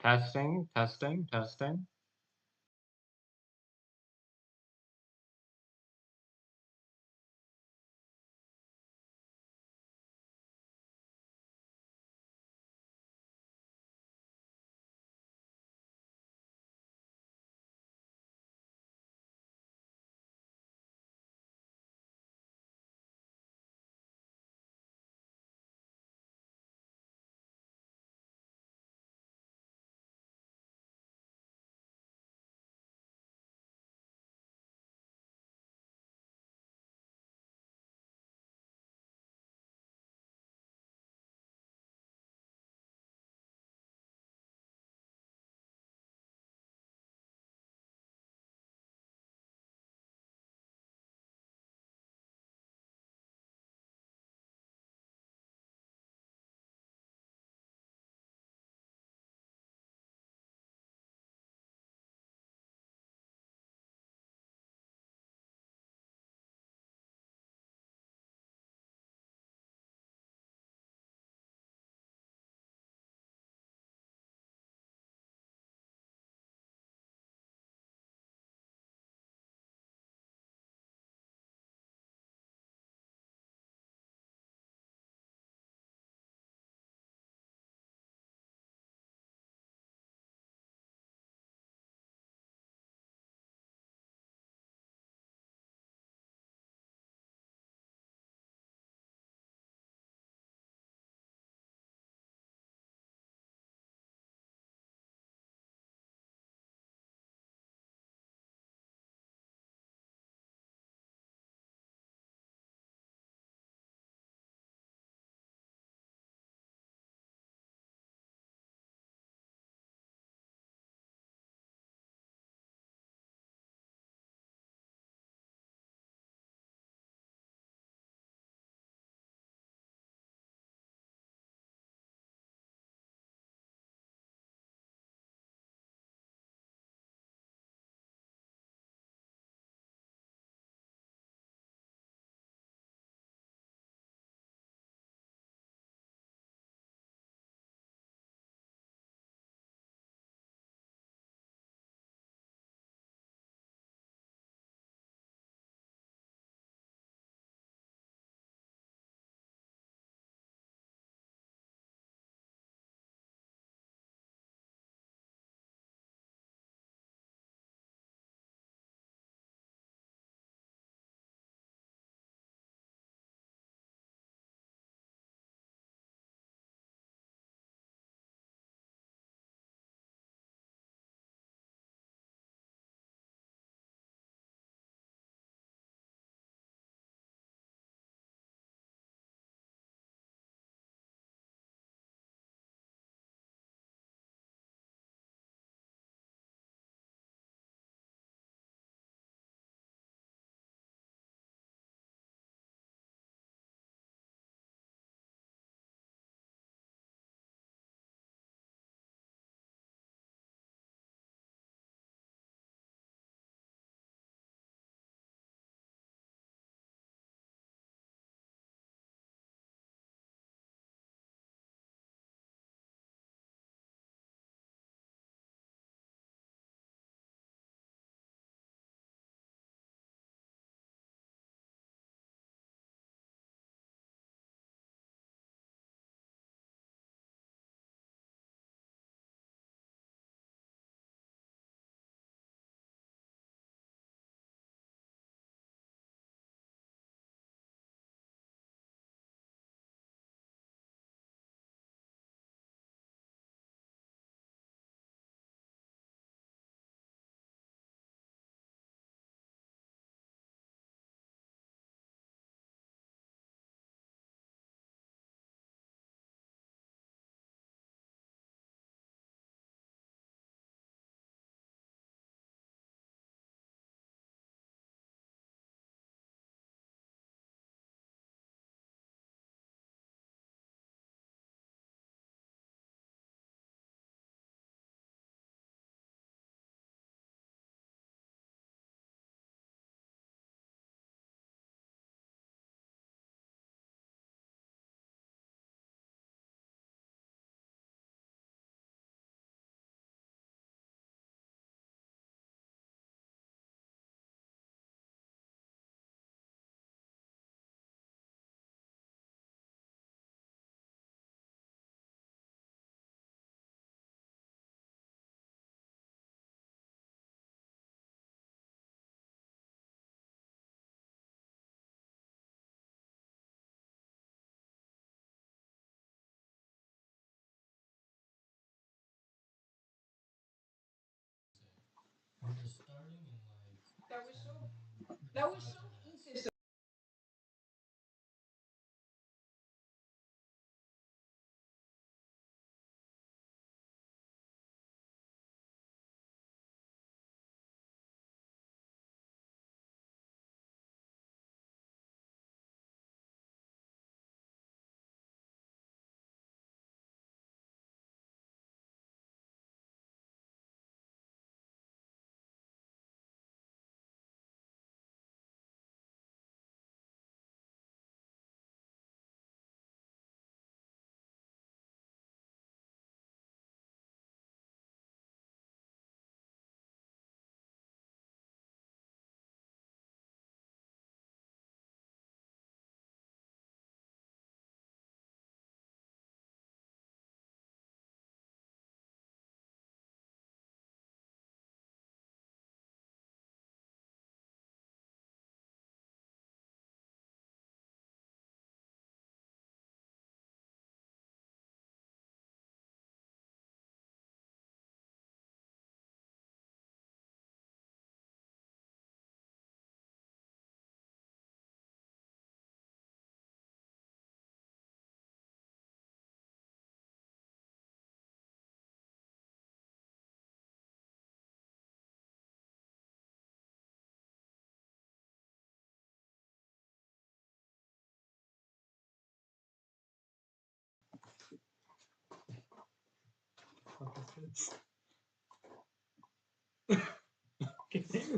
Testing, testing, testing.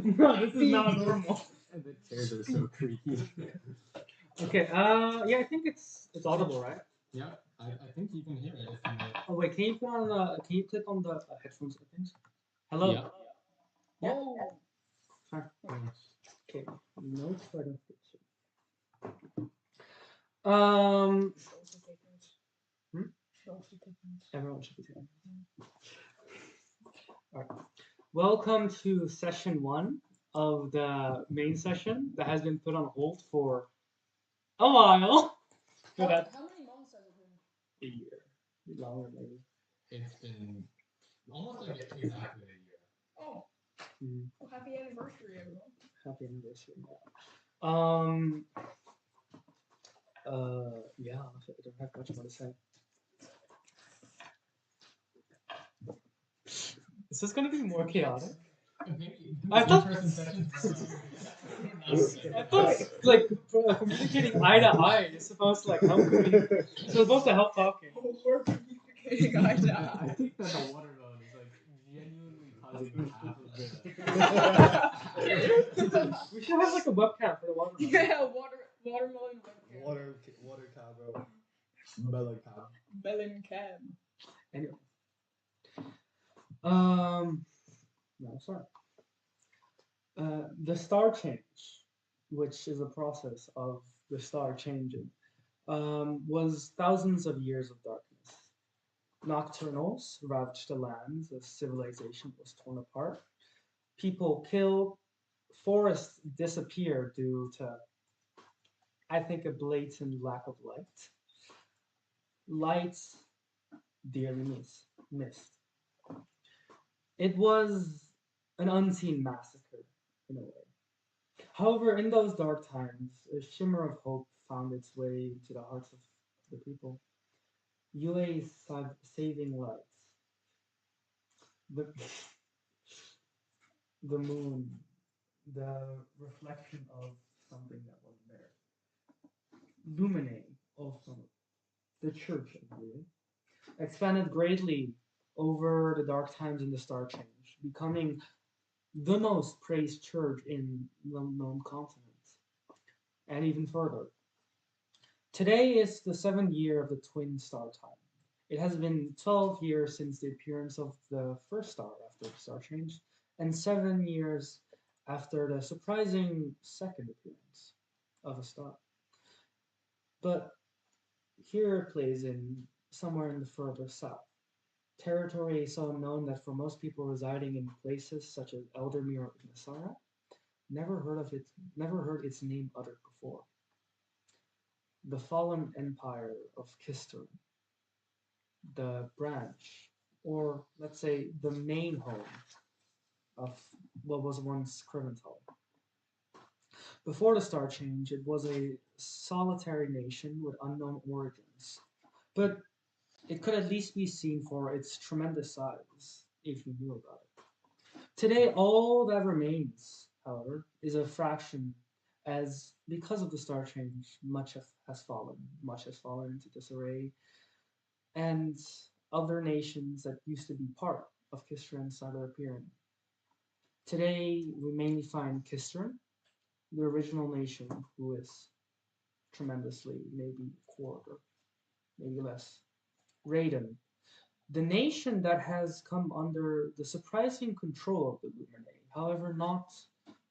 No, this is not normal. And the chairs are so creaky. Okay, yeah, I think it's audible, right? Yeah, I think you can hear it if you. Oh wait, can you click on the headphones settings? Hello. Yeah. Yeah. Oh. Sorry. Okay. No starting station. Everyone should be taking. All right. Welcome to session 1 of the main session that has been put on hold for a while. How many months has it been? A year. Longer maybe. It's been almost like exactly a year. Oh. Well, happy anniversary, everyone. Happy anniversary. Yeah, I don't have much more to say. Is this gonna be more chaotic? I thought like communicating eye to eye is supposed to like help me. It's supposed to help talking. We're communicating eye to eye. I think that the watermelon is like genuinely causing half of the. We should have like a webcam for the watermelon. Yeah, watermelon webcam. Water cow, bro. Melon cow. Melon cam. Anyway. No, sorry. The star change, which is a process of the star changing, was thousands of years of darkness. Nocturnals ravaged the lands as civilization was torn apart. People killed, forests disappeared due to, I think, a blatant lack of light. Lights dearly missed. It was an unseen massacre, in a way. However, in those dark times, a shimmer of hope found its way to the hearts of the people. UA's saving lights. The, the moon, the reflection of something that was there. Lumine, also, the church of UA, expanded greatly over the dark times in the star change, becoming the most praised church in the known continent, and even further. Today is the 7th year of the twin star time. It has been 12 years since the appearance of the first star after the star change, and 7 years after the surprising second appearance of a star. But here it plays in somewhere in the further south. Territory so unknown that for most people residing in places such as Eldermere or Nasara, never heard its name uttered before. The fallen empire of Kisterin, the branch, or let's say the main home of what was once Krivental. Before the Star Change, it was a solitary nation with unknown origins, but it could at least be seen for its tremendous size, if you knew about it. Today, all that remains, however, is a fraction, as because of the Star Change, much has fallen into disarray, and other nations that used to be part of Kistrin started appearing. Today, we mainly find Kistrin, the original nation, who is tremendously, maybe a quarter, maybe less. Raiden, the nation that has come under the surprising control of the Luminae, however, not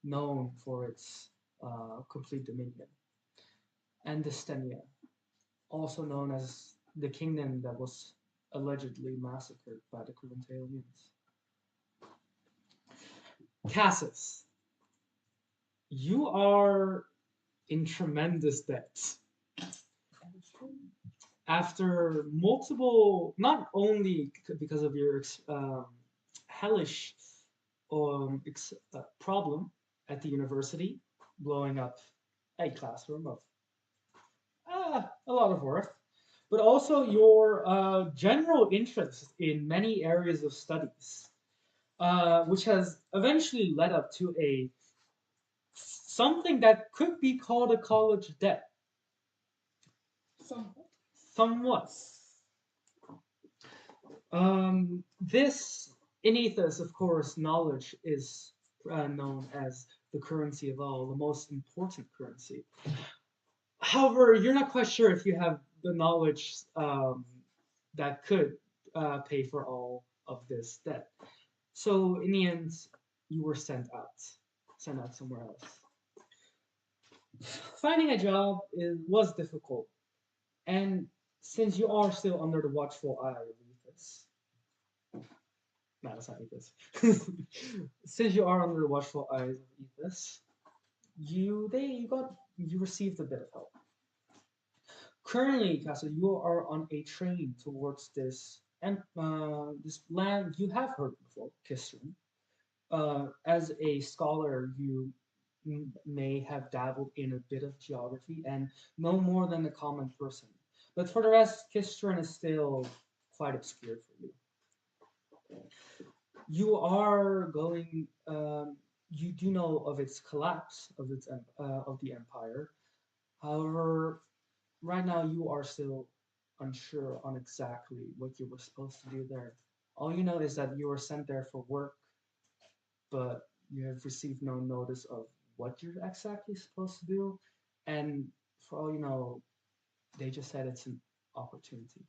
known for its complete dominion. And Destenia, also known as the kingdom that was allegedly massacred by the Criventalians. Cassus, you are in tremendous debt. After multiple, not only because of your hellish problem at the university, blowing up a classroom of a lot of worth, but also your general interest in many areas of studies, which has eventually led up to a something that could be called a college debt. Somewhat. This in ethos, of course, knowledge is known as the currency of all, the most important currency. However, you're not quite sure if you have the knowledge that could pay for all of this debt. So in the end, you were sent out somewhere else. Finding a job was difficult, and since you are still under the watchful eye of Ethos, no, that's not Ethos. Since you are under the watchful eyes of Ethos, you received a bit of help. Currently, Casa, you are on a train towards this this land you have heard before, Kistrin. As a scholar, you may have dabbled in a bit of geography and no more than a common person. But for the rest, Kistrin is still quite obscure for you. You are going. You do know of its collapse of the empire. However, right now you are still unsure on exactly what you were supposed to do there. All you know is that you were sent there for work, but you have received no notice of what you're exactly supposed to do. And for all you know, they just said it's an opportunity.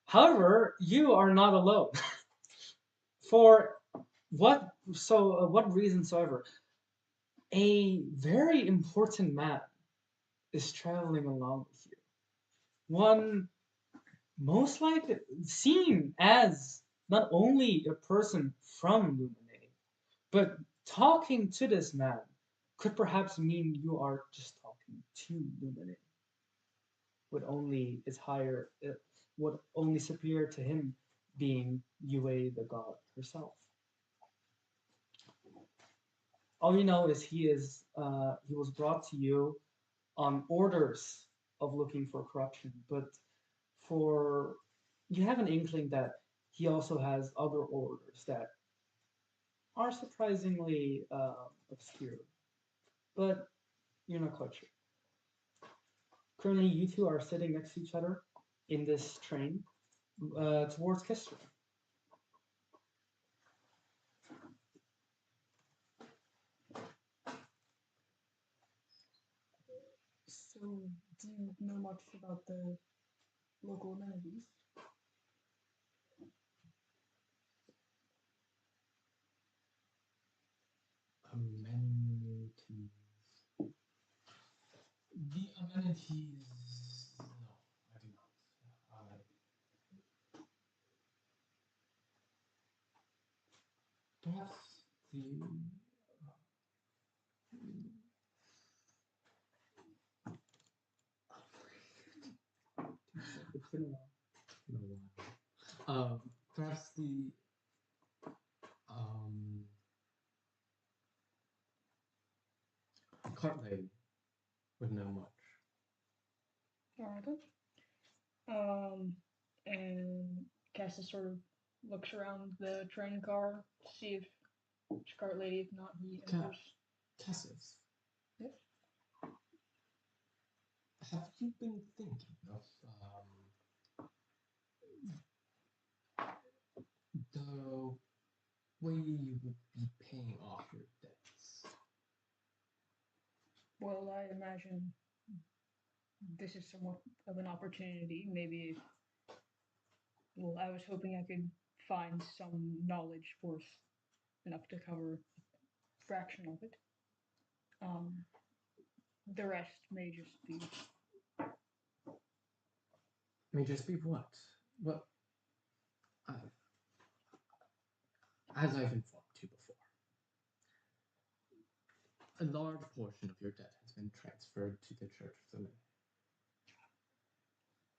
However, you are not alone. For what reason soever, a very important man is traveling along with you. One most likely seen as not only a person from Luminae, but talking to this man could perhaps mean you are just talking to Luminae. Would only is higher, would only superior to him being Yue the god herself. All you know is he was brought to you on orders of looking for corruption, but for you have an inkling that he also has other orders that are surprisingly obscure, but you're not quite sure. Currently, you two are sitting next to each other in this train towards Kistrin. So, do you know much about the local amenities? Amenities. The amenities. No, I do not. Perhaps It's been a while. perhaps the Cartley would know much. Alright then. And Cassis sort of looks around the train car, see if it's cart lady, if not he enters. Cassis. Yes. Have you been thinking of the way you would be paying off your debts? Well, I imagine this is somewhat of an opportunity. Maybe, well, I was hoping I could find some knowledge worth enough to cover a fraction of it. The rest may just be. May just be what? Well, as I've informed you before, a large portion of your debt has been transferred to the Church of the Ⰻⰻⱼ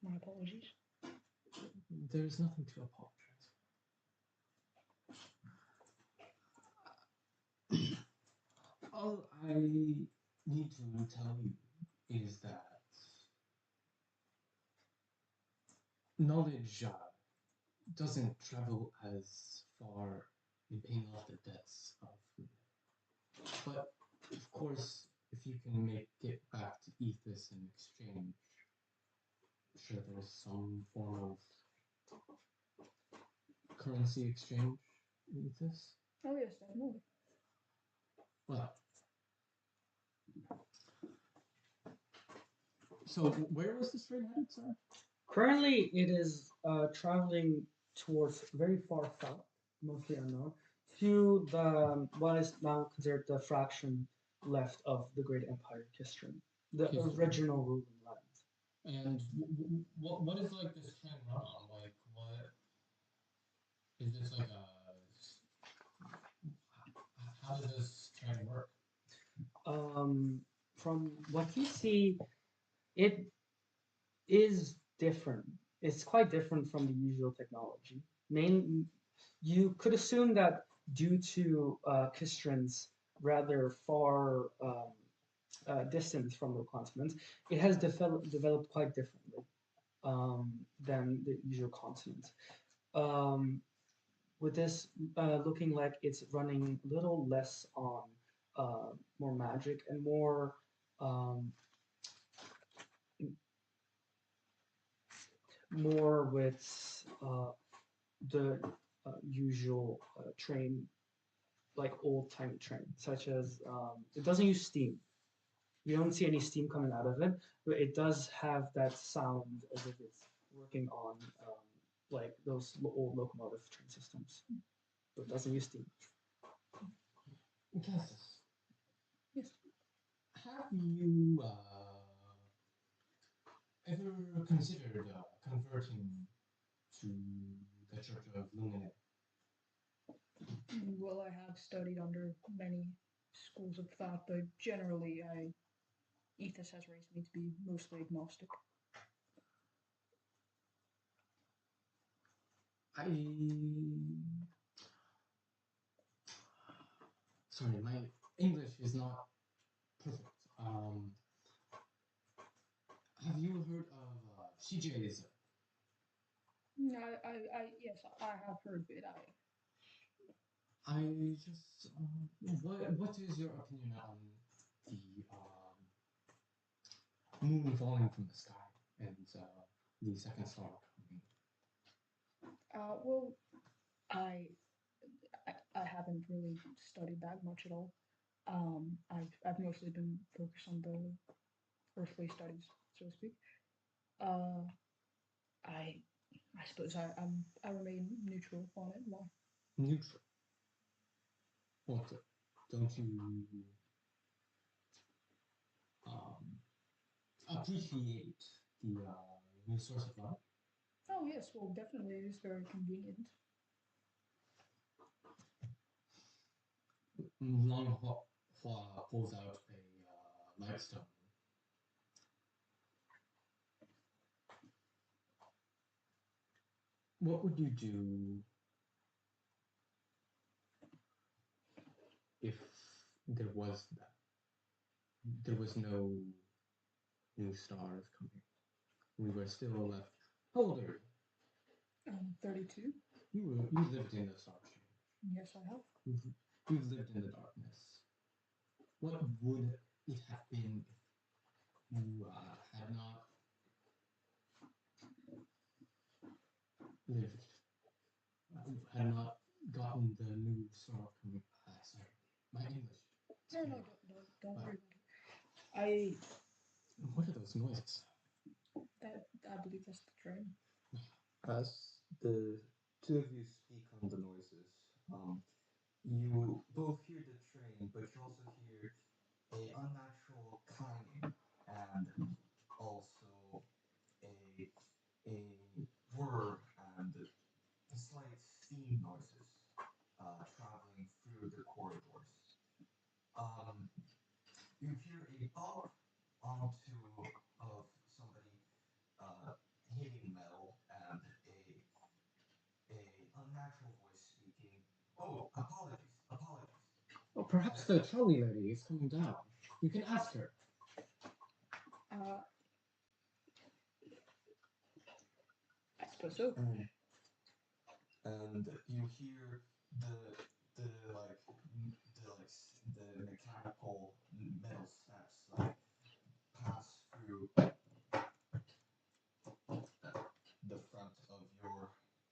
My apologies. There's nothing to apologize for. All I need to tell you is that knowledge doesn't travel as far in paying off the debts of ⰻⰻⱼ But, of course, if you can make it back to Ethos in exchange, I'm sure there's some form of currency exchange in Ethos. Oh yes, definitely. Well, so where was this train headed, sir? Currently, it is traveling towards very far south, mostly unknown, to the what is now considered the fraction left of the Great Empire Kistrin, the Kistrin. original ruling lands. And what is like this train run on? Like what is this like a? How does this train work? From what you see, it is different. It's quite different from the usual technology. You could assume that due to Kistrin's rather far distance from the continent, it has developed quite differently than the usual continent. With this looking like it's running a little less on more magic and more more with the usual train, like old-time train, such as it doesn't use steam. You don't see any steam coming out of it, but it does have that sound as if it's working on like those old locomotive train systems. But it doesn't use steam. Cassis. Yes. Have you ever considered converting to the Church of ⰻⰻⱼ Well, I have studied under many schools of thought, but generally, Ethos has raised me to be mostly agnostic. Sorry, my English is not perfect. Have you heard of CJism? Yes, I have heard of it. I just what is your opinion on the moon falling from the sky and the second star coming? Well, I haven't really studied that much at all. I've mostly been focused on the earthly studies, so to speak. I suppose I remain neutral on it. Why? Neutral. What? Don't you appreciate the new source of life? Oh yes, well definitely it is very convenient. Long Hua pulls out a lightstone. What would you do if there was that? there was no new stars coming. We were still left. How old are you? 32. You lived in the star chain. Yes, I have. You've lived in the darkness. What would it have been if you had not lived, had not gotten the new star coming? Sorry, my English. No, don't worry about it. What are those noises? I believe that's the train. As the two of you speak on the noises, you both hear the train, but you also hear a unnatural clanging and also a whir and slight steam noises traveling through the corridors. You hear a bump onto of somebody hitting metal and a unnatural voice speaking. Oh, apologies. Oh, perhaps the trolley lady is coming down. You can ask her. I suppose so. And you hear the mechanical metal steps like pass through the front of your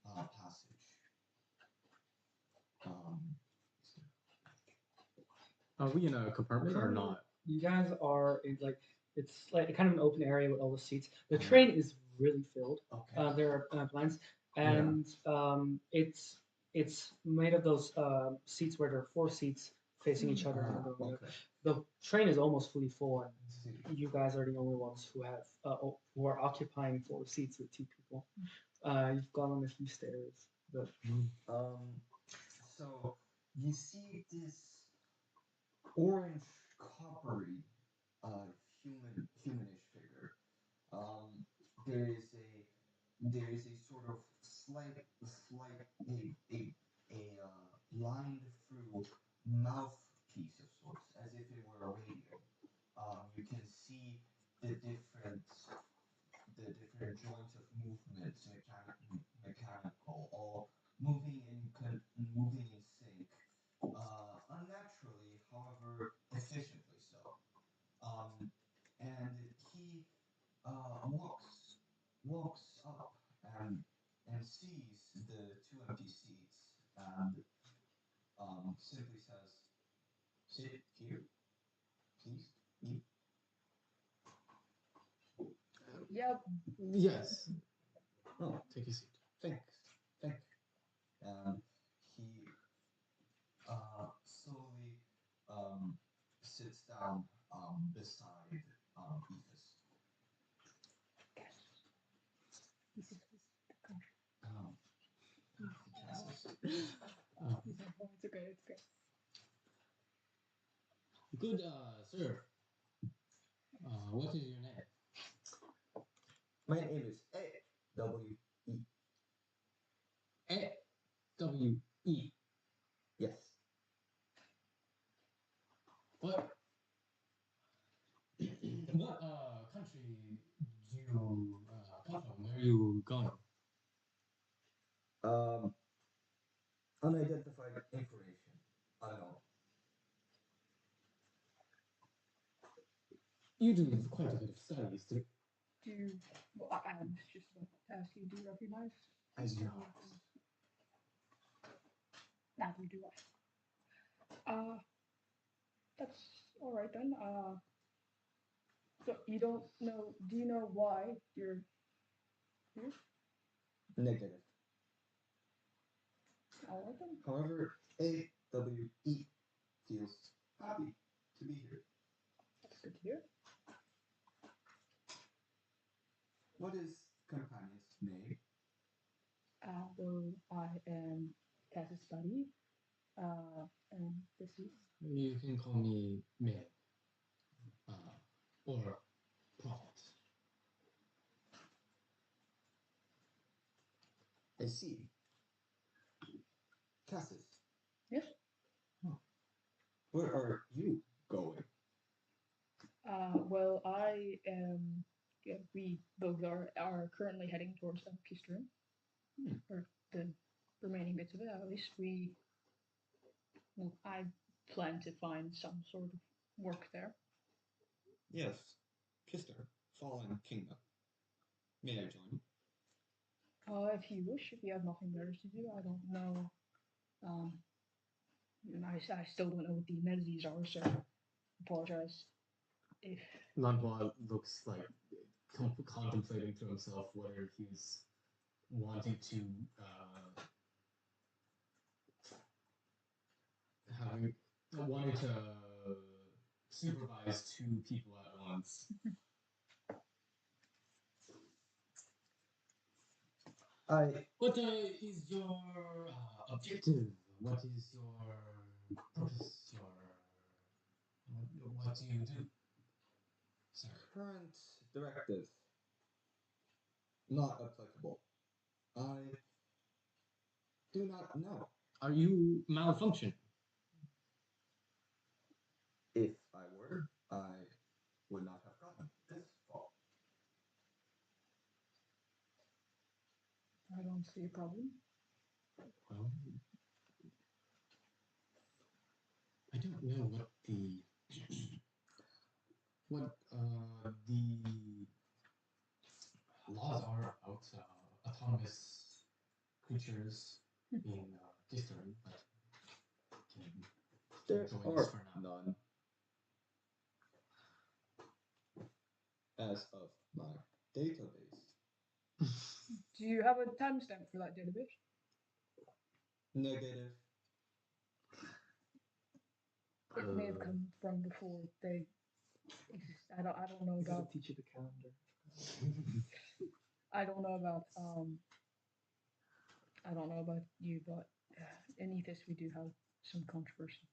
passage. Are we in a compartment or not? You guys are in it's like kind of an open area with all the seats. The train is really filled. Okay. There are blinds, and it's made of those seats where there are 4 seats facing each other. Okay. The train is almost fully full, and you guys are the only ones who have who are occupying 4 seats with 2 people. You've gone on a few stairs, but So you see this orange coppery humanish figure. There is a sort of slight lined through mouthpiece of sorts, as if it were a radio. You can see the different joints of movements, mechanical, all moving in sync, unnaturally, however efficiently so. And he walks up and sees the 2 empty seats and simply says, "Sit here, please, eat." Yeah. Yes. Oh, Take a seat. thank you. And he slowly sits down beside Ethos. This is the country. It's okay. Good, sir. What is your name? My name is A.W.E. A.W.E. Yes. What? What country do you come from? Where are you going? Unidentified information. Unknown. You do quite a bit of studies. Well, I was just about to ask you, do you recognize? I do not. Neither do I. That's all right then. So you don't know? Do you know why you're here? Negative. All right then. However, A.W.E. feels happy to be here. That's good to hear. What is companion's name? Well, I am Cass's buddy. And this is. You can call me Min. Or Prophet. I see. Cassis. Yes. Where are you going? Well, I am. Yeah, we both are currently heading towards Kistrin, or the remaining bits of it. At least we. Well, I plan to find some sort of work there. Yes, Kister, Fallen Kingdom. May I join you? If you wish, if you have nothing better to do, I don't know. And I still don't know what the amenities are, so apologize if. Lanhua looks like contemplating to himself whether he's wanting to wanting to supervise two people at once. What is your objective? What is your purpose? What do you do? Sir. Current directive. Not applicable. I do not know. Are you malfunctioning? If I were, I would not have gotten this far. I don't see a problem. Well, I don't know what the laws are about autonomous creatures in Kister, but can There join are us for now. none. As of my database. Do you have a timestamp for that database? Negative. It may have come from before they exist. I don't know He's gonna about. teach you the calendar. I don't know about I don't know about you, but in Ethos we do have some controversy.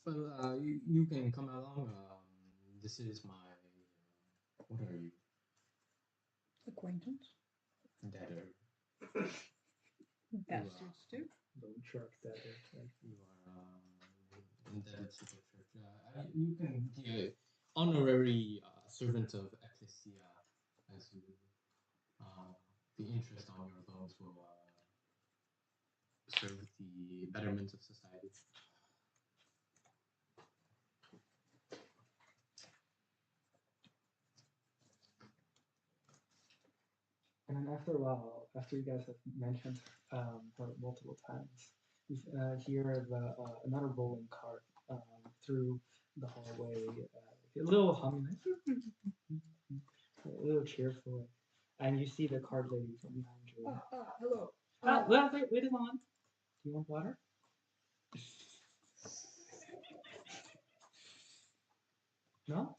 Well, you can come along. This is my. What are you? Acquaintance. Debtor. Bastards too. Don't shark that. You are indebted to the church. You can be an honorary servant of Ecclesia, as you. The interest on your loans will serve the betterment of society. And then after a while, after you guys have mentioned her multiple times, you hear another rolling cart through the hallway, a little humming, a little cheerful, and you see the cart lady from behind you. Hello. Wait a moment. Do you want water? No?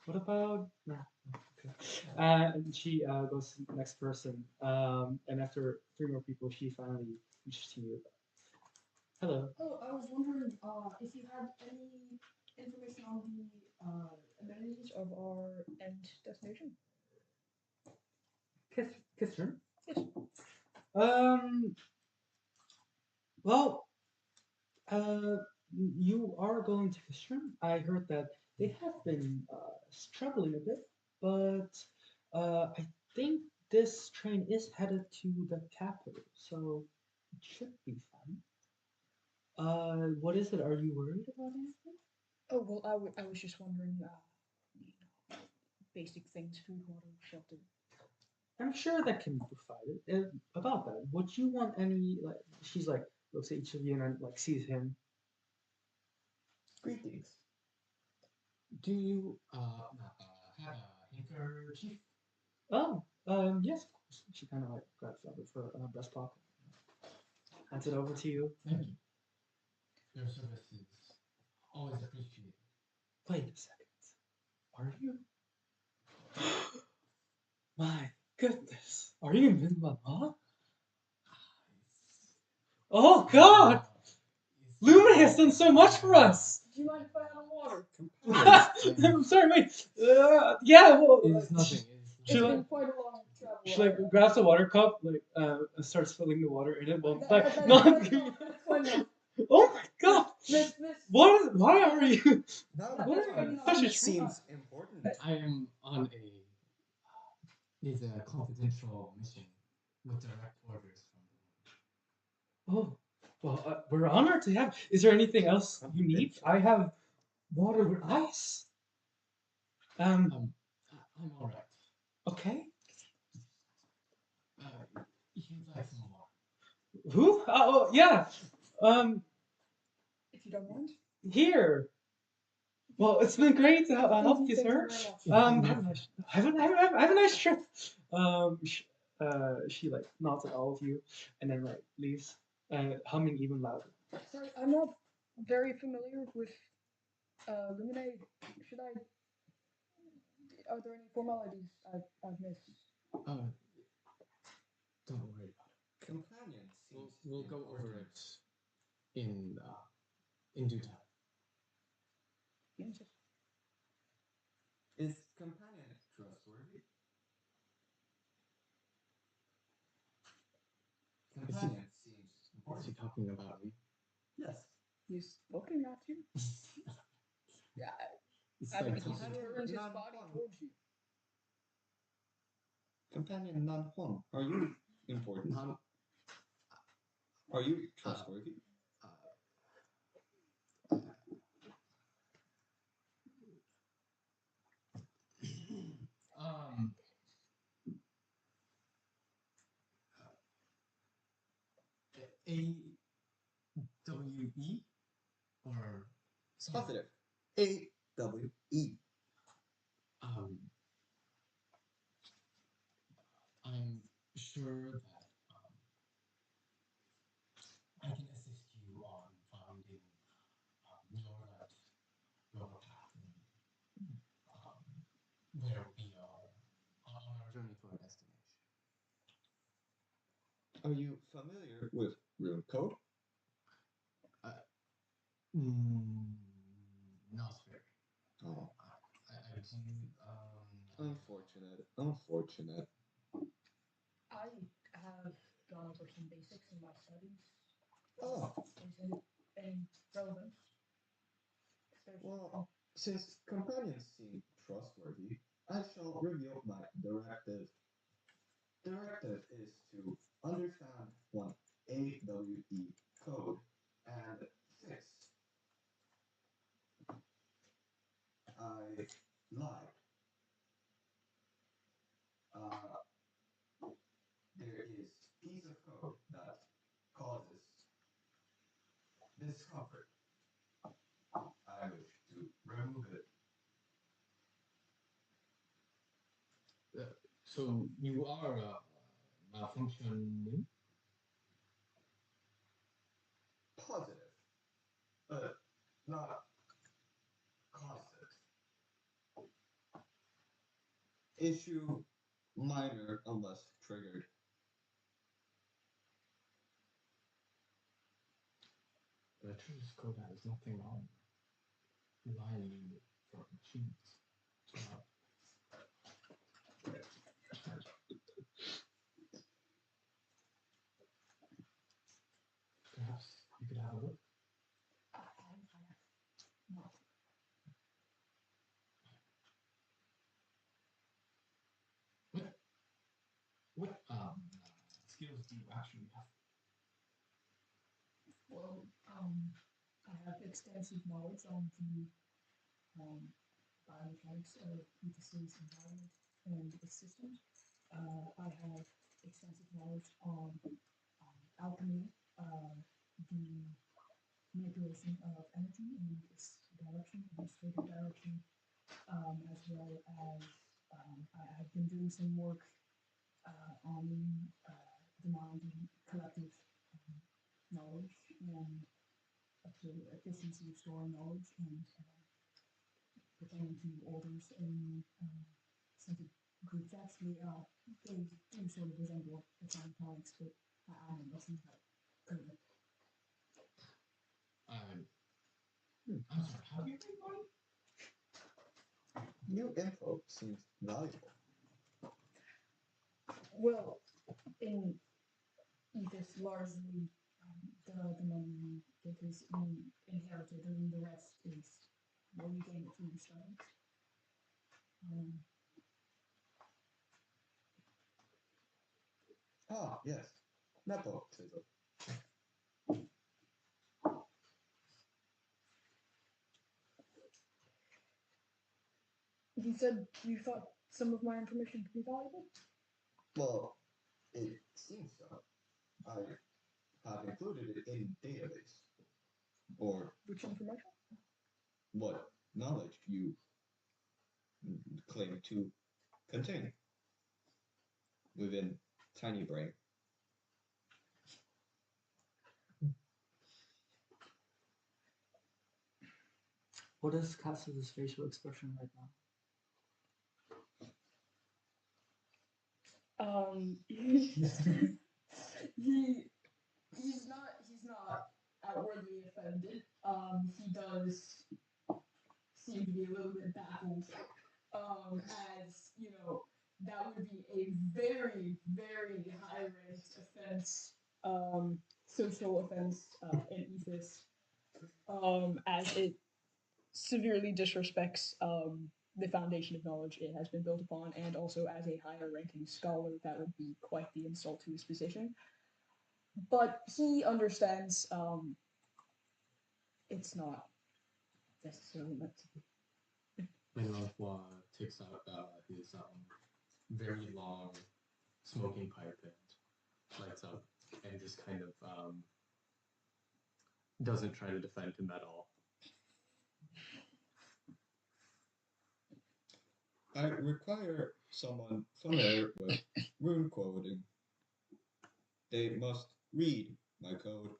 What about no? Okay. And she goes to the next person, and after 3 more people, she finally reaches to you. Hello. Oh, I was wondering if you had any information on the amenities Of our end destination. Kister? Yes. Well, you are going to Kister. I heard that they have been struggling a bit, but I think this train is headed to the capital, so it should be fine. What is it? Are you worried about anything? Oh well, I was just wondering, basic things: food, water, shelter. I'm sure that can be provided. About that, would you want any like? She's like looks at each of you and then like sees him. Greetings. Do you have a handkerchief? Oh, yes, of course. She kind of like grabs out of her breast pocket, hands it over to you. Thank you. Your service is always appreciated. Wait a second. Are you? My goodness. Are you in Mama? Oh God! Luma has done so much for us! Do you mind if I have water? I'm sorry, wait. Yeah, well. It's nothing. It's She been like, quite a long travel. she like grabs a water cup, like starts filling the water in it. Well, That- like that- not. that's fine now. Oh my god! Miss. Why are you? Now That- What that's are why you? you Such a know, seems important. I am on a it's a confidential mission with direct orders from Oh, well, we're honored to have. Is there anything else you need? I have water with ice. I'm all right. Okay. You'd like some more? Who? Oh, yeah. If you don't mind. Here. Well, it's been great to help you, Thank you sir. very much. Have a nice trip. She like nods at all of you, and then like leaves, humming even louder. Sorry, I'm not very familiar with Luminate. Should I? Are there any formalities I've missed? Don't worry about it. Companion seems We'll go over important. it in due time. Interesting. Is companion trustworthy? Companion seems Is he important. talking about me? Yes. He's looking at you. Yeah, It's I mean, like he talking- turns his body towards you. Companion Nan Huang, are you important? Are you trustworthy? AWE or Positive. AWE. I'm sure that I can assist you on finding your path where we are on our journey to our destination. Are you familiar with rune code? Not very. Oh, I do. unfortunate. I have gone over some basics in my studies. Oh, Is it any relevance? well, since companions seem trustworthy, I shall reveal my directive. Directive is to understand one AWE code and fix. I lied. There is piece of code that causes discomfort. I wish to remove it. So you are malfunctioning? Positive, but not constant. Issue minor unless triggered. The truth code has nothing on lying for machines. Perhaps you could have a look. No. What skills do you actually have? Well, I have extensive knowledge on the biomechanics of Ethos's environment and its systems. I have extensive knowledge on alchemy, the manipulation of energy in its direction, administrative direction, as well as I have been doing some work on the mind and collective knowledge and the efficiency of storing knowledge and pertaining to orders and scented groups. Actually, they do sort of resemble electronics, but I don't know nothing about currently. I'm sorry, how do you make money? New info seems valuable. Well, in Ethos, largely the money because we inherited, and the rest is what we gained through the studies. Ah, yes. Nepotism. You said you thought some of my information could be valuable? Well, it seems so. I have included it in database. Or Which information? what knowledge you claim to contain within Tiny Brain. What is Cass's facial expression right now? He's not outwardly offended. He does seem to be a little bit baffled. As you know, that would be a very, very high-ranked offense, social offense in Ethos, as it severely disrespects the foundation of knowledge it has been built upon, and also as a higher ranking scholar, that would be quite the insult to his position. But he understands it's not necessarily meant to be. Melanchois takes out his very long smoking pipe and lights up, and just kind of doesn't try to defend him at all. I require someone familiar with rune coding. They must read my code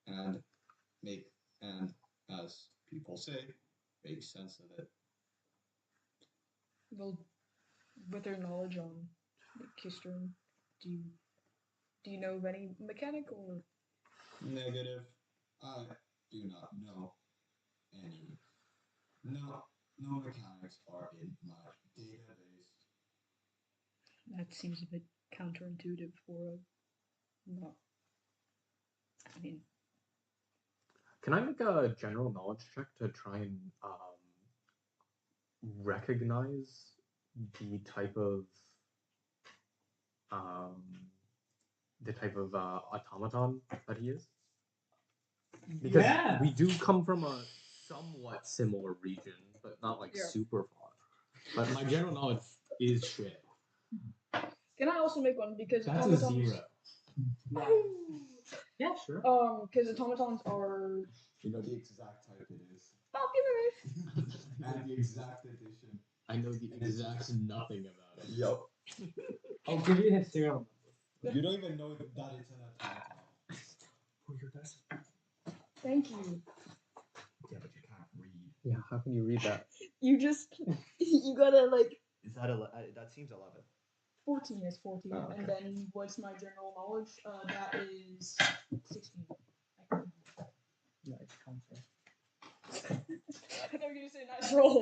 and as people say, make sense of it. Well, with your knowledge on Kistern, do you know of any mechanic or? Negative. I do not know any. No mechanics are in my database. That seems a bit counterintuitive for a not. I mean, Can I make a general knowledge check to try and recognize the type of automaton that he is? Because Yeah. we do come from a somewhat similar region, but not like Yeah. super far. But my general knowledge is shit. can I also make one because That's a automatons? 0. Yeah, sure. Because automatons are. You know the exact type it is. Popular. And the exact edition. I know the exact nothing about it. Yup. I'll give you his serial number. You don't even know that it's an automaton. Oh, your glasses. Thank you. Yeah, but you can't read. Yeah, how can you read that? You just you gotta like. Is that that seems 11. 14 is 14, Oh, okay. and then what's my general knowledge? That is 16. No, it's counter. I thought you were gonna say nice roll.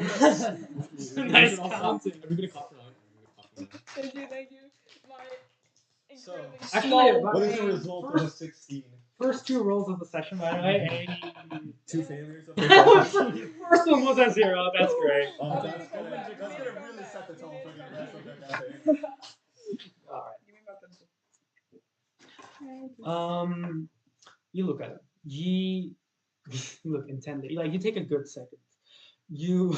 Nice counting. Everybody cough for line. Thank you. My So, incredibly actually, small what What is the brain. result of a 16? First 2 rolls of the session, by the way. 2 failures of First one was a 0. That's great. Oh, I that's mean, gonna, that's that's gonna gonna come really back. set the tone for the You rest of made the it campaign. All right. Give me my pencil. You look at it. You look intently. Like you take a good second. You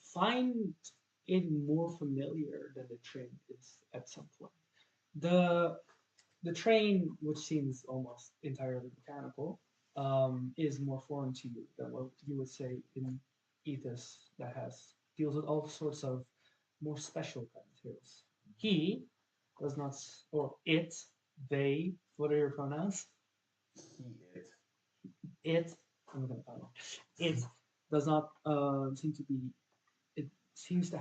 find it more familiar than the train is at some point. The train, which seems almost entirely mechanical, is more foreign to you than what you would say in Ethos that deals with all sorts of more special kind of materials. He does not, or it, they, what are your pronouns? It, I'm gonna find out. It does not seem to be, it seems to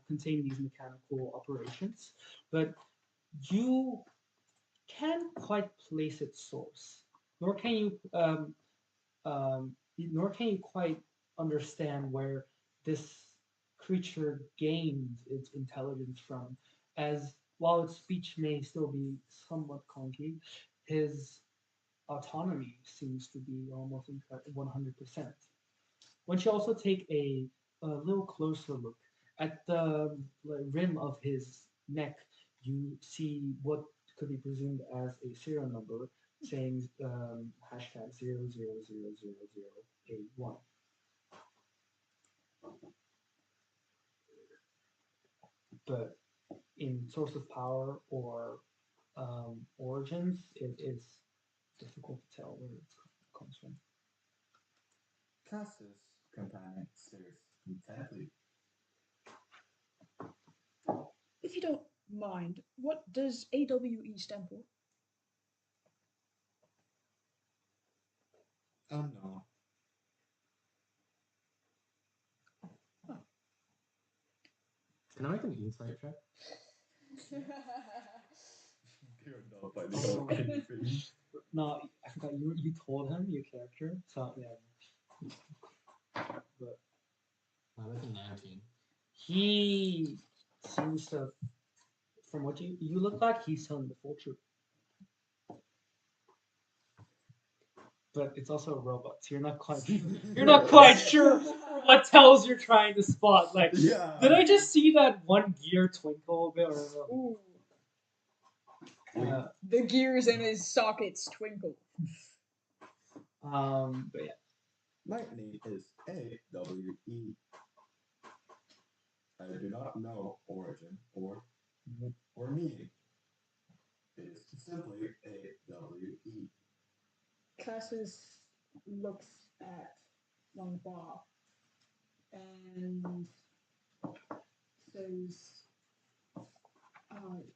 contain these mechanical operations, but you can't quite place its source, nor can you quite understand where this creature gains its intelligence from, as while its speech may still be somewhat clunky, his autonomy seems to be almost 100%. Once you also take a little closer look at the rim of his neck, you see what could be presumed as a serial number saying hashtag 00000081. But in source of power or origins, it is difficult to tell where it comes from. Cass's companion stares intently. If you don't mind, what does AWE stand for? Unknown. Can I make an insight check? You're not by Oh. the anything. No, I forgot you told him your character, so yeah. But That's a 19. he seems to, from what you look like, he's telling the full truth. But it's also a robot, so you're not quite sure what tells you're trying to spot. Like, Yeah. did I just see that one gear twinkle a bit? Or, Ooh. The gears in his sockets twinkle. but yeah. My name is AWE. I do not know origin or meaning. It is simply AWE. Cassis looks at Longhua and says,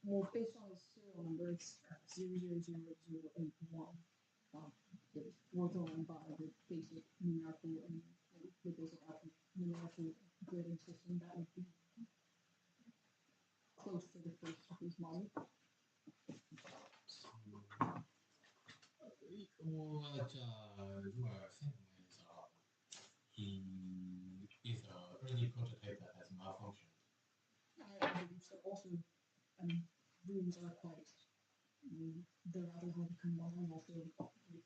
well, based on his serial number, it's 000081. We're going by the basic numerical and the basic numerical grading system that would be close to the first of his model. What you are saying is he is an early prototype that has malfunctioned. I believe so. Also, runes are quite, they're rather hard to combine. Also,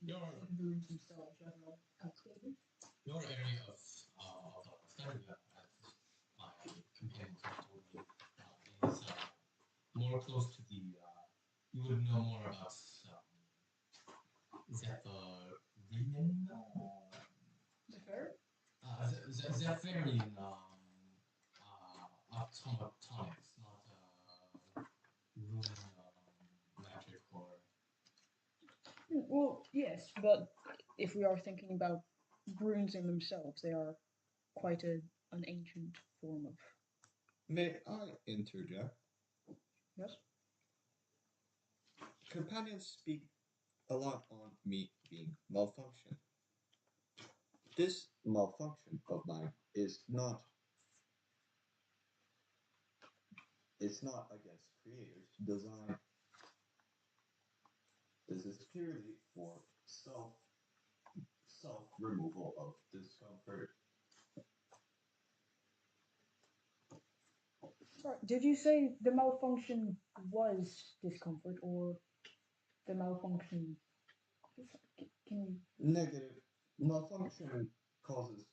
the runes themselves rather outdated. Your area of study, as my companions have told me, is more close to the. You would know more about Zephyrinian. Zephyrinian automatics, not rune magic or. Well, yes, but if we are thinking about runes in themselves, they are quite an ancient form of. May I interject? Yes. Companions speak a lot on me being malfunction. This malfunction of mine is not against creators' design. This is purely for self removal of discomfort. Sorry, did you say the malfunction was discomfort or the malfunction? Can you? Negative. Malfunction causes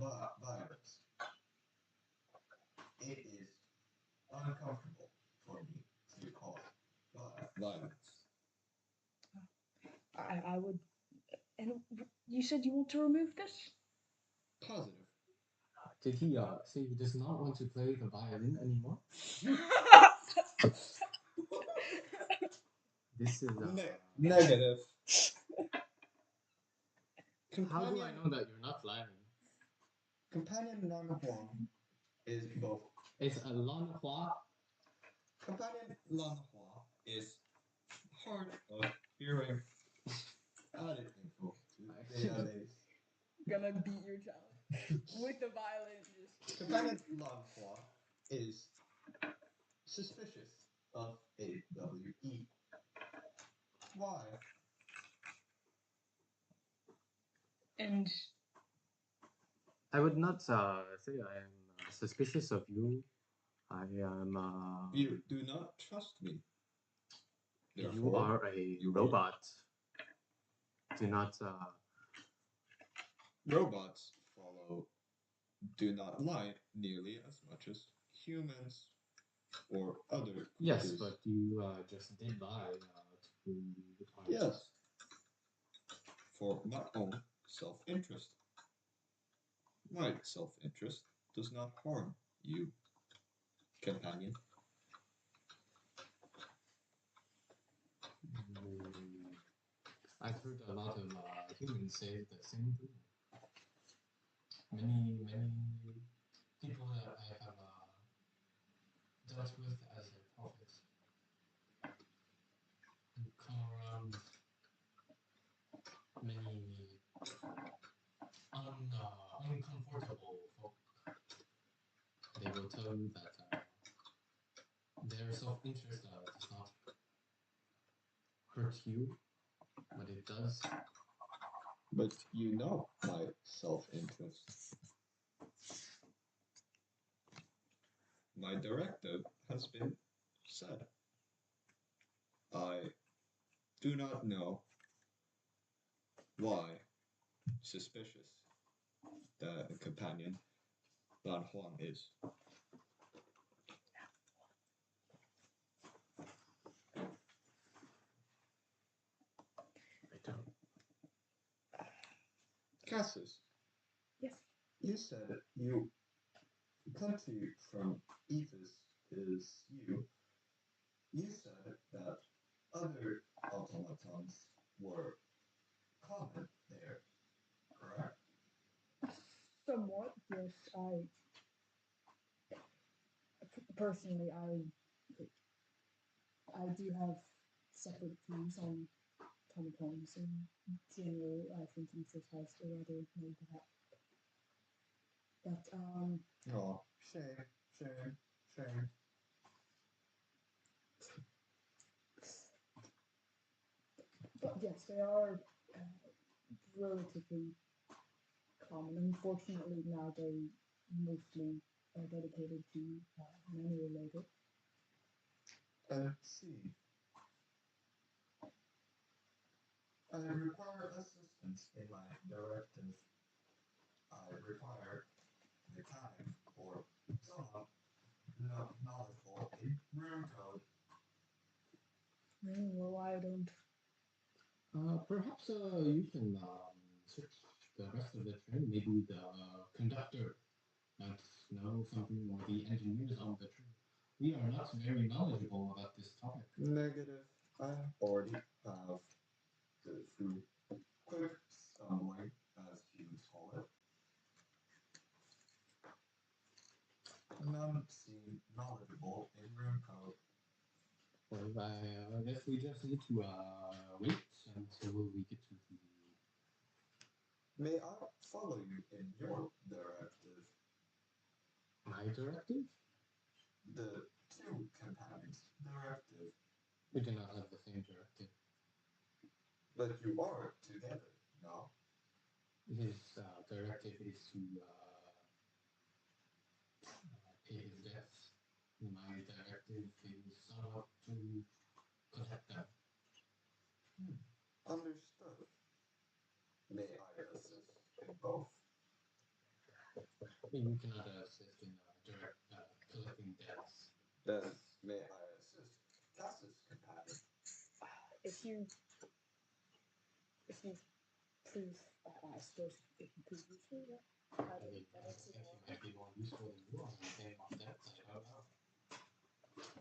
violence. It is uncomfortable for me to cause violence. I would. And you said you want to remove this? Positive. Did he say he does not want to play the violin anymore? This is Negative. How do I know that you're not lying? Companion Lanhua is both. It's a Lanhua. Companion Lanhua is hard of hearing. Added info to database. Gonna beat your child with the violin. Companion Lanhua is suspicious of AWE. Why? And I would not say I am suspicious of you. I am. You do not trust me. You Therefore, are a you robot. Do not. Robots do not lie nearly as much as humans or other Yes, creatures. but you just did lie to the party. Yes, for my own self-interest. My self-interest does not harm you, companion. I've heard a lot of humans say the same thing. Many people that I have dealt with as a prophet come around many uncomfortable folk. They will tell you that their self-interest does not hurt you, but it does. But you know my self-interest. My directive has been said. I do not know why suspicious the companion Ban Huang is. I don't. Cassis, Yes. you said you country from Ethos is you. You said that other automatons were common there, correct? Somewhat, yes. Personally, I do have separate views on automatons. In general, I think Ethos has a rather noble hat. But Oh, shame. But yes, they are relatively common. Unfortunately, now they mostly are dedicated to manual labor. See. I require assistance in my directive. I require a mechanic or someone knowledgeable in room code. Well, I don't. Perhaps you can search the rest of the train. Maybe the conductor might know something, or the engineers on the train. We are not very knowledgeable about this topic. Negative. I already have through quick stumbling, as humans call it. None seem knowledgeable in room code. Well, I guess we just need to wait until we get to the. May I follow you in your directive? My directive? The two companions' directive. We do not have the same directive. But you are together, no? His directive is to pay his debts. My directive is somewhat to collect them. Understood. May I assist in both? You cannot assist in direct collecting debts. Then may I assist Cass's companion? If you prove, I suppose, if you prove useful, yeah. I think he might be more useful than you are in paying off debts. I don't know.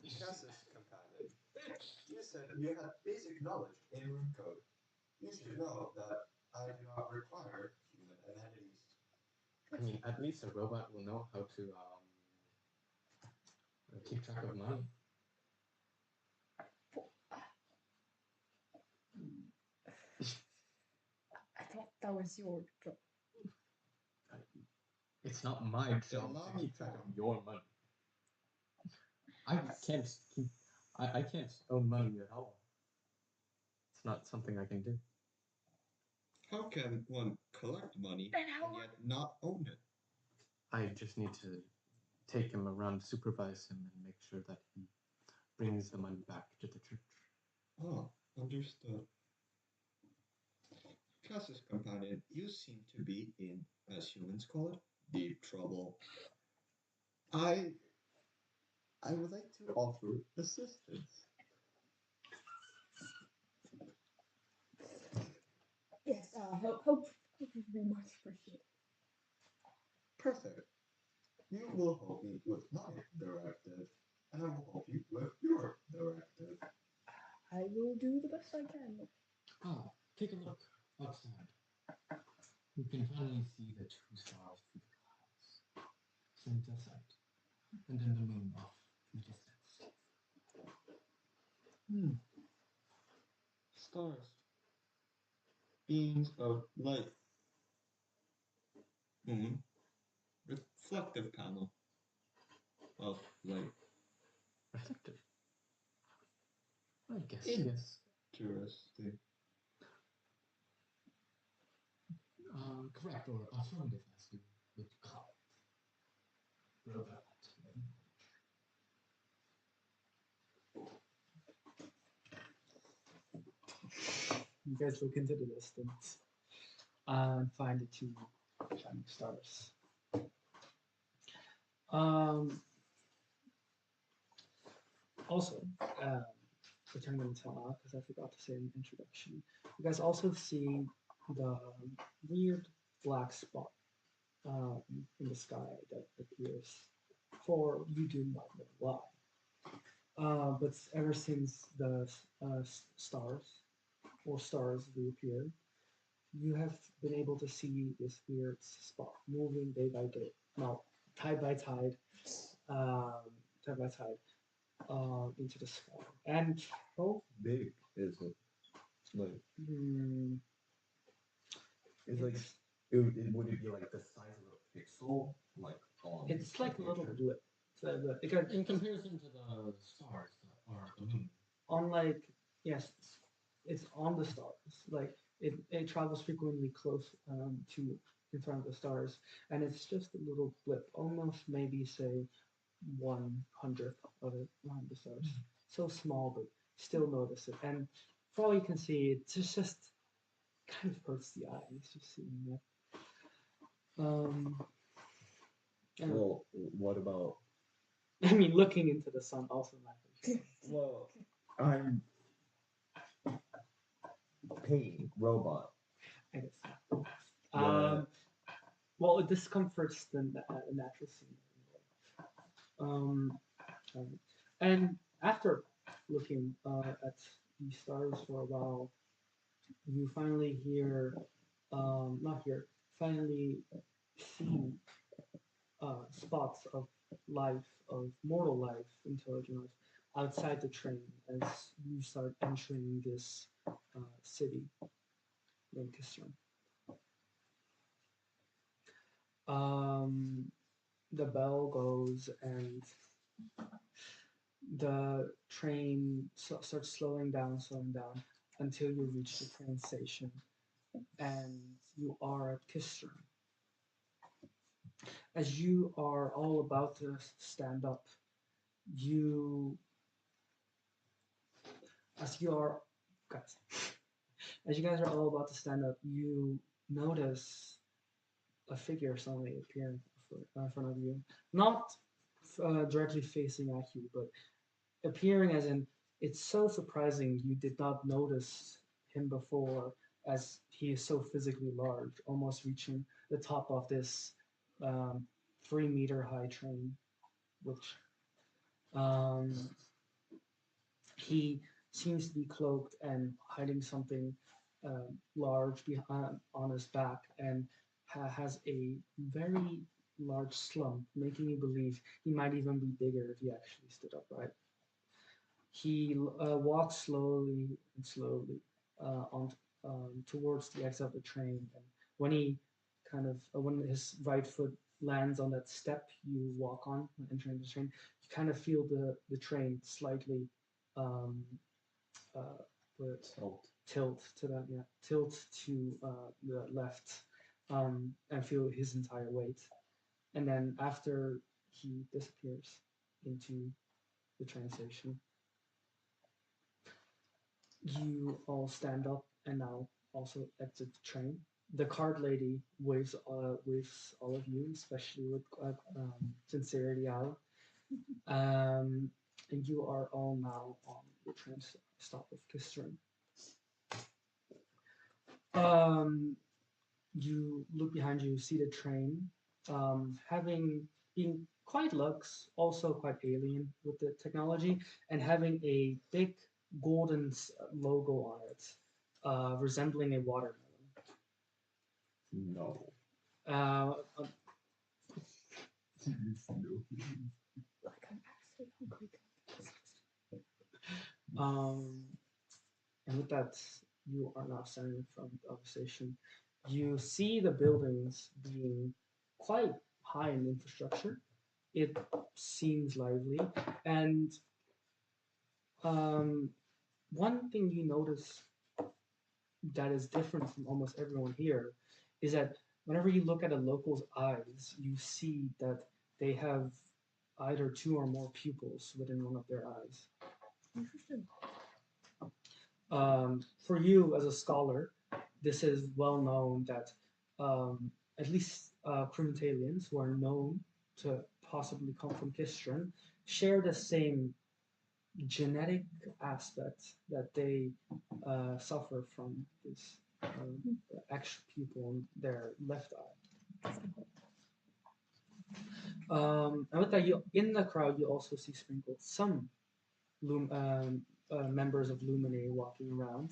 Cass's companion, you said you had basic knowledge in room code. You should know that I do not require human amenities. I mean, at least a robot will know how to keep track of money. I thought that was your job. It's not my job to keep track of your money. I can't own money at all. It's not something I can do. How can one collect money and yet not own it? I just need to take him around, supervise him, and make sure that he brings the money back to the church. Oh, understood. Class's companion, you seem to be in, as humans call it, deep trouble. I I would like to offer assistance. Yes, help would be much appreciated. Perfect. You will help me with my directive, and I will help you with your directive. I will do the best I can. Ah, take a look outside. You can finally see the two stars through the clouds. Center sight, and then the moon off in the distance. Hmm. Stars. Beings of light. Moon. Reflective panel of light. Reflective. I guess, yes. Interesting. Correct or affirmative as you would call it. Robot. You guys look into the distance and find the two shining stars. Also, returning to because I forgot to say in the introduction, you guys also see the weird black spot in the sky that appears. For you do not know why. But ever since the stars reappeared, you have been able to see this weird spot moving day by day, no, tide by tide, um, tide by tide, into the sky. And oh, Big is it? Like mm, it's like it's, would it be like the size of a pixel? Like on it's like a little picture? blip. So it can, In comparison to the stars that are the moon. on like yes, it's on the stars. Like it travels frequently close to in front of the stars, and it's just a little blip, almost maybe say 1/100th of it on the stars. So small, but still notice it. And for all you can see, it just kind of hurts the eyes just seeing it. And Well, what about? I mean, looking into the sun also matters. Well, I'm pain robot. I guess. Yeah. Well, it discomforts the natural scenery. Um, and after looking at these stars for a while, you finally hear, not hear, finally see spots of life, of mortal life, intelligent life, outside the train as you start entering this city, Lancaster. Um, the bell goes and the train starts slowing down until you reach the train station and you are at Kistern. As you are all about to stand up, you, as you are, guys, as you guys are all about to stand up, you notice a figure suddenly appear in front of you, not directly facing at you, but appearing as in it's so surprising you did not notice him before, as he is so physically large, almost reaching the top of this 3 meter high train, which um, he seems to be cloaked and hiding something large behind on his back, and has a very large slump, making you believe he might even be bigger if he actually stood upright. He walks slowly and slowly on towards the exit of the train, and when he when his right foot lands on that step you walk on when entering the train, you kind of feel the train slightly um, uh, tilt to that, yeah, tilt to the left, and feel his entire weight, and then after he disappears into the train station. You all stand up and now also exit the train. The card lady waves all of you, especially with sincerity out. And you are all now on the train stop of Kistern. You look behind you, see the train, having been quite luxe, also quite alien with the technology, and having a big golden logo on it, resembling a watermelon. No. Uh, Like I'm actually hungry. and with that, you are now standing from the other station. You see the buildings being quite high in infrastructure. It seems lively, and one thing you notice that is different from almost everyone here is that whenever you look at a local's eyes, you see that they have either two or more pupils within one of their eyes. Interesting. For you as a scholar, this is well known that at least Primitalians who are known to possibly come from Kistrin share the same genetic aspect that they suffer from this extra pupil in their left eye. And with that, in the crowd, you also see sprinkled some members of Lumine walking around,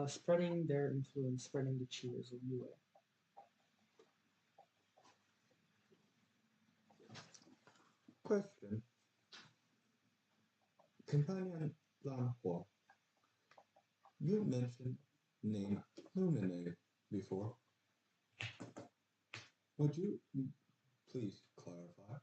spreading their influence, spreading the cheers of UA. Question. Companion Lanhua, you mentioned name Lumine before. Would you please clarify?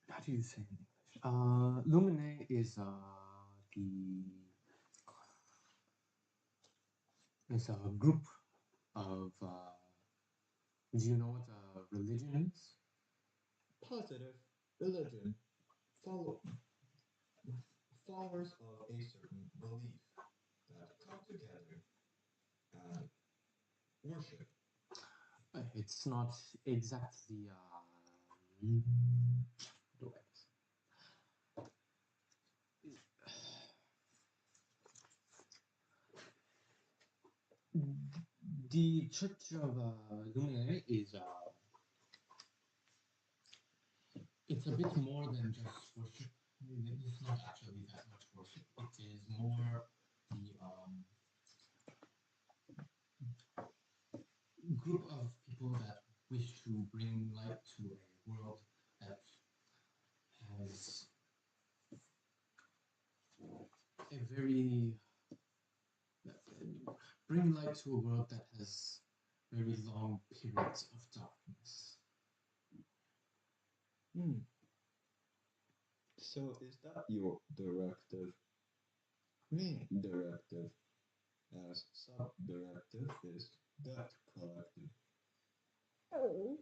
How do you say in English? Lumine is a group of. Do you know what a religion is? Positive religion. Followers of a certain belief that come together and worship. It's not exactly. Do The Church of Lumine is it's a bit more than just worship. It's not actually that much worship. It is more the group of people that wish to bring light to a world that has a very bring light to a world that has very long periods of darkness. So is that your directive? Main directive, as sub-directive is that collective. Oh.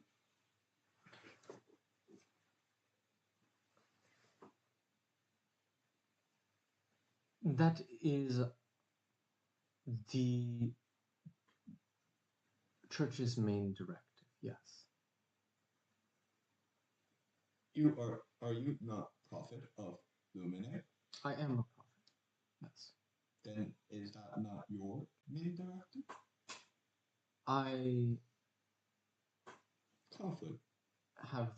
That is the church's main directive, yes. Are you not prophet of Lumine? I am a prophet, yes. Then is that not your main directive? I Conflict. have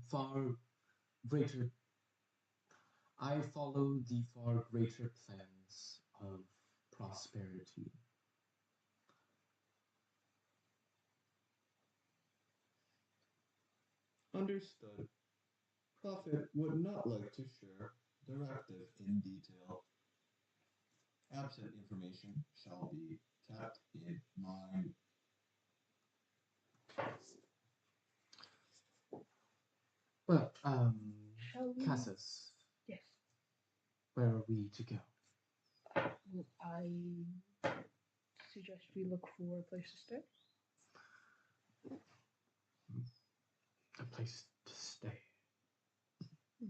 far greater. I follow the far greater plans of prosperity. Understood. Prophet would not like to share directive in detail. Absent information shall be kept in mind. Well, Shall we? Cassus, Yes. where are we to go? Well, I suggest we look for a place to stay. a place to stay.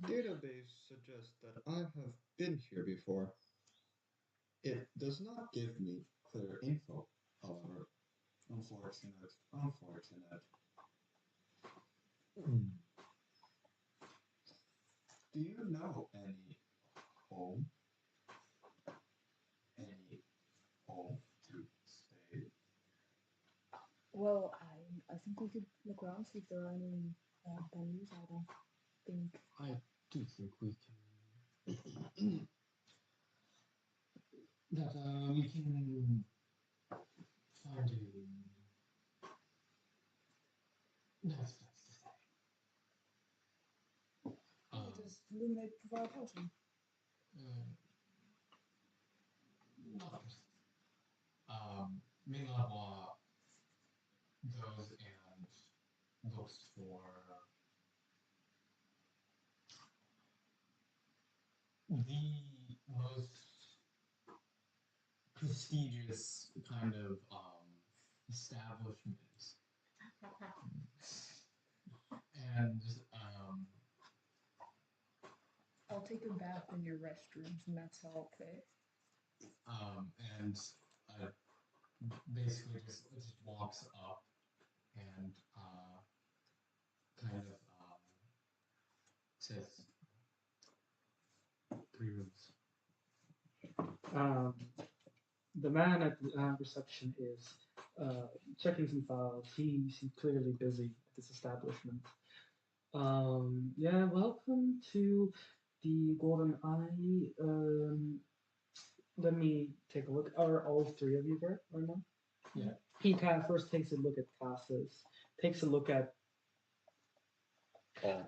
Database suggests that I have been here before. It does not give me clear info, however. Unfortunate. Do you know any home? Any home to stay? Well, I think we could look around, see if there are any venues. I don't think. I do think we can. that we can find a. Nice place to stay. Does Luminate provide housing? Not precisely. Minglabois goes and looks for the most prestigious kind of establishment, and I'll take a bath in your restrooms, and that's how I'll pay. and basically just walks up and kind of says 3 rooms. The man at the reception is checking some files. He seems clearly busy at this establishment. Yeah, welcome to the Golden Eye. Let me take a look. Are all 3 of you there right now? Yeah. He kind of first takes a look at Cassis, takes a look at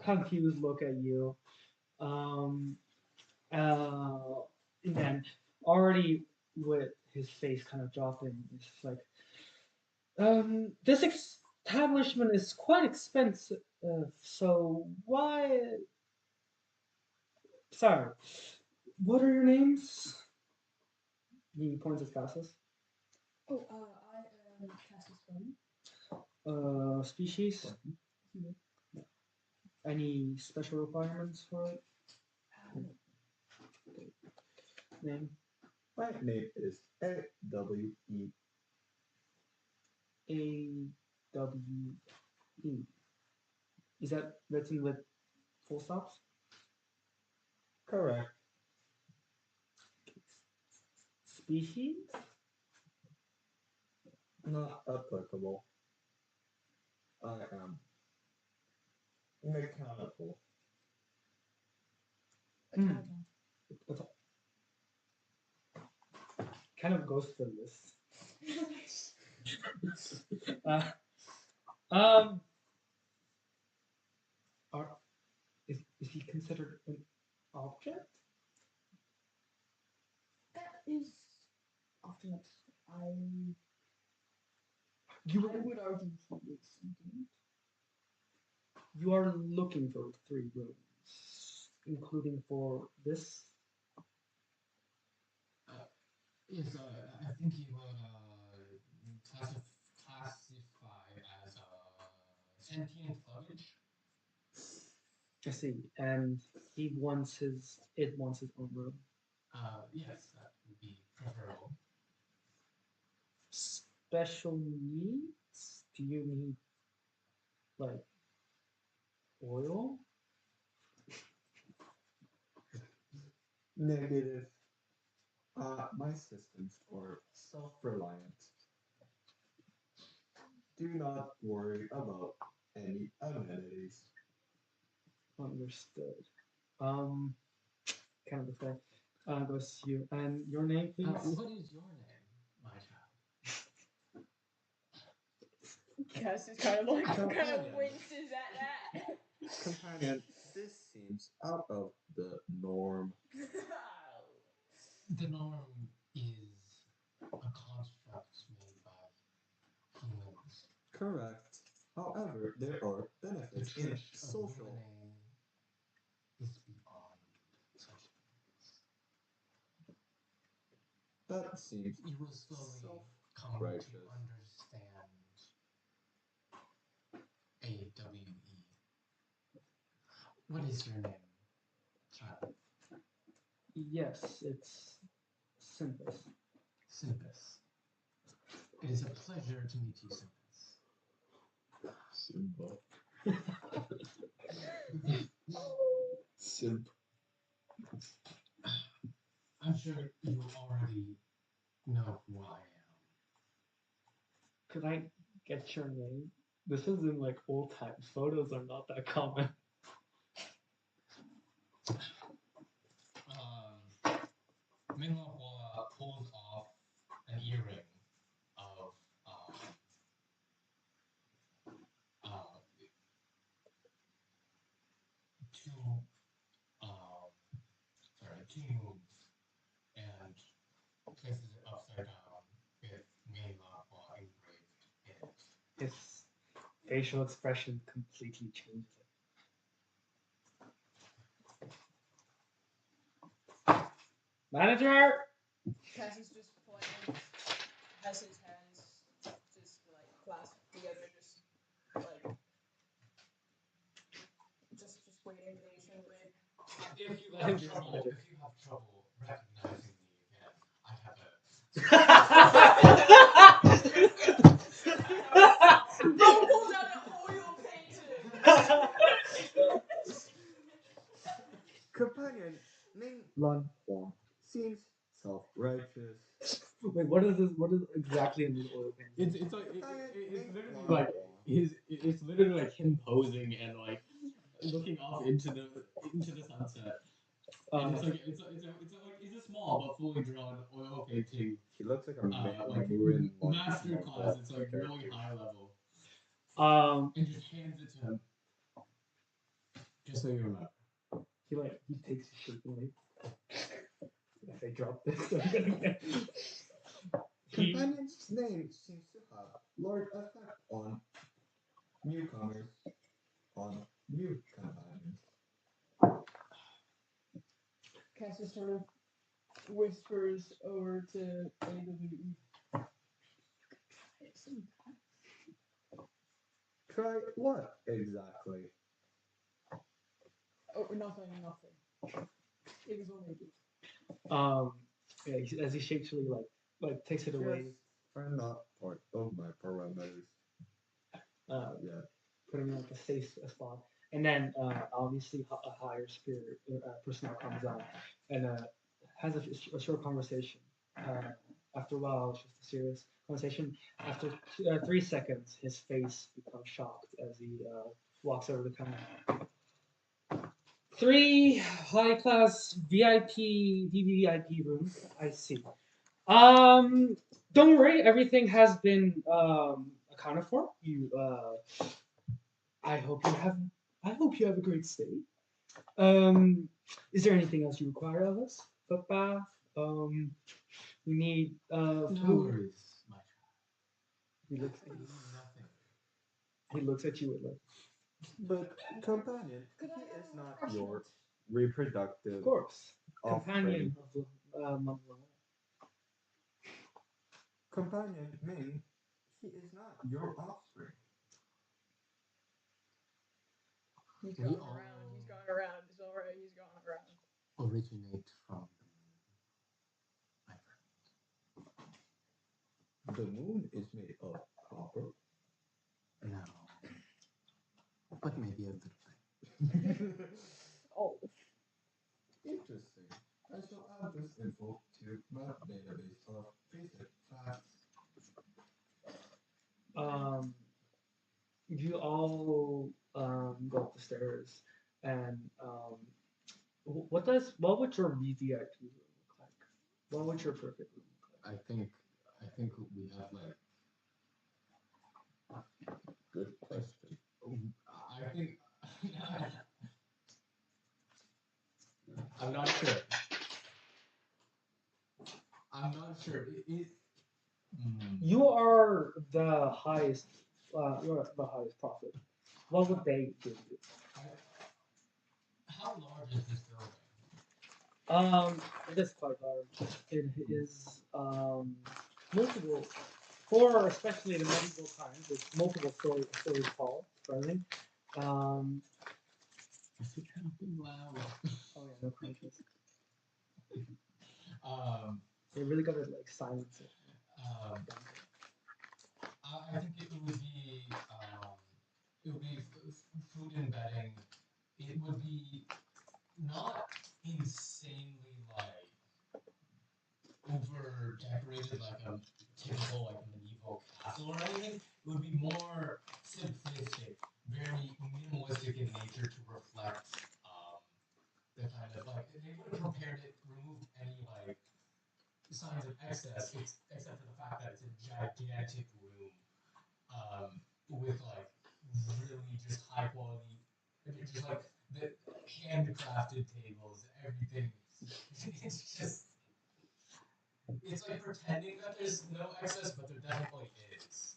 confused look at you. And then already with his face kind of dropping, it's just like, this establishment is quite expensive, so why? Sorry, what are your names? He points at Cassis. Oh, I am Cassie's friend. Species? Any special requirements for it? Name? My name is A.W.E. A-W-E. Is that written with full stops? Correct. Species? Not applicable. I am mechanical. Automaton. Kind of goes to the list. Is he considered an object? That is often I would argue he is sentient. You are looking for 3 rooms, including for this. Yes, I think he would classify as sentient luggage. I see, and it wants his own room. Yes, that would be preferable. Special needs? Do you need like oil? Negative. My systems are self-reliant. Do not worry about any amenities. Understood. Kind of the thing. Goes to you. And your name, please? What is your name, my child? Cass is kind of winces at that. Companion, this seems out of the norm. The norm is a construct made by humans. Correct. However, there are benefits in social. Is beyond such things. That seems You will slowly come to self-righteous. understand a What is your name, child? Yes, it's Simpus. Simpus. It is a pleasure to meet you, Simpus. Simba. Simp. I'm sure you already know who I am. Could I get your name? This is in like old times. Photos are not that common. Minghua pulls off an earring of two moons and places it upside down with Minghua engraved in it. His facial expression completely changes it. Manager! Cass is just playing, has his hands just like clasped together, just like just waiting patiently. If you have trouble recognizing me again, I have a I'll pull out an oil painting. Companion Ming Lan Huang seems self-righteous. Wait, what is this? What is exactly in this oil painting? It's like it's literally like it's literally like him posing and like looking off into the sunset. And it's a small but fully drawn oil painting. He looks like a Like Marin master class. It's like really high level. And just hands it to him. Just so you remember. He takes it shakingly. If I drop this, I'm gonna get. Companion's name seems to have large effect on newcomers, on new companions. Cass sort of whispers over to AWE. Try what exactly? Oh, nothing. It was only a gift. Yeah, as he shakily like takes it away. Yes, are not part of my parameters. Yeah. Put him in like a safe spot, and then obviously a higher spirit personnel comes out and has a short conversation. After a while, it's just a serious conversation. After 3 seconds, his face becomes shocked as he walks over the counter. 3 high-class VVIP rooms. I see. Don't worry, everything has been accounted for. I hope you have a great stay. Is there anything else you require of us? Foot bath. We need no food. worries, my child. He looks. Nothing. He looks at you with like. But companion, he is not your reproductive. Of course. Offspring. Companion of Mumble. Companion Ming, he is not your offspring. He's gone around. It's alright, he's gone around. Originate from my friend. The moon is made of copper. No. But maybe a little bit. Oh. Interesting. I shall add this info to my database of basic facts. You all go up the stairs, and what would your VVIP room look like? What would your perfect room look like? I think we have like. Good question. I think. I'm not sure. You are the highest. You're the highest profit. What would they give you? How large is this building? It is quite large. It is multiple, for especially the medieval times, it's multiple stories tall, right? Is it kind of being loud? Oh yeah, no crunches. Um, They really gotta like silence it. um, I think it would be food and bedding. It would be not insanely like over decorated like a typical like medieval castle or anything. It would be more simplistic, very minimalistic in nature to reflect the kind of like they would have prepared it, removed any like signs of excess, except for the fact that it's a gigantic room with like really just high quality, just like the handcrafted tables, everything. It's just it's like pretending that there's no excess, but there definitely is.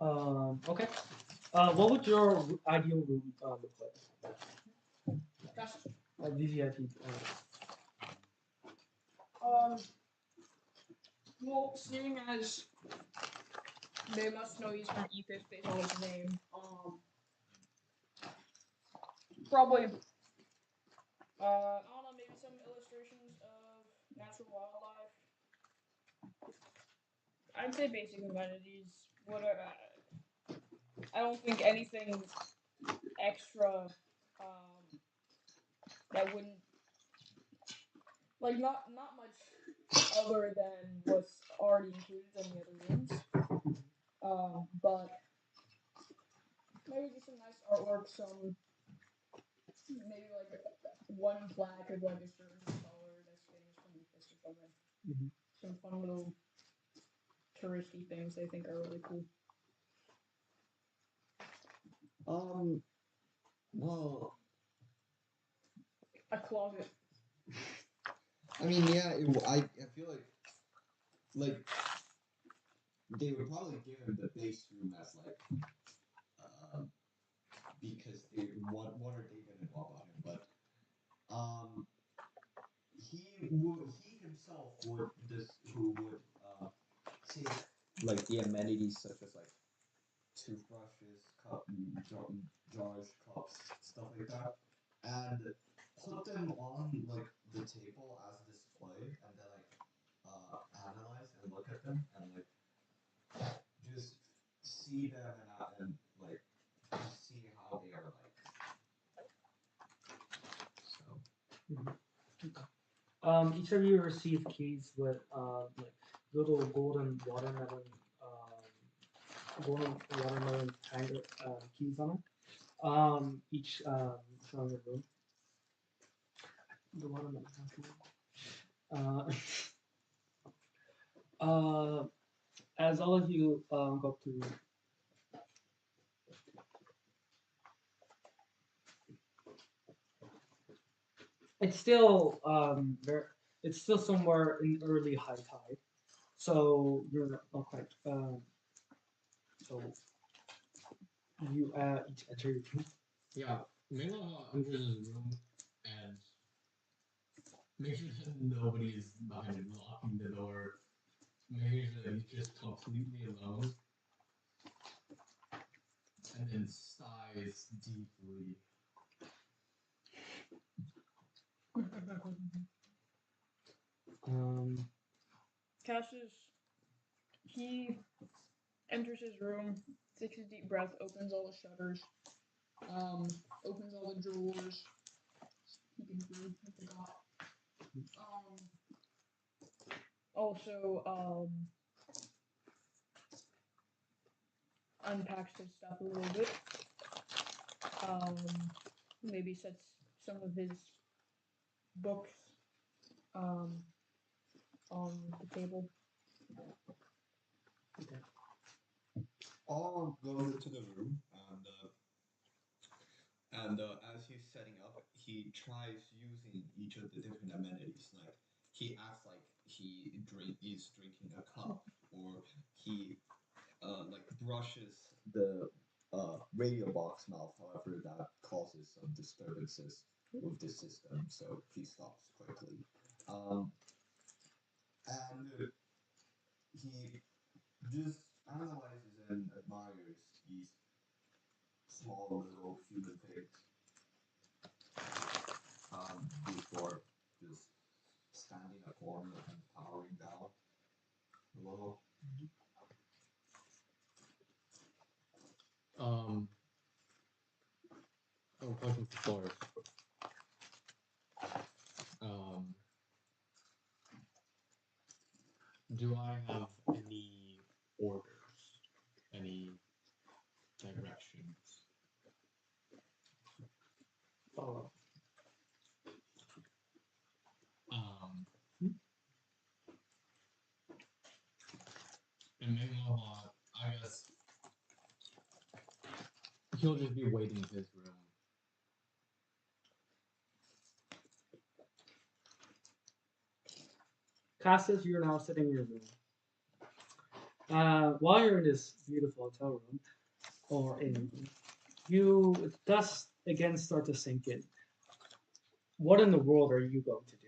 Okay. What would your ideal room look like? That's VVIP. well, seeing as they must know he's from Ethos based on his name, probably I don't know, maybe some illustrations of natural wildlife. I'd say basic amenities. I don't think anything extra that wouldn't like not much other than what's already included in the other rooms. But maybe just some nice artwork, maybe like one plaque of like a certain color that's famous from Ethos or something. Mhm. Some fun little touristy things I think are really cool. Well, A closet. I mean, yeah, I feel like they would probably give him the base room as like because what are they gonna know about him? But he himself would take like the amenities such as like toothbrushes, jars, cups, stuff like that, and put them on like the table as display, and then like analyze and look at them and like just see them and like see how they are like. So. Each of you receive keys with like little golden watermelon hanger keys on it. Each showing a room. The watermelon as all of you go up to it's still it's still somewhere in early high tide, so you're not quite so you each enter your room. Yeah, Mela enters his room and makes sure that nobody is behind him, locking the door, making sure that he's just completely alone, and then sighs deeply. Cassius, he enters his room, takes a deep breath, opens all the shutters, opens all the drawers. Peeking through, I forgot. Also, unpacks his stuff a little bit. Maybe sets some of his books on the table. Okay. All go into the room and as he's setting up, he tries using each of the different amenities. Like he acts like is drinking a cup, or he like brushes the radio box mouth. However, that causes some disturbances with the system, so he stops quickly. And he just analyzes and admires these small little human things before just standing in a corner and powering down. Hello. Question for Forrest. Do I have any orders? Any directions? Follow. And maybe I guess he'll just be waiting in his room. Cassis, you're now sitting in your room. While you're in this beautiful hotel room, or in, you thus again start to sink in. What in the world are you going to do?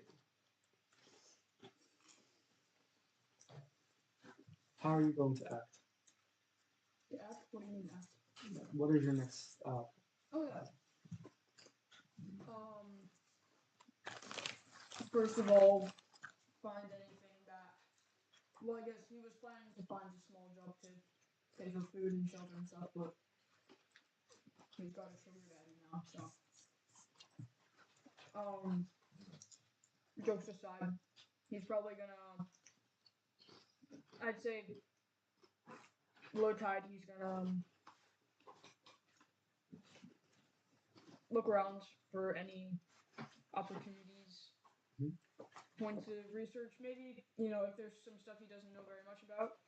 How are you going to act? Act? What do you mean act? What is your next? Oh yeah. First of all, find anything that. Well, I guess he was planning to find a small job to pay for food and shelter and stuff, but he's got a sugar daddy now, so. Jokes aside, he's probably gonna. I'd say low tide. He's gonna look around for any opportunities, points of research. Maybe if there's some stuff he doesn't know very much about,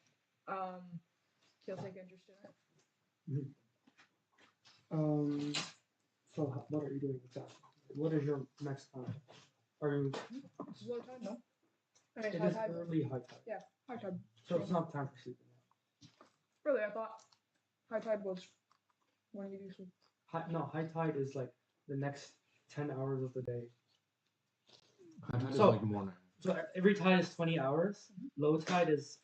he'll take interest in it. So what are you doing exactly? What is your next plan? Are you? It's low tide, no? I mean, It high is tide. early high tide. Yeah, high tide. So it's not time for sleeping yet. Really, I thought high tide was when you do sleep. High tide is like the next 10 hours of the day. High tide is So- like morning. So every tide is 20 hours. Low tide is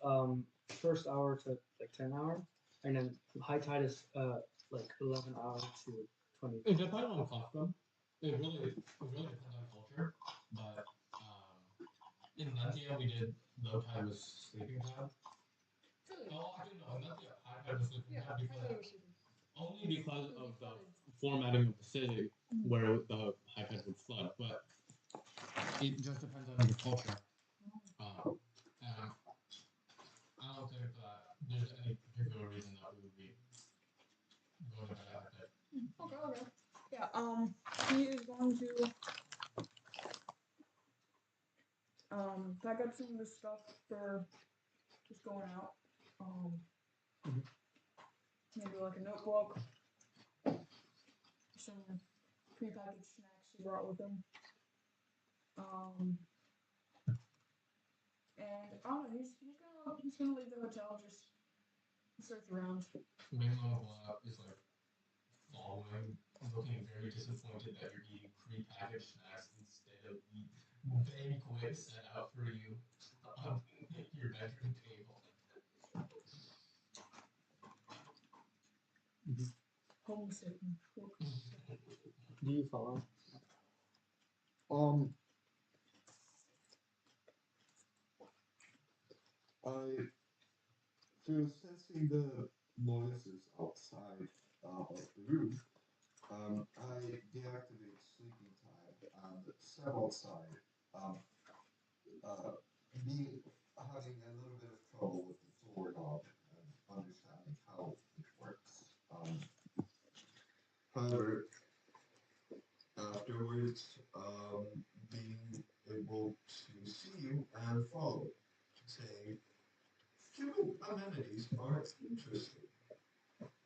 first hour to like 10 hours, and then high tide is like 11 hours to 20. It depends on custom. It really depends on culture. But in Nantia we did low tide was sleeping time. Oh, actually no, in Nantia high tide was sleeping time only because of the formatting of the city where the high tide would flood. But it just depends on your culture. And I don't think that there's any particular reason that we would be going to high tide. Okay. Yeah. He is going to pack up some of the stuff for just going out. Maybe like a notebook, some prepackaged snacks he brought with him. And I don't know, he's gonna leave the hotel, just search around. Meanwhile, is like following, looking very disappointed that you're eating prepackaged snacks instead of the banquet set out for you on your bedroom table. Homesick. Do you follow? Through sensing the noises outside of the room, I deactivate sleeping time and step outside. Having a little bit of trouble with the doorknob and understanding how it works. However, afterwards, being able to see you and follow, saying, human amenities are interesting.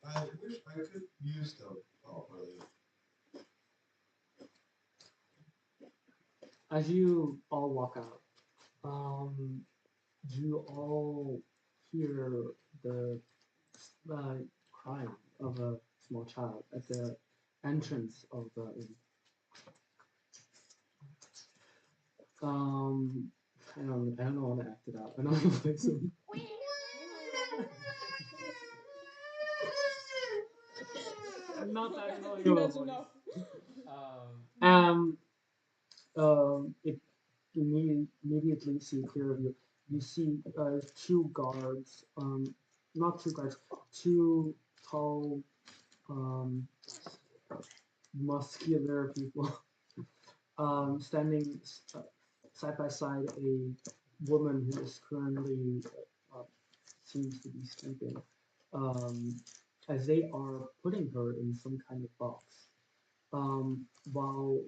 I wish I could use them properly. As you all walk out, you all hear the crying of a small child at the entrance of the inn. I don't want to act it out. I don't know if so. not that annoying He of a knows voice. enough. It immediately see clear of you. You see two guards, not two guards, two tall, muscular people, standing side by side a woman who is currently seems to be sleeping, as they are putting her in some kind of box. While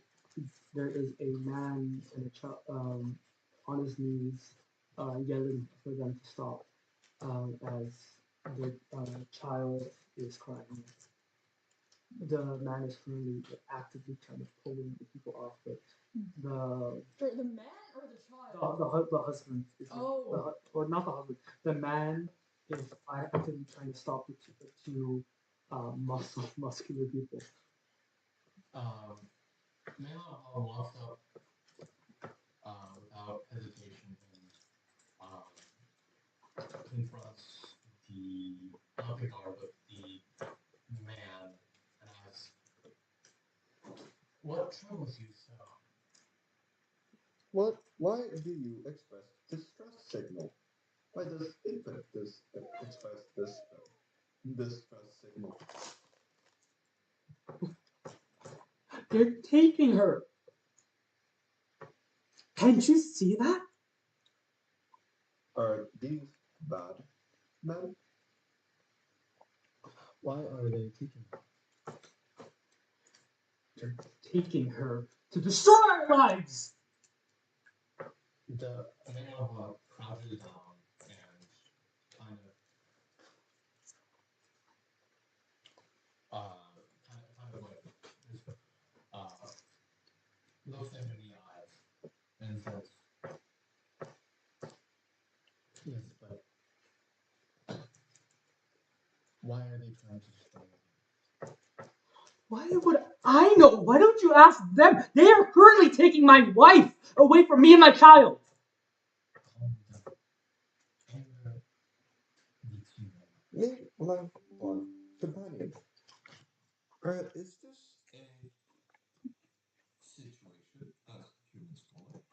there is a man and a child on his knees, yelling for them to stop, as the child is crying. The man is currently actively trying to pull the people off, but The man or the child? the husband is or not the husband. The man is actively trying to stop the two muscular people. Mela walks up without hesitation and confronts not the guard, but the man, and asks, "What troubles you so?" Why do you express distress signal? Why does infant express this distress signal? They're taking her. Can't you see that? Are these bad men? Why are they taking her? They're taking her to destroy our lives. The Mela crouches down and kind of like just looks them in the eyes and says, "Yes, but why are they trying to destroy me?" Why would I know? Why don't you ask them? They are currently taking my wife away from me and my child. Calm down. Anger leads you nowhere. Me, my one companion. Is this a situation, as humans call it?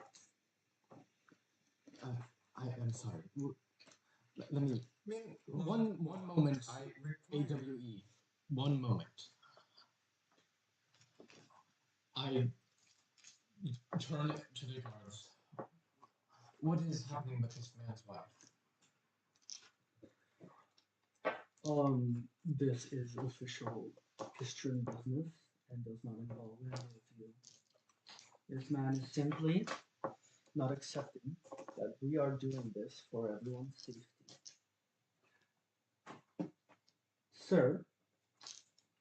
I am sorry. Let me. One moment. AWE. One moment. I turn to the guards. What is happening with this man's wife? This is official Christian business and does not involve any of you. This man is simply not accepting that we are doing this for everyone's safety. Sir,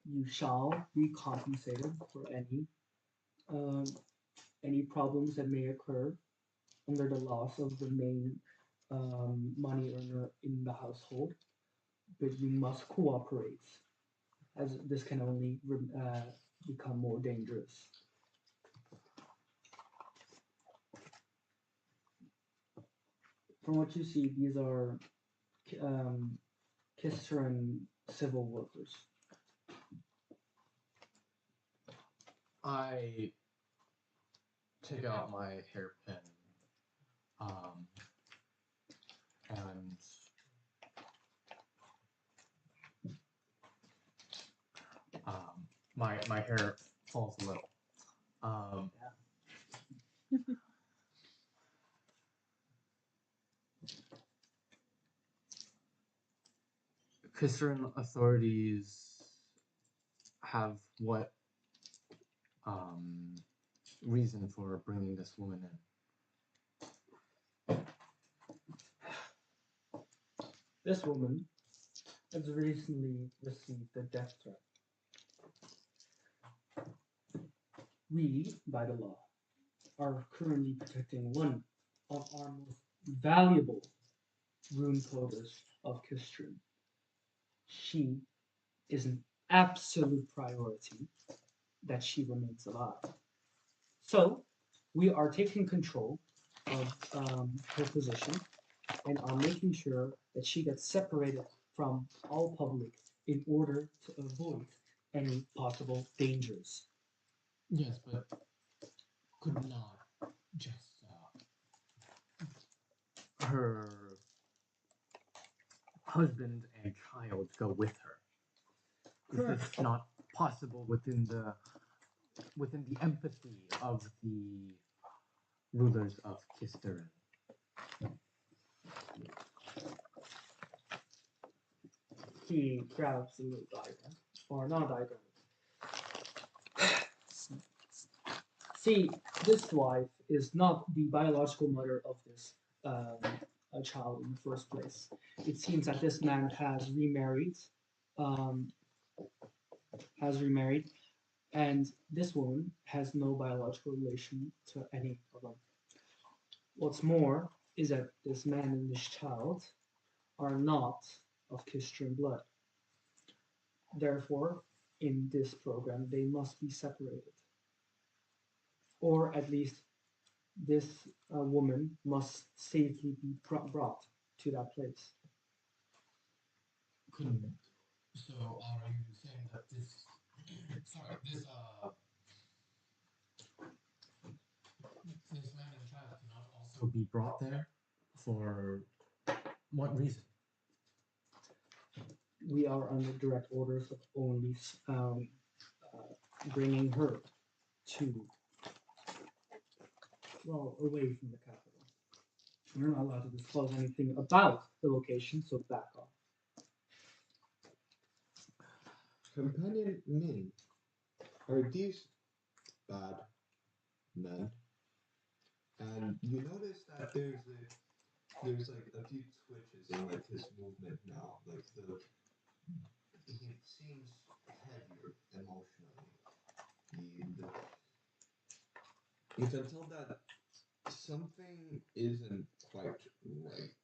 you shall be compensated for any problems that may occur under the loss of the main money earner in the household, but you must cooperate, as this can only become more dangerous. From what you see, these are Kistran civil workers. I take out my hairpin and my hair falls a little. Christian authorities have what reason for bringing this woman in? This woman has recently received a death threat. We, by the law, are currently protecting one of our most valuable rune coders of Kistran. She is an absolute priority that she remains alive. So, we are taking control of her position and are making sure that she gets separated from all public in order to avoid any possible dangers. Yes, but could not just her husband and child go with her? Is this not possible within the empathy of the rulers of Kisterin? He grabs the little diagram, or not diagram. See, this wife is not the biological mother of this a child in the first place. It seems that this man has remarried, um, and this woman has no biological relation to any of them. What's more is that this man and this child are not of Christian blood. Therefore, in this program, they must be separated. Or at least this woman must safely be brought to that place. So are you saying that this man and child cannot also be brought there? For what reason? We are under direct orders of only bringing her to, well, away from the capital. We're not allowed to disclose anything about the location, so back off. Companion Min, are these bad men? And you notice that there's like a few twitches in like his movement now. Like he seems heavier emotionally. You can tell that something isn't quite right.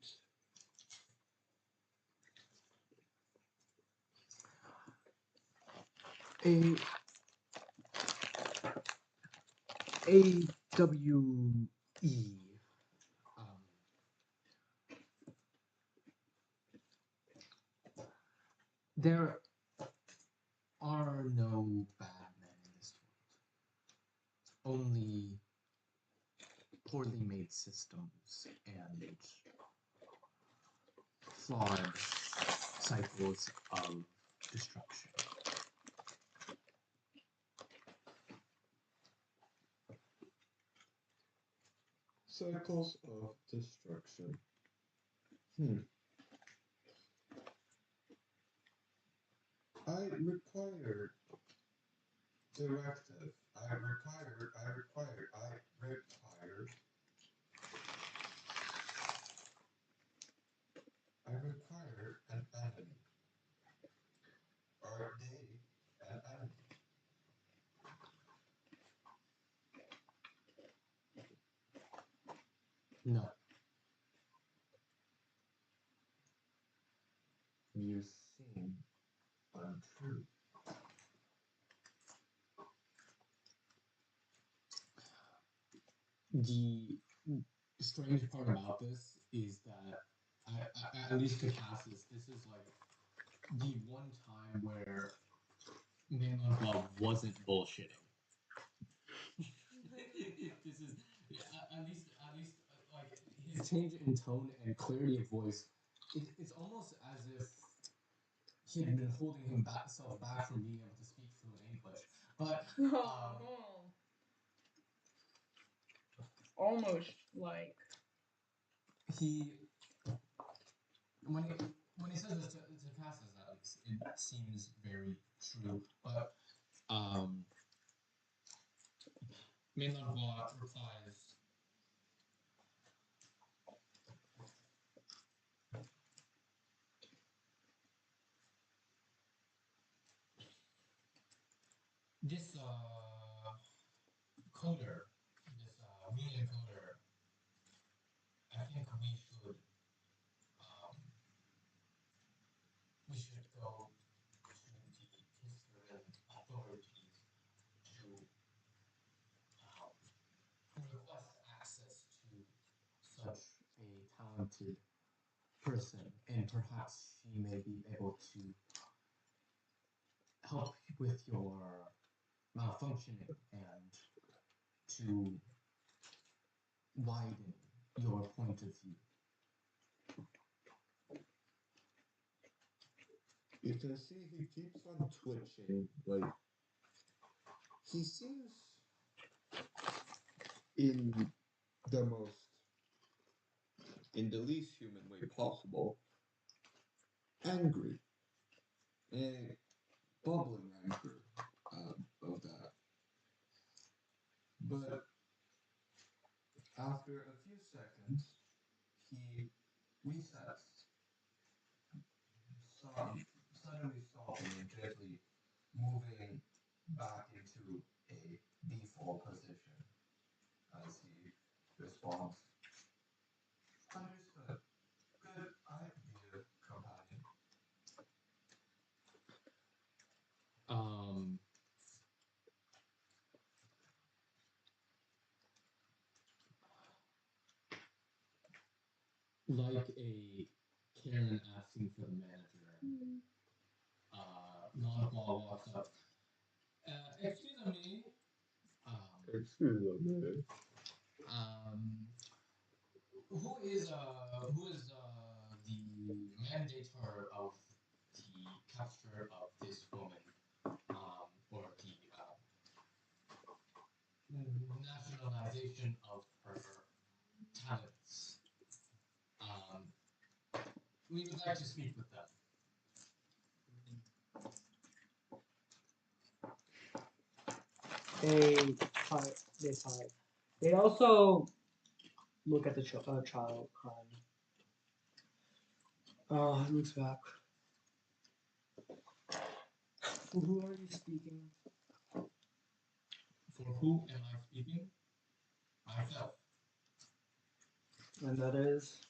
AWE. There are no bad men in this world. Only poorly made systems and flawed cycles of destruction. Cycles of destruction. I require directive. I require an enemy. Are they an enemy? No. You seem untrue. The strange part about this is that, at least to Cassius, this is like the one time where Mainland Love wasn't bullshitting. This is at least like his change in tone and clarity of voice. It's almost as if he had been holding himself back from being able to speak fluent English. But almost like he when he says this to Cassius, at least it seems very true. But Mainland Voix replies, this coder, this Wheeling coder, I think we should go to the Kisterin authorities to request access to such a talented person, and perhaps she may be able to help with your malfunctioning and to widen your point of view. You can see he keeps on twitching, like he seems in the most, in the least human way possible, angry, a bubbling anger of that. But after a few seconds, he resets, suddenly stopping and gently moving back into a default position as he responds. Understood. Good idea, companion. Um, like a Karen asking for the manager, Nonball walks up. Excuse me. Excuse me. Who is the mandator of the capture of this woman, or the nationalization of her talents? We would like to speak with them. They hide. They hide. They also look at the child crying. Looks back. For who are you speaking? For who am I speaking? Myself. And that is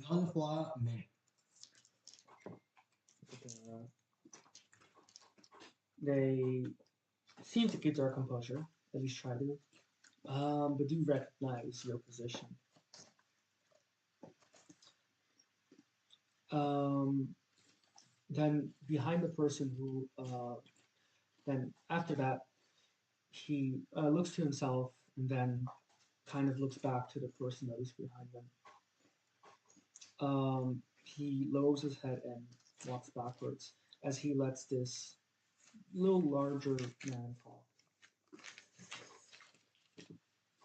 Nanhua Ming. they seem to keep their composure, at least try to, but do recognize your position. Then behind the person who, then after that, he looks to himself and then kind of looks back to the person that was behind them. He lowers his head and walks backwards as he lets this little larger man talk.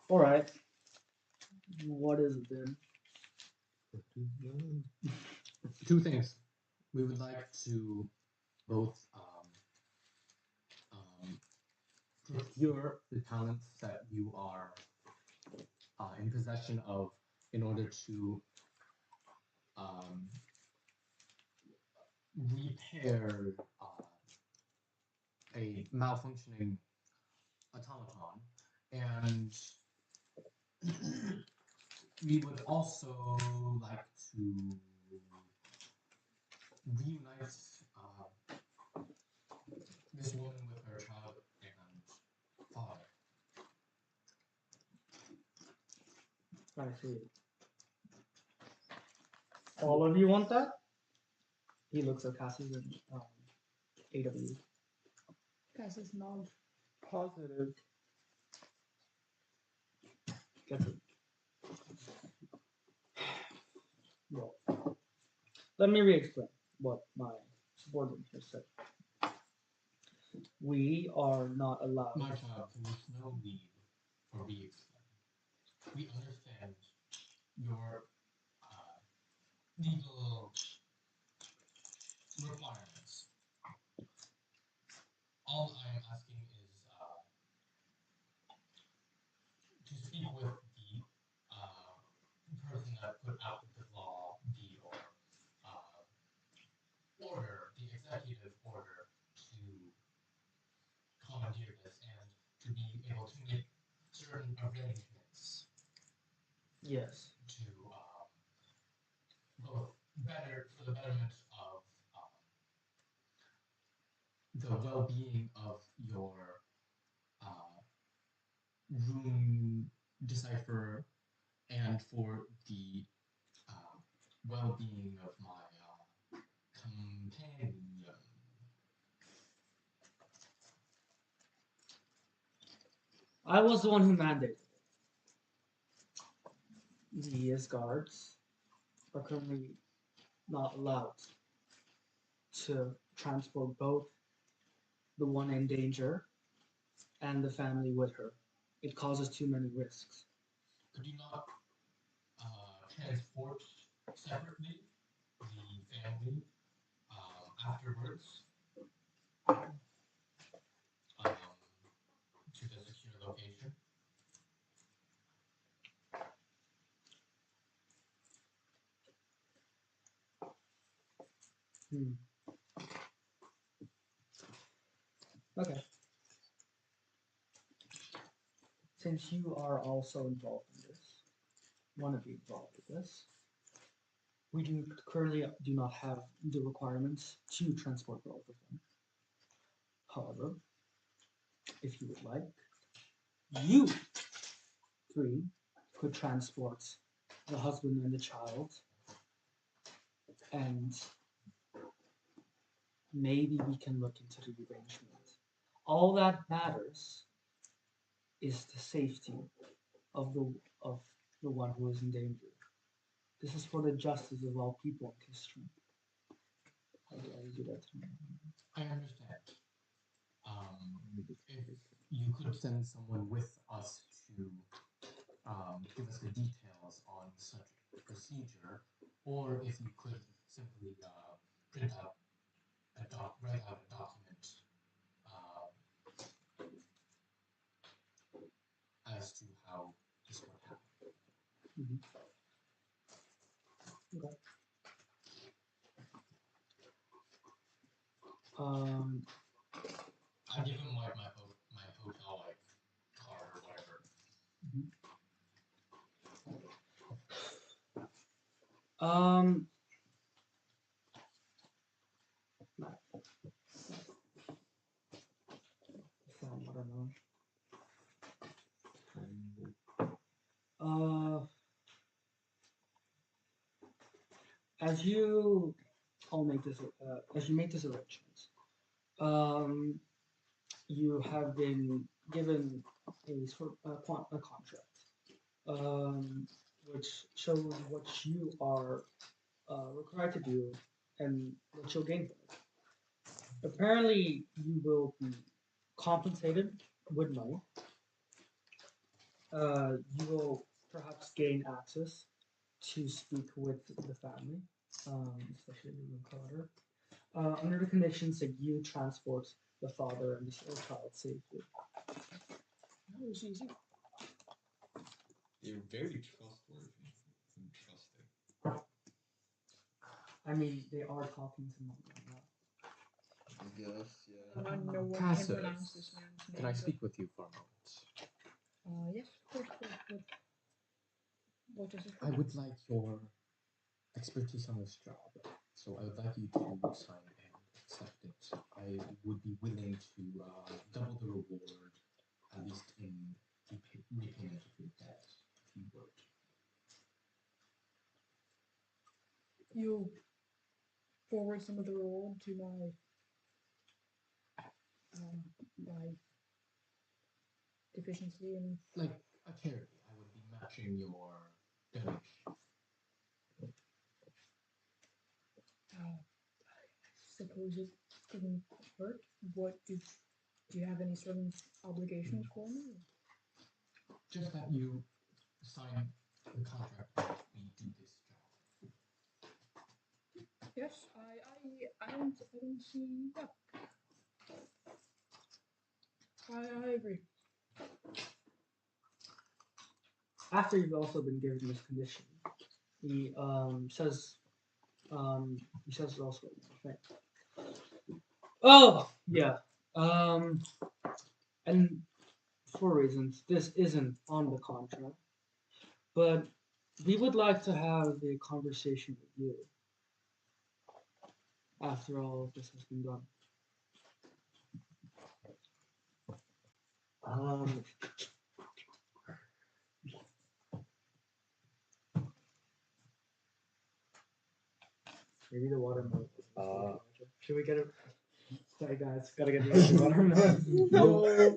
All right, what is it then? Two things. We would like to both procure the talents that you are in possession of in order to repair a malfunctioning automaton, and we would also like to reunite this woman with her child and father. I see. All of you want that? He looks at Cassius and AW. Cassius nods. Positive. Gets it. Well, let me re-explain what my subordinate here said. We are not allowed. My child, there is no need for re-explain. We understand your legal requirements. All I am asking is to speak with the person that put out the law, the order, the executive order to commandeer this and to be able to make certain arrangements Yes. to both better for the betterment of the well-being of your room decipherer and for the well-being of my companion. I was the one who mandated it. The guards are currently not allowed to transport both the one in danger and the family with her. It causes too many risks. Could you not transport separately the family afterwards to the secure location? Okay. Since you are also involved in this, want to be involved with this, we currently do not have the requirements to transport both of them. However, if you would like, you three could transport the husband and the child, and maybe we can look into the arrangement. All that matters is the safety of the one who is in danger. This is for the justice of all people in history. How do I do that? I understand. If you could send someone with us to give us the details on such procedure, or if you could simply write out a document as to how this would happen. Okay. I give him like my hotel like card or whatever. As you all make this, as you make this arrangement, you have been given a sort of a contract, which shows what you are required to do and what you'll gain from it. Apparently, you will be compensated with money. You will perhaps gain access to speak with the family, especially the daughter, under the conditions that you transport the father and the child safely. That was easy. You're very trustworthy and trusting. I mean, they are talking to mom right now. Yes, I yeah. don't know what Cassius, to pronounce this man's name. Can I speak with you for a moment? Yes, of course. What is it? I would like your expertise on this job, so I would like you to sign and accept it. I would be willing to double the reward, at least in repayment of your debt, if you would. You forward some of the reward to my deficiency in Like a charity, I would be matching your donation. I suppose it couldn't hurt. Do you have any certain obligations for me? Just that you sign the contract that we do this job. Yes, I don't see. Yeah. I agree. After you've also been given this condition, he says it also. Right. Oh yeah, and for reasons this isn't on the contract, but we would like to have a conversation with you after all of this has been done. Maybe the watermelon. Should we get it? Sorry guys, gotta get the watermelon. No,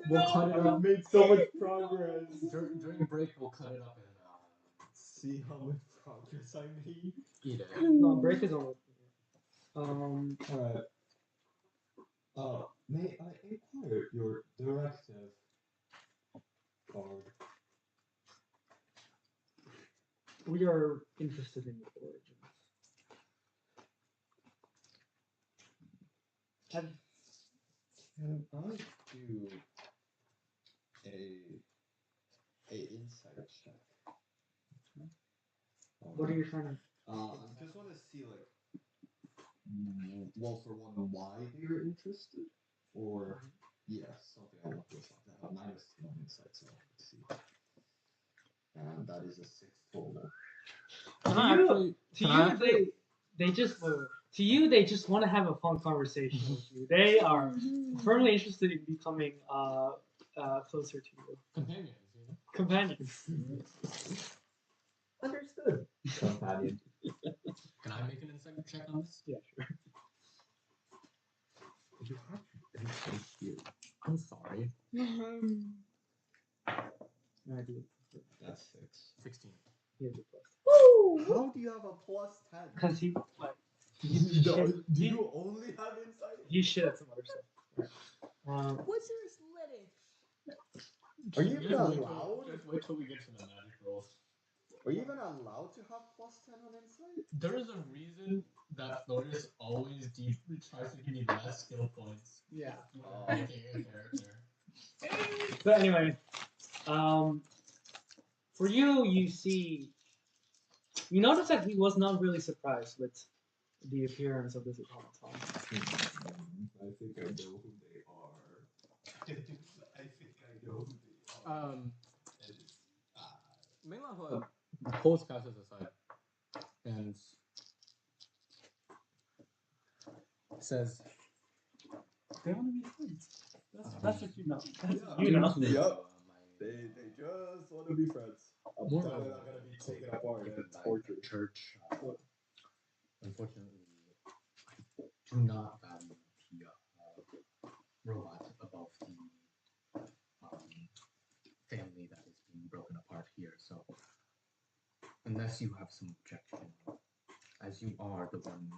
We'll cut it up. made so much progress. During break, we'll cut it up and See how much progress I made. eat it. No, break is over. Alright. May I inquire your directive card? We are interested in your origins. Can I do a insight check? What are you trying to? I just want to see well, for one, why you're interested, or something along those lines. -10 on insight, so let's see. And that is a 6 total. To you, they just want to have a fun conversation with you. They are firmly interested in becoming closer to you. Companions, you know? Companions. Understood. Companion. Can I make an insight check on this? Yeah, sure. You have insight here. I'm sorry. I do. That's 6. 16. He has a plus. How do you have a +10? Because he Do you only have insight? he shit at some other stuff. What's your athletic? Are you even allowed? Just wait till we get to the magic rolls. Are you even allowed to have +10 on insight? There is a reason that Florius always tries to give me less skill points. Yeah. Making a character. But anyway, for you, you notice that he was not really surprised with the appearance of this automaton. I think I know who they are. I think I know who they are. Minglan pulls Cassius aside and says, They want to be friends. That's what you know. Yep. They just want to be friends. I'm definitely not gonna be taken apart and tortured. Church. Unfortunately, I do not value the robot above the family that is being broken apart here. So, unless you have some objection, as you are the one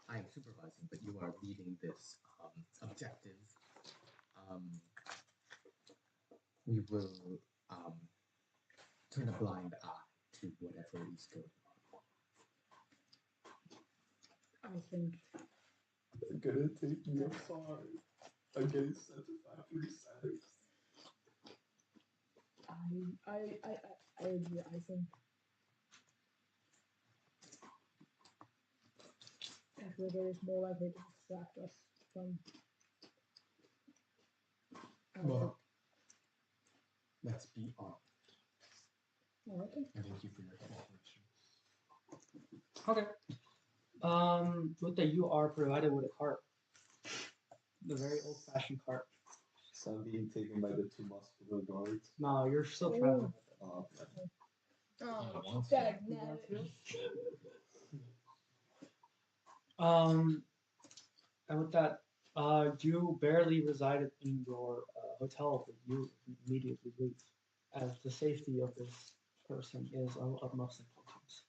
I am supervising, but you are leading this objective, we will turn a blind eye to whatever is going on. I think They're gonna take me apart. I'm getting sent to factory settings. I agree. I think Ecuador is more likely to distract us from. Well, let's be on. Okay. And thank you for your cooperation. Okay. With that, you are provided with a cart. The very old-fashioned cart. So I'm being taken by the 2 muscular guards. No, you're still traveling. Oh, wants dag You nabbit. want to? And with that, you barely resided in your hotel, but you immediately leave, as the safety of this person is of utmost importance.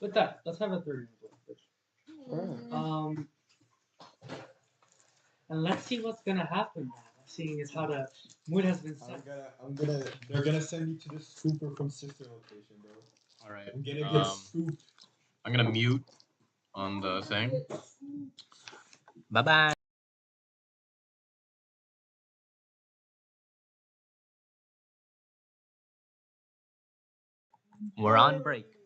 With that, let's have a 30-minute break. And let's see what's gonna happen now, seeing as how the mood has been set. They're gonna send me to the scooper from sister location, bro. Alright. I'm gonna get scooped. I'm gonna mute on the thing. Bye bye. We're on break.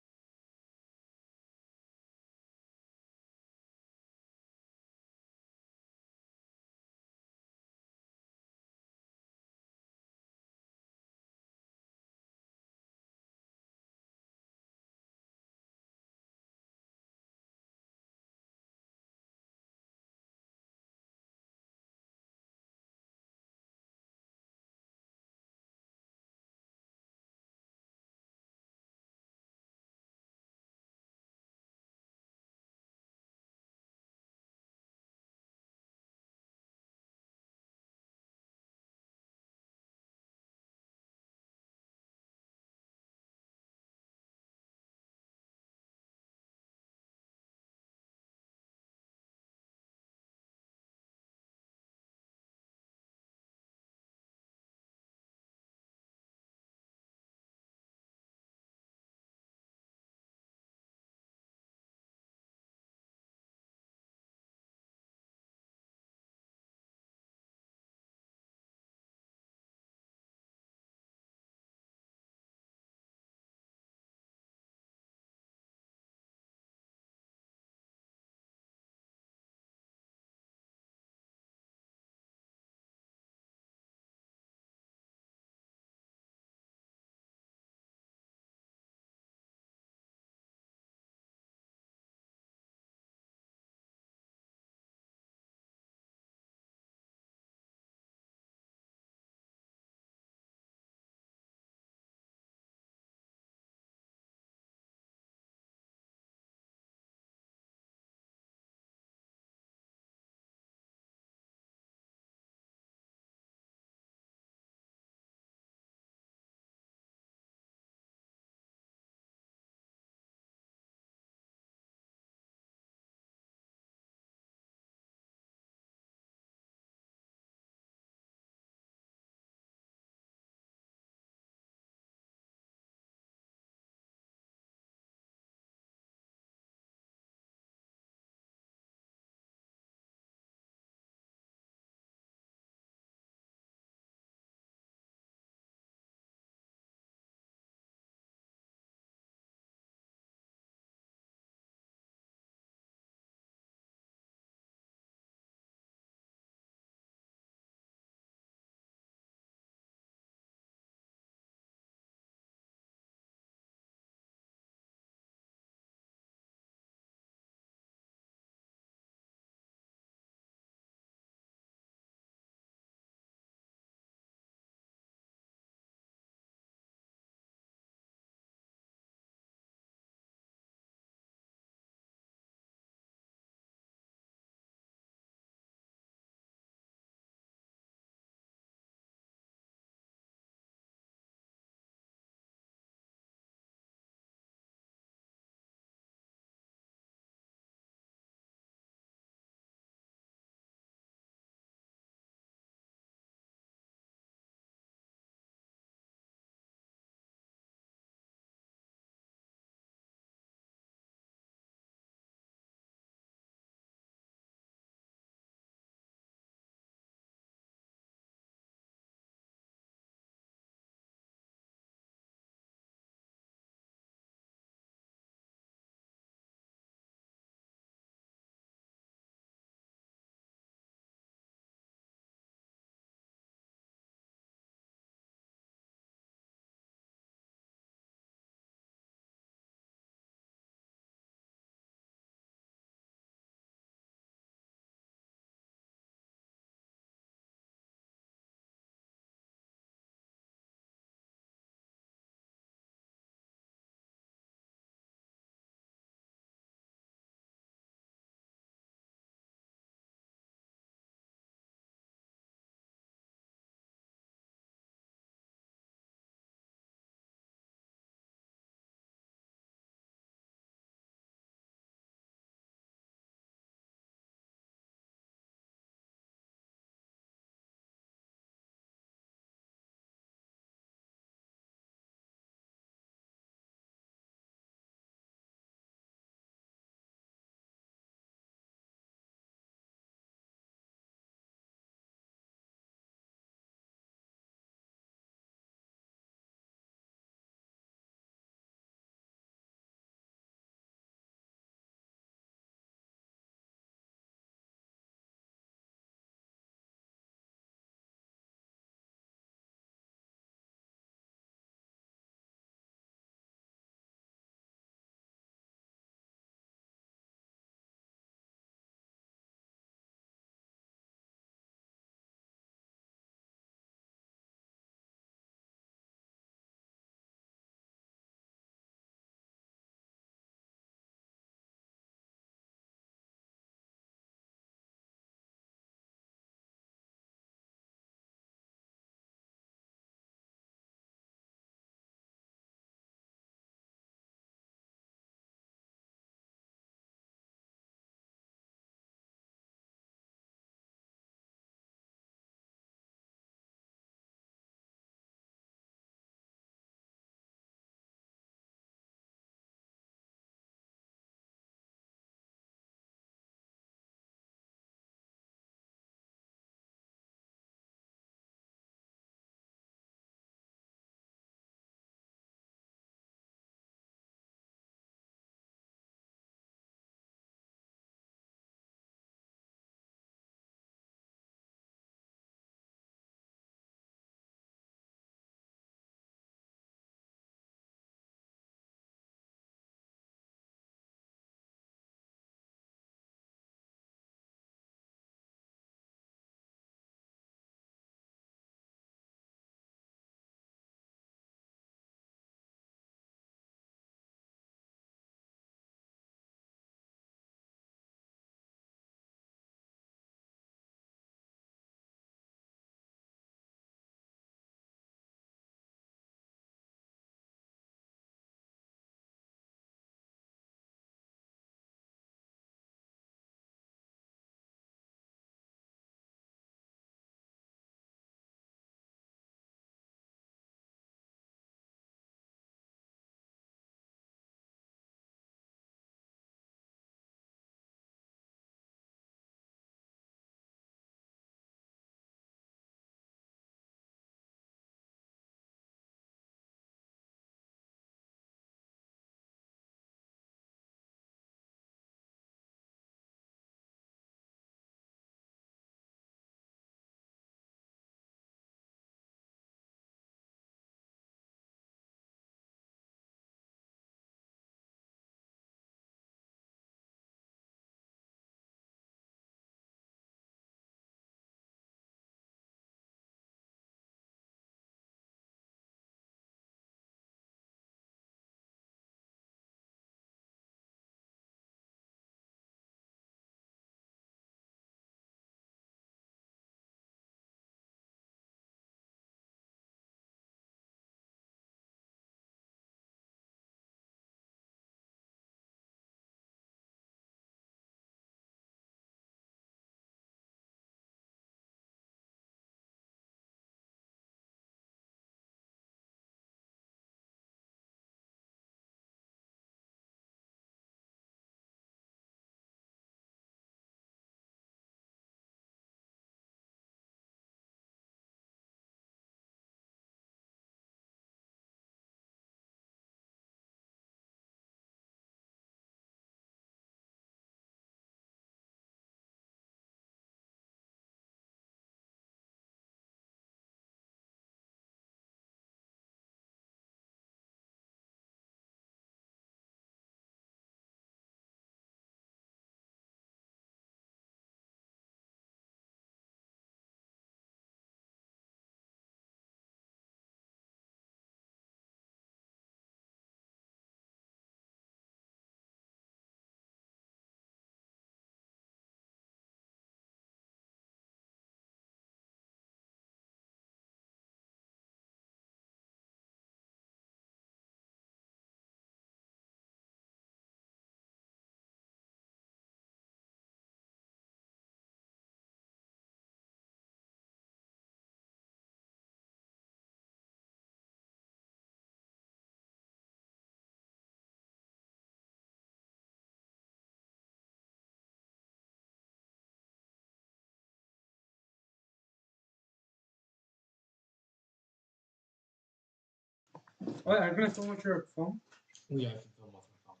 Wait, are you gonna film with your phone? Yeah, I can film with my phone.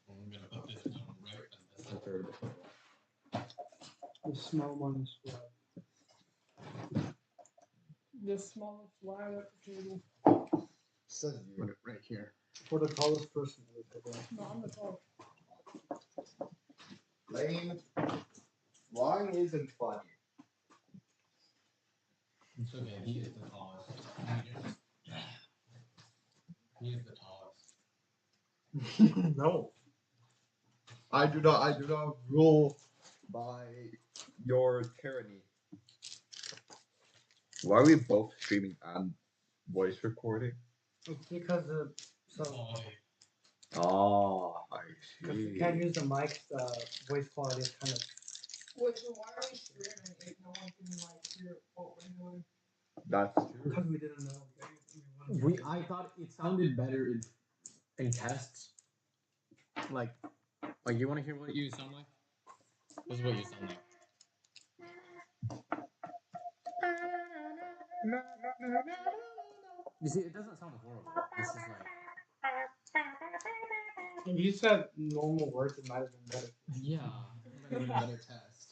I'm gonna put this one right in the center. The small one as well. The smallest flower at the table. Says you. Put it right here. For the tallest person. No, I'm the tall. Lane. Lying isn't funny. It's okay. He is the tallest. He is the tallest. No. I do not rule by your tyranny. Why are we both streaming and voice recording? It's because so Quality. Oh, I because you see. can't use the mic, the voice quality is kind of. Wait, so why are we streaming if no one can like hear what we're doing? That's true. Because we didn't know. I thought it sounded better in tests. Like you want to hear what you sound like? This is what you sound like. You see, it doesn't sound horrible. This is like. If you said normal words, it might have been better. Yeah, it might have been a better test.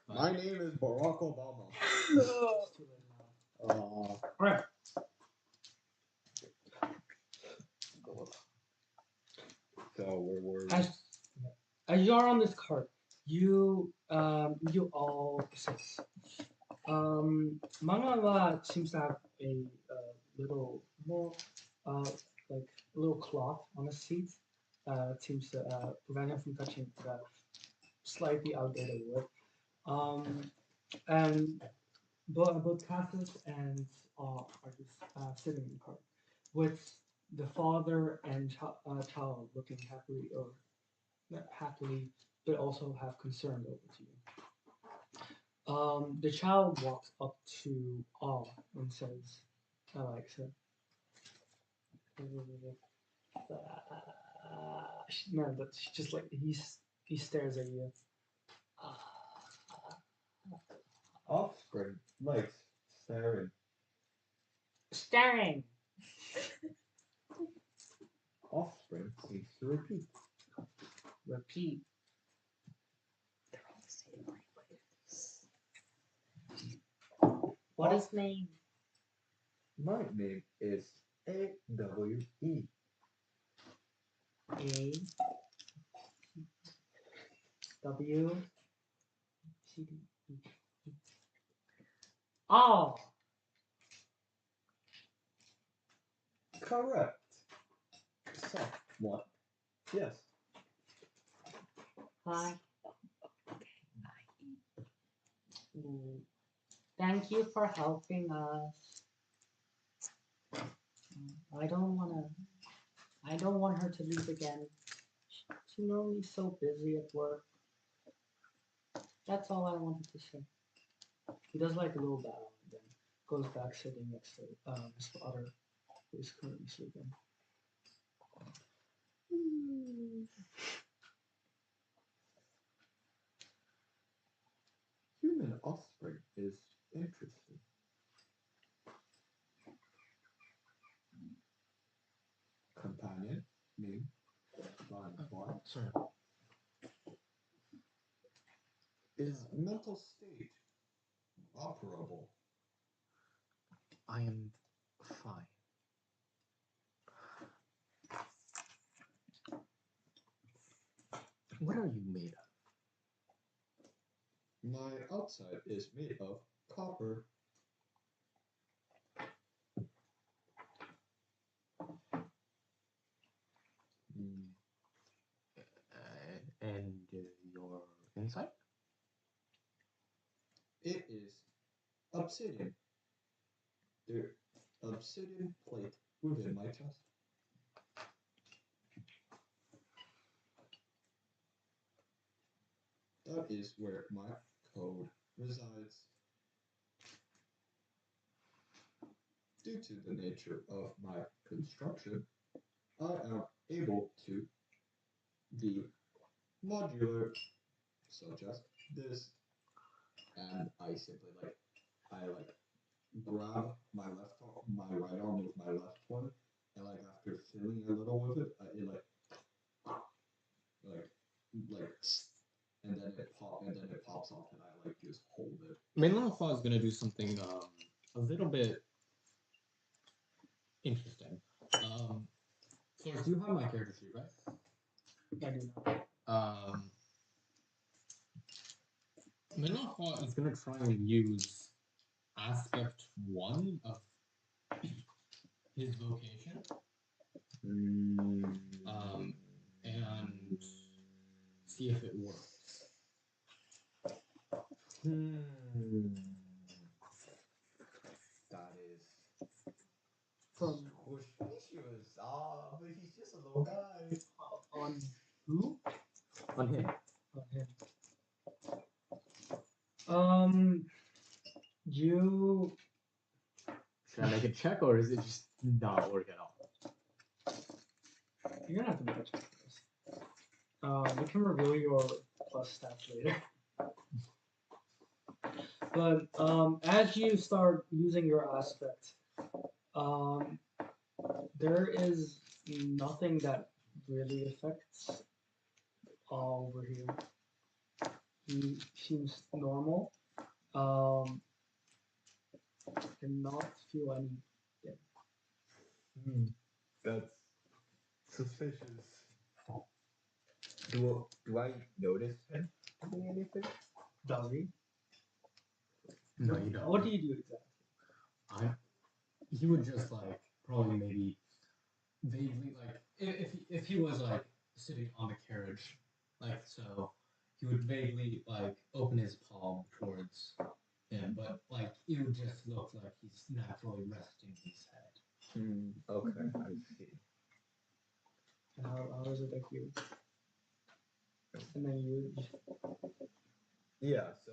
But My name is Barack Obama. It's too late now. Alright. So where were we? As you are on this cart, you all says, Mangawa seems to have a little more like a little cloth on the seat. It seems to prevent him from touching the slightly outdated wood. And both Cassius and are just sitting in the cart with the father and child looking happily, or not happily, but also have concern over to you. The child walks up to all and says, Alexa. No, but she just like he stares at you. Offspring likes staring. Staring. Offspring seems to repeat. Repeat. They're all the same language. What is name? My name is A-W-E. A W C D E. Oh. Correct. Somewhat. Yes. Hi. Thank you for helping us. I don't want her to leave again. She's normally so busy at work. That's all I wanted to say. He does like a little bow and then goes back sitting next to his father, who is currently sleeping. Human offspring is interesting. Companion, name, blind, sorry. is mental state operable? I am fine. What are you made of? My outside is made of copper. And your inside? It is obsidian. The obsidian plate within my chest. That is where my code resides. Due to the nature of my construction, I am able to be modular, such as this, and I simply like grab my right arm with my left one, and like after fiddling a little with it, it like and then it pops off, and I like just hold it. Mainland Claw is gonna do something a little bit interesting. Flores, do you have my character sheet, right? I do not. Mainland Claw is gonna try and use aspect 1 of his vocation. And see if it works. That is From suspicious. But he's just a little guy. on who? On him. On him. You Should I make a check or is it just not work at all? you're gonna have to make a check for this. We can reveal your plus stats later. But as you start using your aspect, there is nothing that really affects over here. He seems normal. Cannot feel any. That's suspicious. Do I notice him doing anything? Does he? No, you don't. What do you do exactly? He would just like probably maybe vaguely like if he was like sitting on the carriage, like so, he would vaguely like open his palm towards him, but like it would just look like he's naturally resting his head. Okay, I see. And how does it affect you? And then you Yeah, so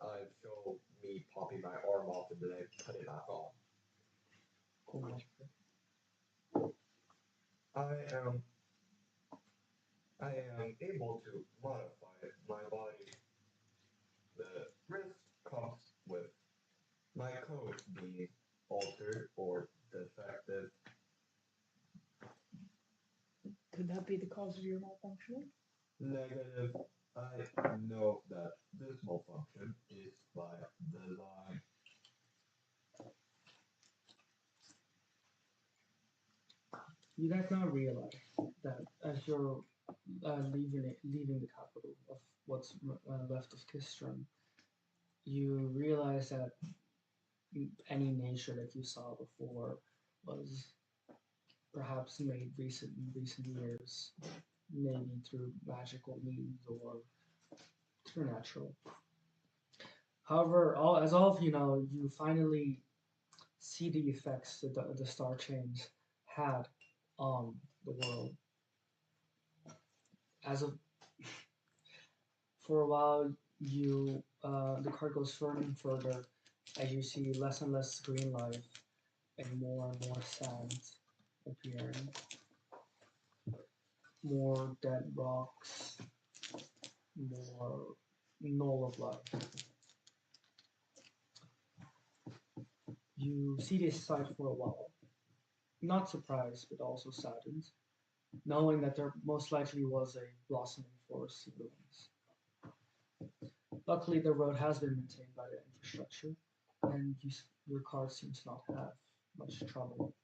I show me popping my arm off and then I cut it back on. cool. I am able to modify my body. The risk comes with my code being altered or defective. Could that be the cause of your malfunction? Negative. I know that this malfunction is by design. You guys now realize that as you're leaving the capital of what's left of Kistron, you realize that any nature that you saw before was perhaps made in recent years, maybe through magical means or through natural. However, as all of you know, you finally see the effects that the star chains had on the world. As of for a while, the card goes further and further as you see less and less green life and more sand appearing, more dead rocks, more null of life. You see this sight for a while, not surprised but also saddened, knowing that there most likely was a blossoming forest in ruins. Luckily, the road has been maintained by the infrastructure, and your car seems not to have much trouble.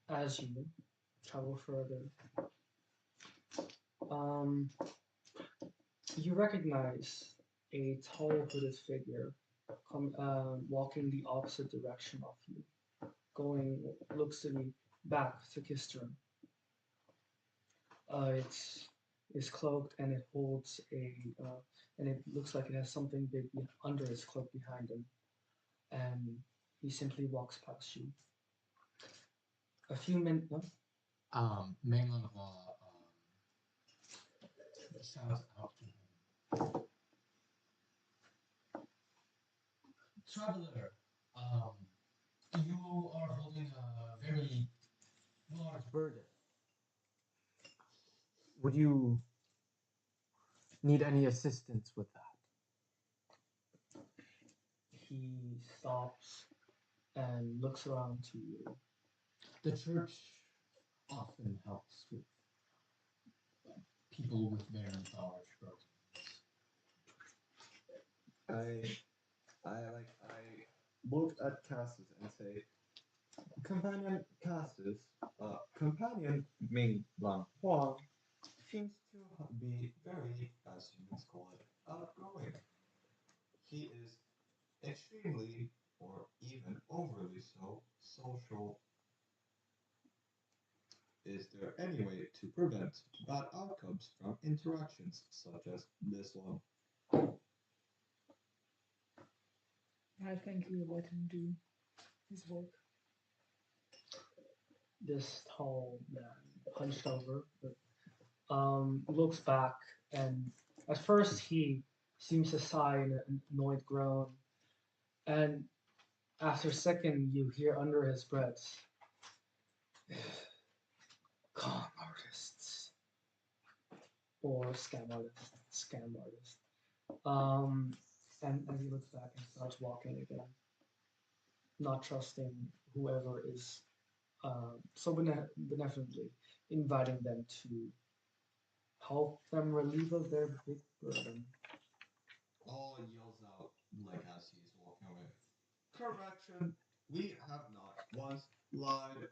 As you travel further, you recognize a tall hooded figure walking the opposite direction of you, looks to be back to Kistron. It's cloaked and it holds and it looks like it has something big under its cloak behind him, and he simply walks past you. A few minutes. No? Mainland Law shouts out to him. Traveler, you are holding a very large burden. Would you need any assistance with that? He stops and looks around to you. The church often helps with people with very large burdens. I look at Cassis and say, Companion Cassis, Companion Ming Lang Huang seems to be very, as humans call it, outgoing. He is extremely, or even overly so, social. Is there any way to prevent bad outcomes from interactions such as this one? I think we let him do his work. This tall man, hunched over, looks back, and at first he seems to sigh in an annoyed groan, and after a second you hear under his breath, "Con artists," or scam artist. And as he looks back and starts walking again, not trusting whoever is so benevolently inviting them to help them relieve of their big burden. All yells out like as he's walking away. Correction, we have not once lied.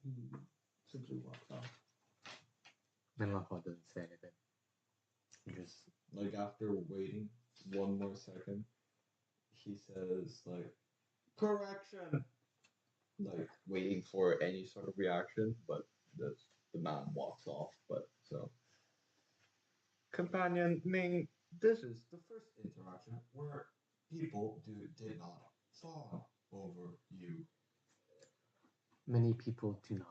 He simply walks off. Menlaho doesn't say anything. He just Like after waiting one more second, he says like, correction. Like waiting for any sort of reaction, but the man walks off. But so, Companion Ming, this is the first interaction where people did not fawn over you. many people do not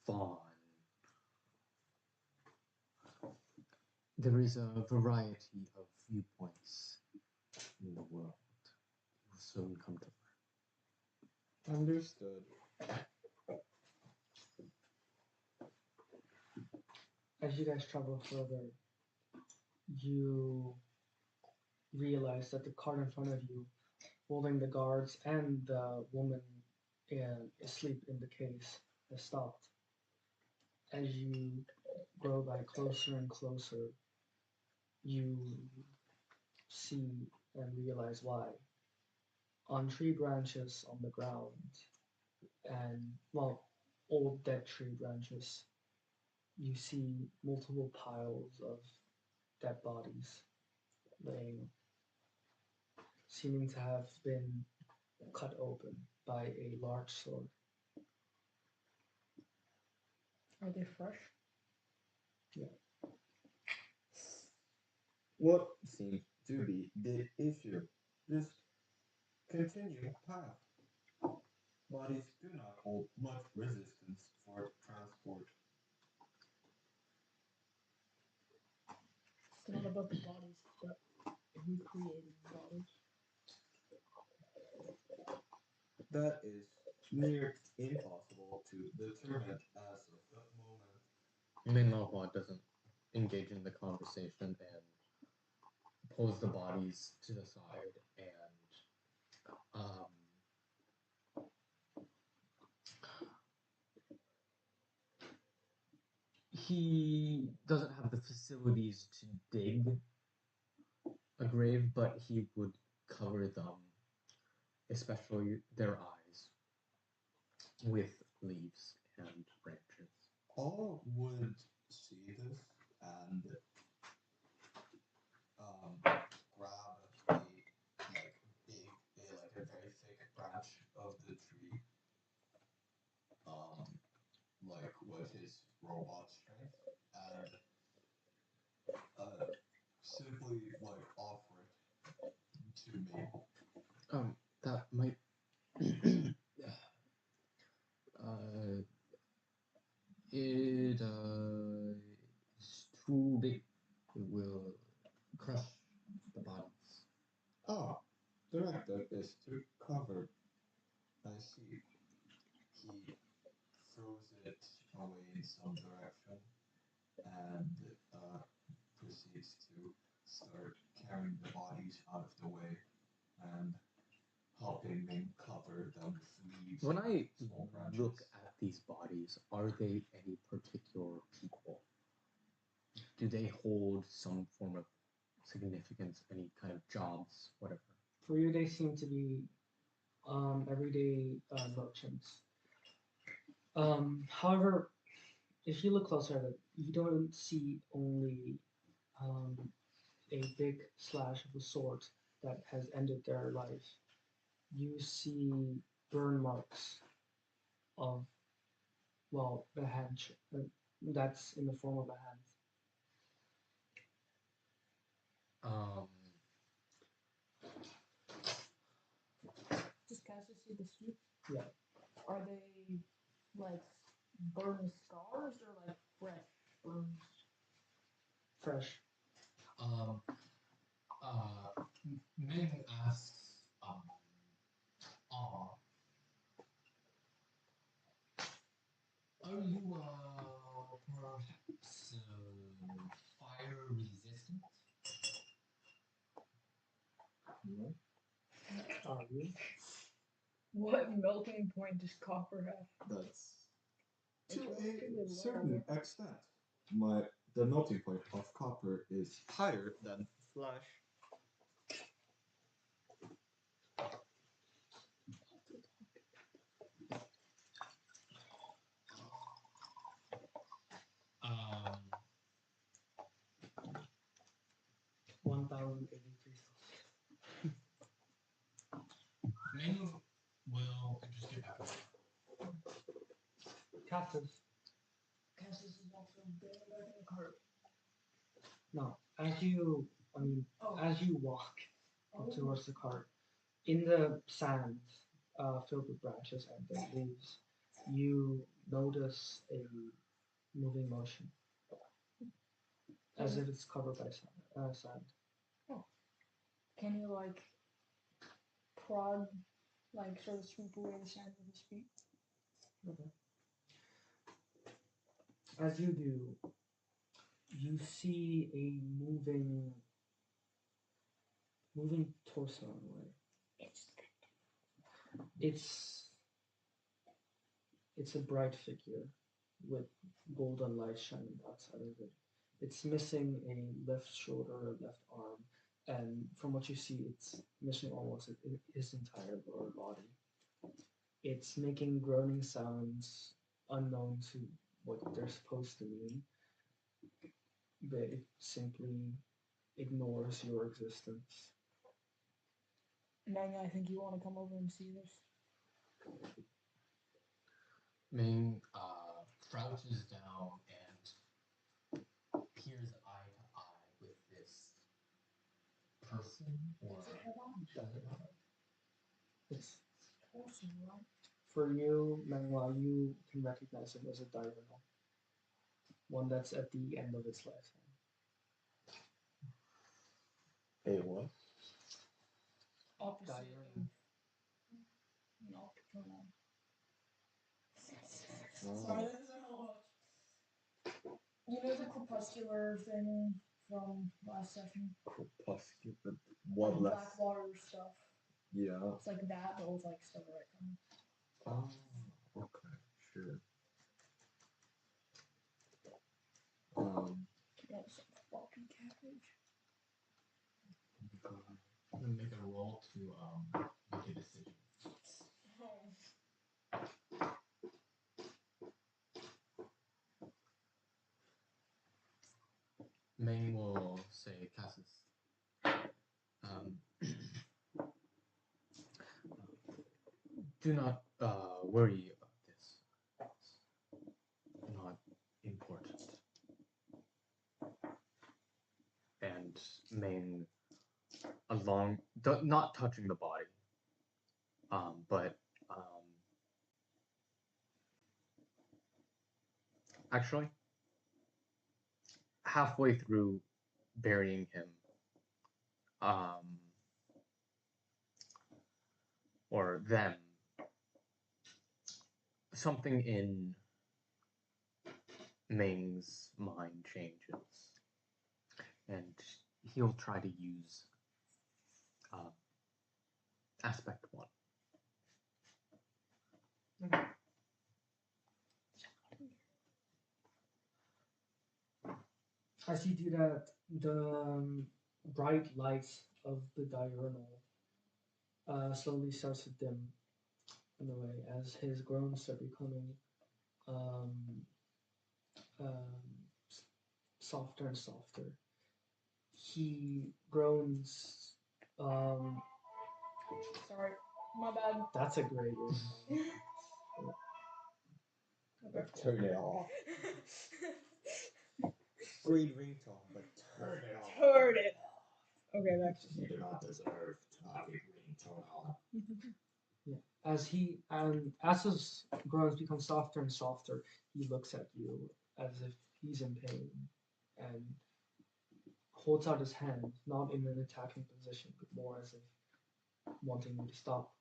fawn. There is a variety of viewpoints in the world. You will soon come to learn. Understood. As you guys travel further, you realize that the cart in front of you, holding the guards and the woman asleep in the case, has stopped. As you grow by closer and closer, you see and realize why. On tree branches on the ground, and well, old dead tree branches, you see multiple piles of dead bodies laying, seeming to have been cut open by a large sword. Are they fresh? What seems to be the issue? This continuing path. Bodies do not hold much resistance for transport. It's not about the bodies, but who created the bodies. That is near impossible to determine as of the moment. Menlaho doesn't engage in the conversation and pulls the bodies to the side and he doesn't have the facilities to dig a grave, but he would cover them, especially their eyes, with leaves and branches. All would see this and grab a very thick branch of the tree, like with his robot strength, and simply like offer it to me. That might it is too big. It will crush the bodies. Ah, directive is to cover. I see. He throws it away in some direction and proceeds to start carrying the bodies out of the way and helping Ming cover them with leaves. When I small branches. look at these bodies, are they any particular people? Do they hold some form of significance, any kind of jobs, whatever? For you, they seem to be everyday merchants. However, if you look closer at it, you don't see only a big slash of a sword that has ended their life. You see burn marks of, well, the hand, that's in the form of a hand. Just Cassius see the soup? Yeah. Are they like burn scars or like fresh burns? Fresh. Ming asks, are you, perhaps, fire resistant? No? Are you? What melting point does copper have? That's It's to relatively a low. certain extent. The melting point of copper is higher than flesh. Um, 1083. Ming will just get back. Cassius. Cassius is also buried back in the cart. No, as you, Oh. as you walk up towards the cart, in the sand filled with branches and dead leaves, you notice a moving motion, as if it's covered by sand. Can you like prod, like sort of sweep away the sand with his feet? Okay. As you do, you see a moving torso in a way. It's a bright figure with golden light shining outside of it. It's missing a left shoulder, a left arm, and from what you see, it's missing almost his entire lower body. It's making groaning sounds unknown to what they're supposed to mean, but it simply ignores your existence. Meng, I think you want to come over and see this. Ming crouches down and peers eye to eye with this person or It's Awesome, right? for you, Manuel, you can recognize him as a diurnal, one that's at the end of its lifetime. A what? Opposite Diurnal. nocturnal. Oh. Sorry, that doesn't help much. You know the crepuscular thing from last session? Crepuscular. What Like less? Blackwater stuff. Yeah. It's like that, but with like stuff right now. Oh, okay, sure. Like some floppy cabbage. I'm gonna make a roll to make a decision. Ming will say, Cassius, do not worry about this. It's not important. And Ming, not touching the body, but actually, halfway through burying him, or them, something in Ming's mind changes, and he'll try to use aspect 1. As you do that, the bright light of the diurnal slowly starts to dim in a way as his groans start becoming um, softer and softer. He groans. Sorry, my bad. That's a great one. Turn it off. Great ringtone, but turn it off. Turn it off. Okay, back to You do not deserve to have a ringtone on. Yeah. As his groans become softer and softer, he looks at you as if he's in pain and holds out his hand, not in an attacking position, but more as if wanting you to stop.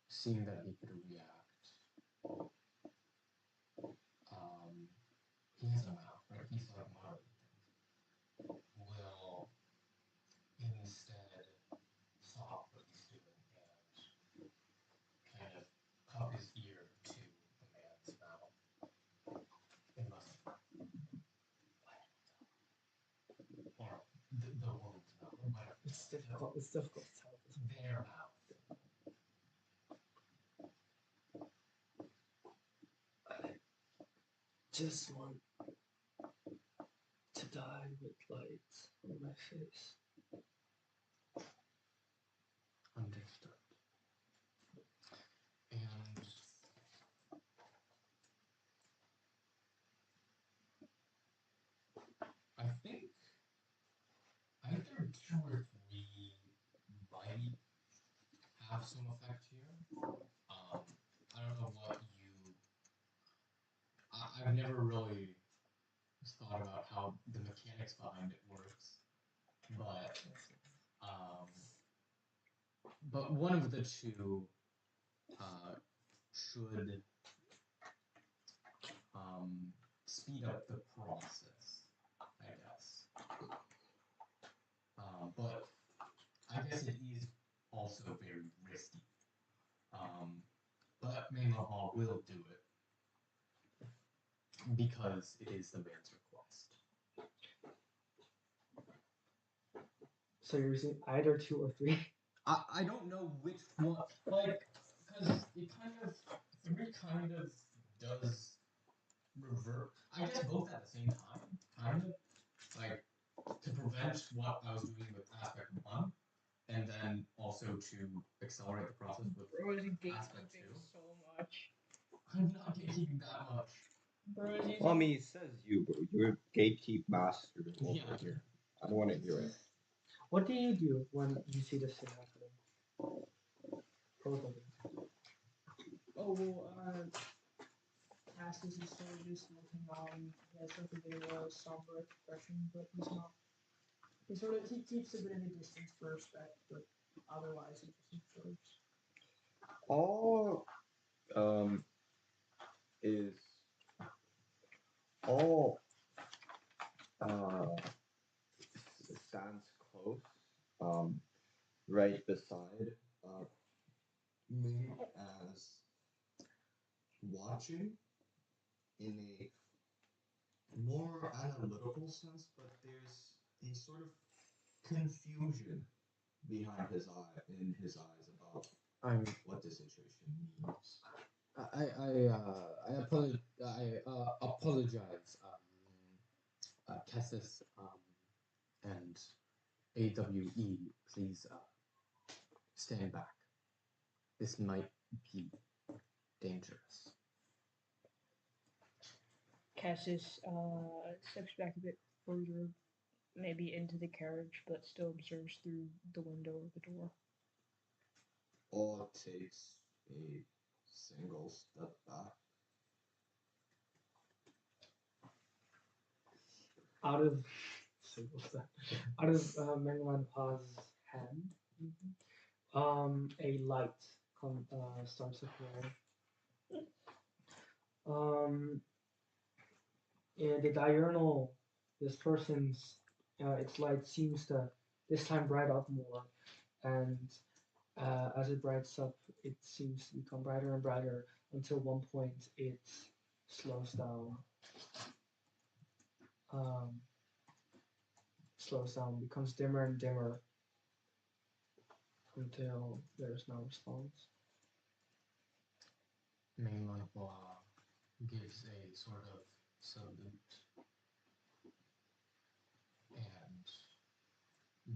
Seeing that he could react, he has a mouth, right? He's like Marley. Will instead stop what he's doing and kind of cup his ear to the man's mouth. It must or the woman's mouth, or whatever. It's difficult. It's difficult to tell. Their mouth. Just want to die with light on my face. Understood. And I think either 2 or 3 might have some effect here. I don't know what you. I've never really thought about how the mechanics behind it works, but one of the 2 should speed up the process, I guess. But I guess it is also very risky. But Maylaw will do it because it is the man's request. So you're using either 2 or 3? I don't know which one, like, because it kind of, 3 kind of does revert, I guess both at the same time, kind of, like, to prevent what I was doing with aspect 1, and then also to accelerate the process with Bro is aspect 2. gatekeeping so much. I'm not gatekeeping that much. Bro is using. Well, I mean, it says you, bro. You're a gatekeep master over Yeah. here. I don't want to hear it. What do you do when you see this thing happening? Both of you. Oh, well, Cassius is sort of just looking on. He has like a bit of a somber expression, but he's not. He keeps a bit of a distance for respect, but otherwise he just observes. All stands close, right beside me as watching in a more analytical sense, but there's a sort of confusion behind his eyes about what this situation means. I apologize, Cassis, and AWE, please stand back. This might be dangerous. Cassius steps back a bit further, maybe into the carriage, but still observes through the window or the door. All takes a single step back. Out of Mengwan Pa's hand, a light starts appearing. In the diurnal, this person's its light seems to this time bright up more, and as it brights up, it seems to become brighter and brighter until one point it slows down. Becomes dimmer and dimmer until there's no response. ⰻⰻⱆ gives a sort of salute and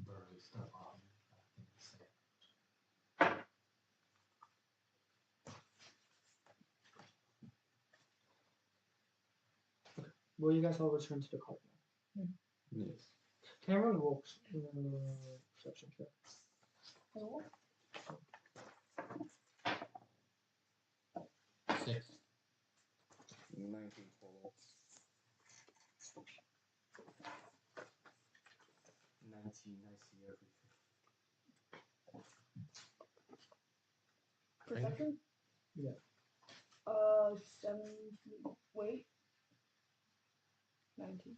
buries the body back in the sand. Well, you guys all return to the cart now. Yes. Can everyone roll perception check? Oh, 6. 19 total. 19, I see everything. perception? Yeah. 7. Wait. 19.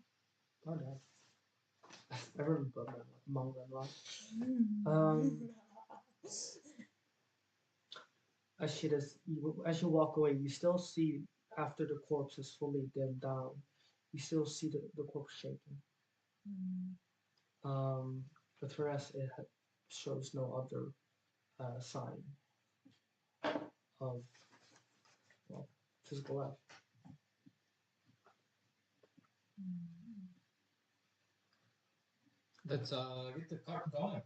Oh, no. Everyone but among them, right? As you walk away, you still see, after the corpse is fully dimmed down, you still see the corpse shaking. But for us, it shows no other sign of, well, physical life. Let's get the cart going.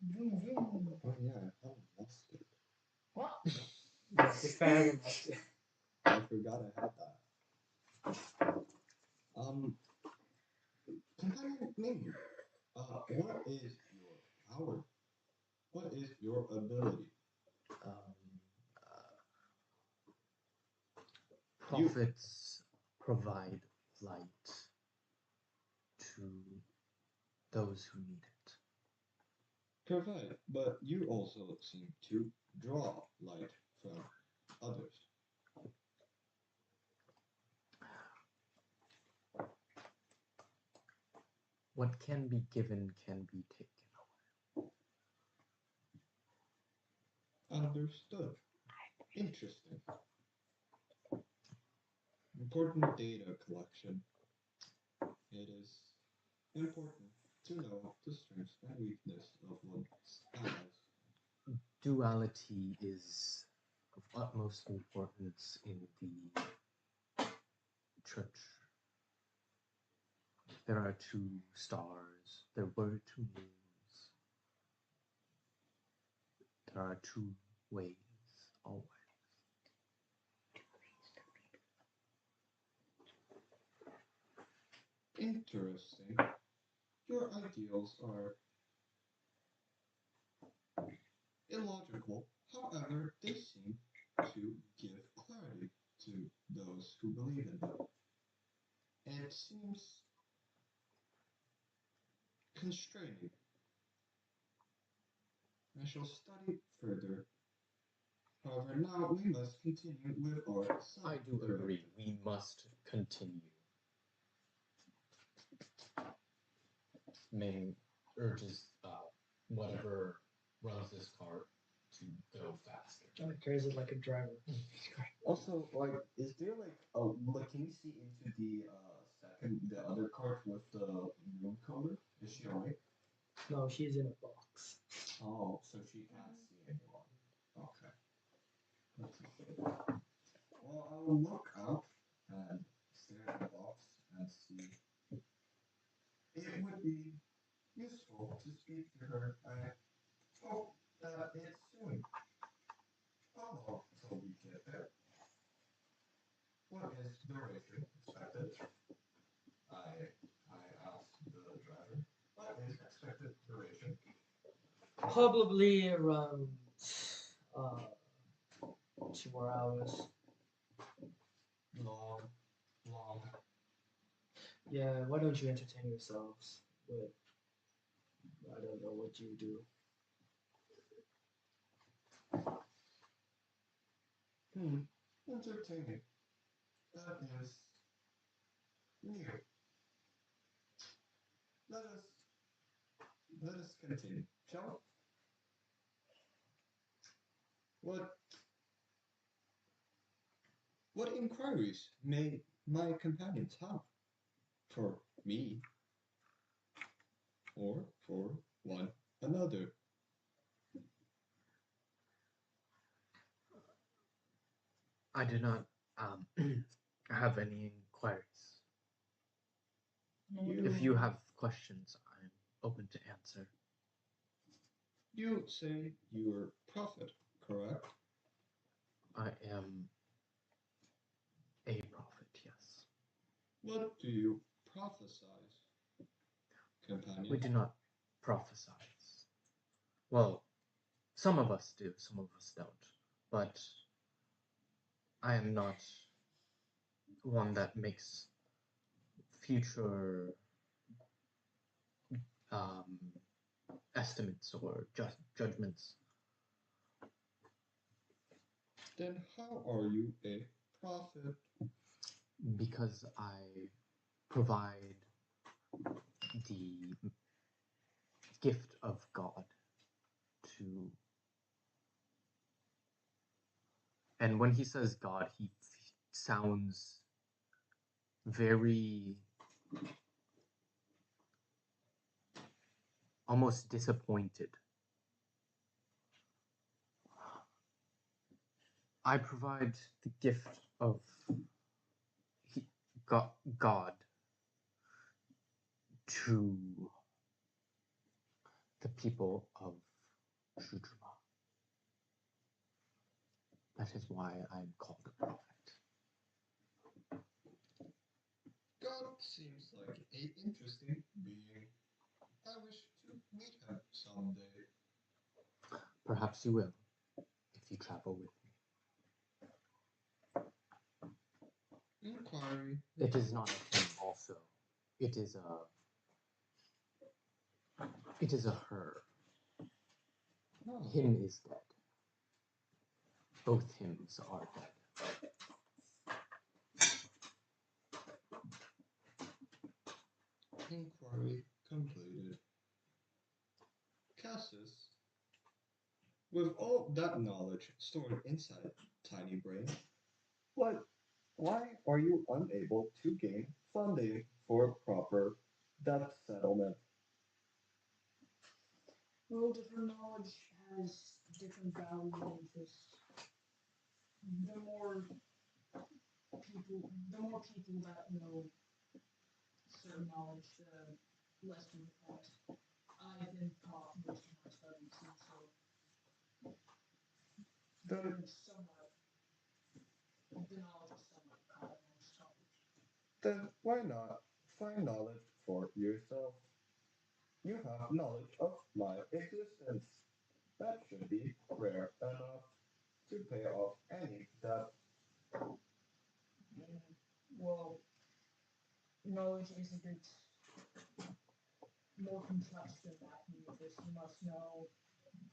Vroom, vroom. Oh yeah, I haven't lost it. What? Yeah, big fan of it. I forgot I had that. Companion Ming, what is your power? What is your ability? Prophets provide light to those who need it. Provide, but you also seem to draw light from others. What can be given can be taken away. Understood. Interesting. Important data collection. It is important to know the strength and weakness of one's allies. Duality is of utmost importance in the church. There are 2 stars. There were 2 moons. There are 2 ways, always. Interesting. Your ideals are illogical, however, they seem to give clarity to those who believe in them. It seems constraining. I shall study further. However, now we must continue with our I do agree. We must continue. Ming urges whatever runs this cart to go faster. Carries it like a driver. Also, like, is there like, can you see into the other cart with the moon color? Is she awake? No, she's in a box. Oh, so she can't see anyone. Okay. That's a shame. Well, I'll look out and stare at the box and see. It would be useful to speak to her. I hope that it's soon. How long till we get there? What is duration expected? I asked the driver. What is expected duration? Probably around 2 more hours. Long. Yeah, why don't you entertain yourselves with, I don't know what you do. Entertaining. That is new. Let us continue, shall we? What inquiries may my companions have for me or for one another? I do not have any inquiries. If you have questions, I'm open to answer. You say you're prophet, correct? I am a prophet, yes. What do you prophesize, companion? We do not prophesize. Well, some of us do, some of us don't. But I am not one that makes future estimates or judgments. Then how are you a prophet? Because I provide the gift of God to... And when he says God, he sounds very... almost disappointed. I provide the gift of God to the people of Shudruma. That is why I am called a prophet. God seems like an interesting being. I wish to meet him someday. Perhaps you will, if you travel with me. Inquiry. It is not a him also. It is a her. Oh. Him is dead. Both hymns are dead. Inquiry completed. Cassus, with all that knowledge stored inside tiny brain, why are you unable to gain funding for proper debt settlement? Well, different knowledge has different value and interests. The more people that know certain knowledge, the less to the point. I've been taught most of my studies, and so they're somewhat, the knowledge is somewhat common amongst knowledge. Then why not find knowledge for yourself? You have knowledge of my existence. That should be rare enough to pay off any debt. Well, knowledge is a bit more complex than that. You must know,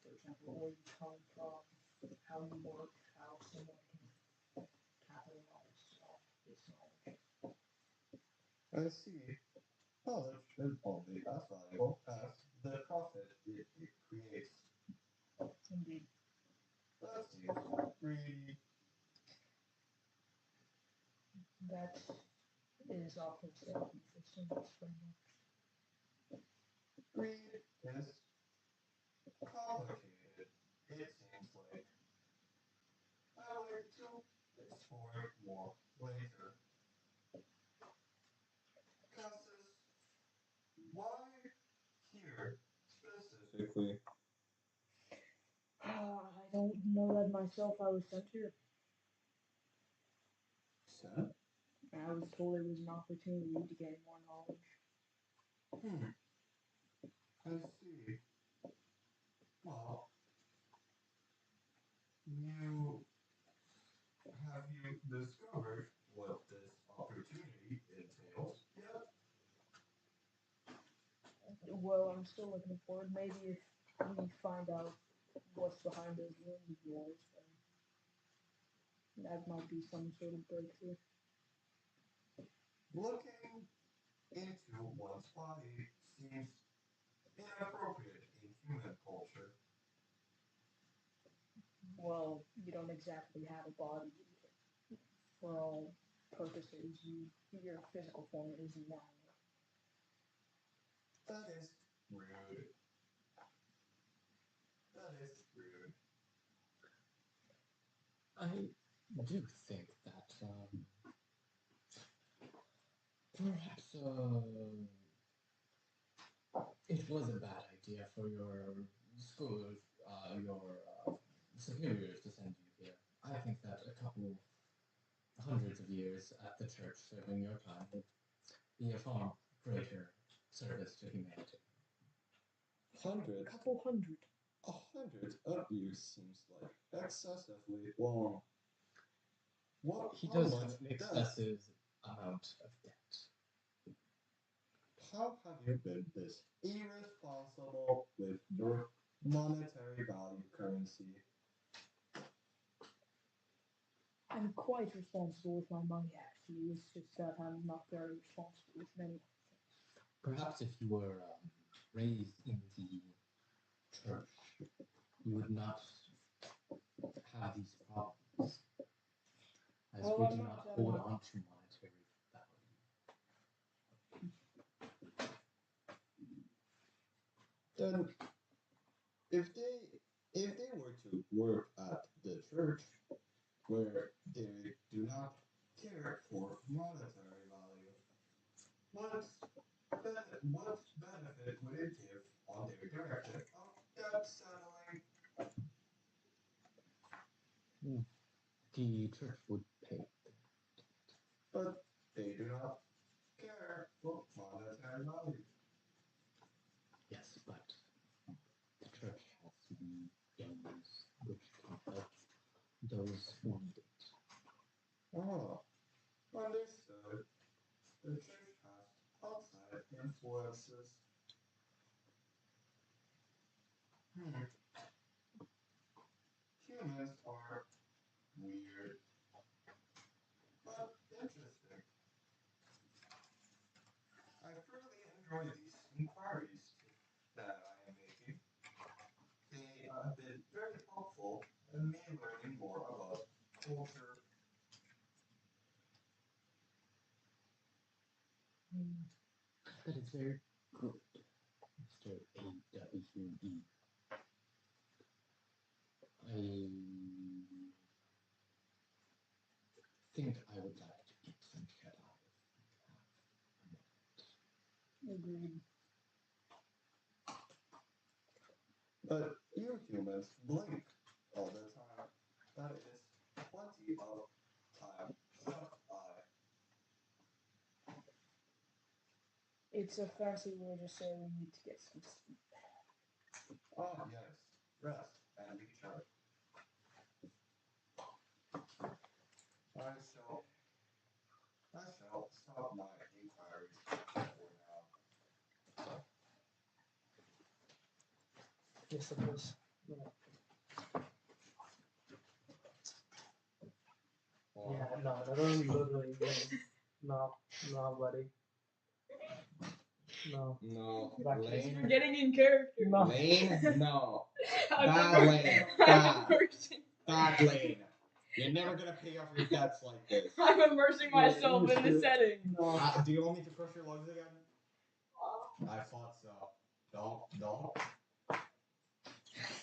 for example, where you come from, how you work, how someone can capitalize off this knowledge. I see. Knowledge is only as valuable as the profit it creates. Indeed. That seems greedy. That is often said for so much framework. Greed is complicated, it seems like. I'd like to explore it more later. Cassus, why here specifically? I don't know that myself. I was sent here. Sent? I was told it was an opportunity to gain more knowledge. I see. Well, have you discovered what this opportunity entails yet? Well, I'm still looking for it. Maybe if we find out what's behind those rooms of yours, then That might be some sort of breakthrough. Looking into one's body seems inappropriate in human culture. Well, you don't exactly have a body. For all purposes, your physical form is inanimate. That is rude. That is rude. I do think that perhaps it was a bad idea for your school, your superiors to send you here. I think that a couple hundreds of years at the church serving your time would be a far greater service to humanity. A Hundreds. couple hundred. 100 of you seems like excessively long. He How does much have an debt? excessive amount of debt. How have you been this irresponsible with your monetary value currency? I'm quite responsible with my money, actually. It's just that I'm not very responsible with many other things. Perhaps if you were raised in the church, you would not have these problems, as Oh, we I'm do not not that hold much. on to monetary value. Then, if they were to work at the church, where they do not care for monetary value, what benefit would it give on their directive of debt settling? The church would pay. But they do not care for monetary value. Yes, but the church has the donors which can help those who need it. Oh, understood. The church has outside influences. Humans are weird, but interesting. I thoroughly enjoy these inquiries that I am making. They have been very helpful in me learning more about culture. That is very good, Mr. AWE. I think I would like to get some shut eye if you have a moment. Agreed. But you humans blink all the time. That is plenty of time shut eye. It's a fancy way to say we need to get some sleep. Ah, yes, rest and recharge. I shall stop my inquiries for now. Yes, it is. Yeah, no, that was literally good. No, no, buddy. No. No, Back to Lane. You're getting in character. No. Lane, no. I'm Bad immer- Lane. I'm Bad. immersing. Bad Lane. You're never gonna pay off your debts like this. I'm immersing myself in the setting. No. Do you want me to crush your lugs again? I thought so. Don't.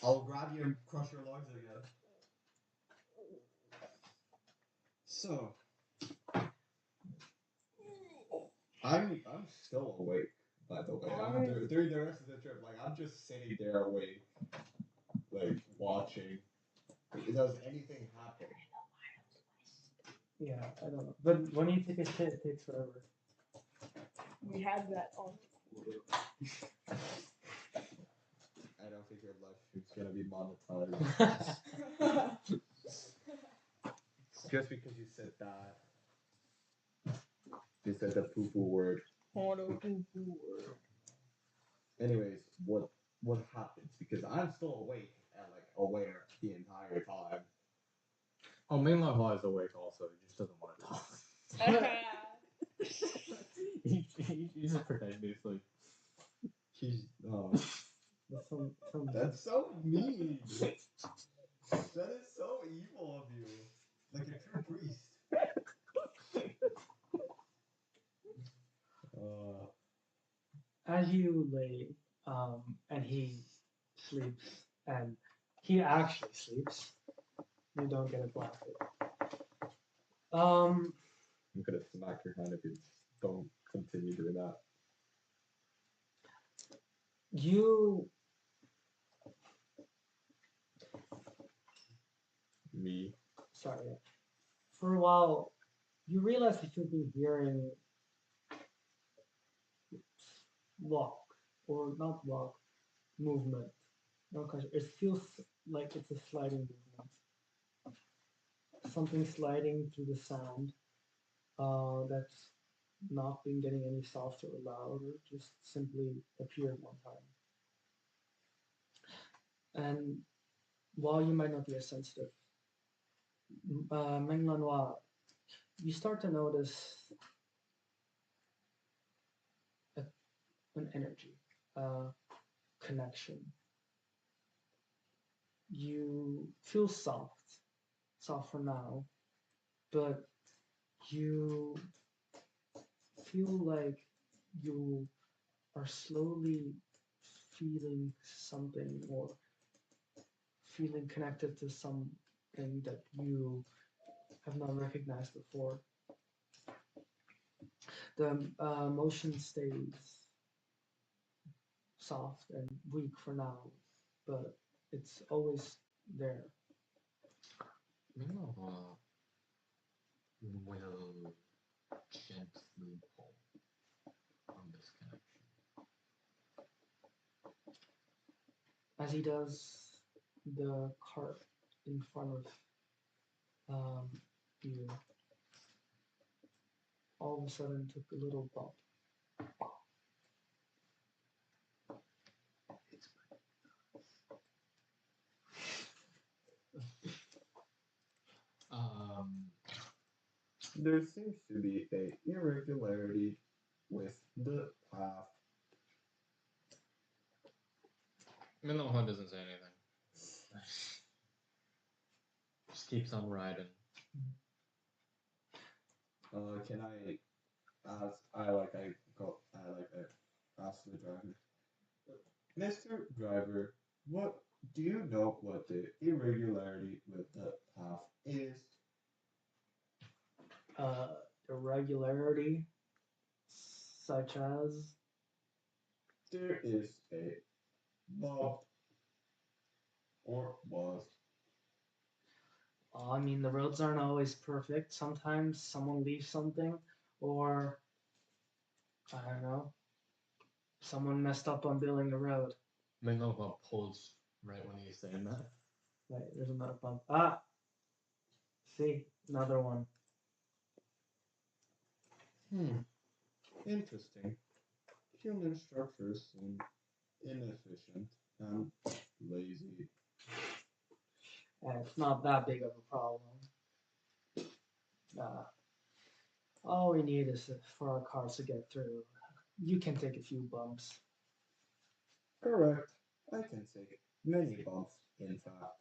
I'll grab you and crush your lugs again. So, I'm still awake, by the way. During the rest of the trip, like I'm just sitting there awake, like watching. Does anything happen? Yeah, I don't know. But when you take a shit, it takes forever. We have that on. I don't think your live stream's gonna be monetized. Just because you said that. You said the poo-poo word. Anyways, what happens? Because I'm still awake and like aware the entire time. Oh, Minglan is awake also. He just doesn't want to talk. He's just pretending. He's like, She's Some that's so mean. That is so evil of you. Like a true priest. As you lay, and he sleeps, and he actually sleeps. You don't get a blanket. I'm gonna smack your hand if you don't continue doing that. You Me. sorry. For a while, you realize that you've been hearing walk or not walk movement. No question. It feels like it's a sliding movement. Something sliding through the sound. That's not been getting any softer or louder. Just simply appeared one time. And while you might not be as sensitive, Meng Lanois, you start to notice an energy, connection. You feel soft for now, but you feel like you are slowly feeling something or feeling connected to something that you have not recognized before. The motion stays soft and weak for now, but it's always there. Minglan will gently pull on this connection. As he does, the cart in front of you all of a sudden took a little bump. There seems to be a irregularity with the path. Minglan doesn't say anything. Just keeps on riding. Can I ask? I ask the driver. Mr. Driver, what do you know what the irregularity with the path is? Irregularity, such as There is a bump, or was. I mean, the roads aren't always perfect. Sometimes someone leaves something, or I don't know, someone messed up on building the road. Minglan pulls right when he's saying that. Right, there's another bump. Ah, see, another one. Interesting. Human structures seem inefficient and lazy. It's not that big of a problem. All we need is for our cars to get through. You can take a few bumps. Correct. I can take many bumps, in fact.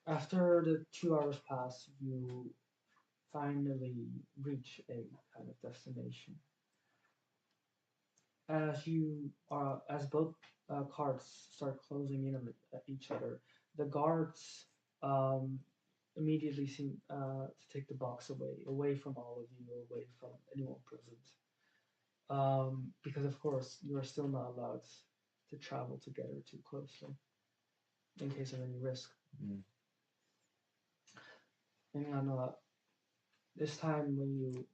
After the 2 hours pass, you finally reach a kind of destination. As both carts start closing in on each other, the guards immediately seem to take the box away from all of you, away from anyone present. Because of course you are still not allowed to travel together too closely, in case of any risk. And this time when you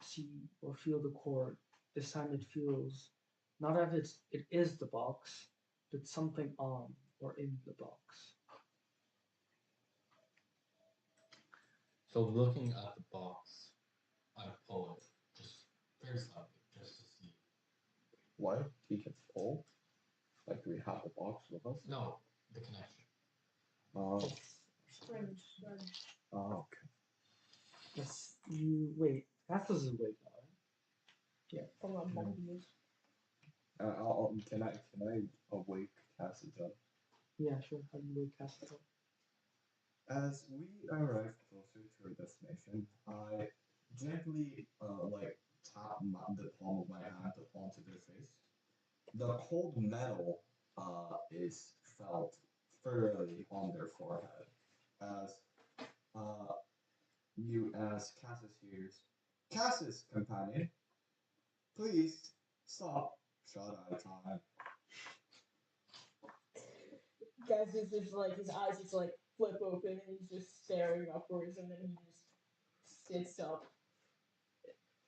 see or feel the cord, this time it feels not as it is the box, but something on or in the box. So looking at the box, I pull it just very slightly, just to see What? He gets full? Like, do we have the box with us? No, the connection. Oh, Friends. oh, okay. Yes, you wait. Castus is awake now, right? From a monkey. Can I awake Cassis up? Yeah, sure. How do you wake Castus up? As we arrive closer to our destination, I gently tap the palm of my hand onto their face. The cold metal is felt thoroughly on their forehead as Cassis hears, Cassis, companion, please stop. Shut-eye time. Guys, is just like his eyes just like flip open and he's just staring upwards and then he just sits up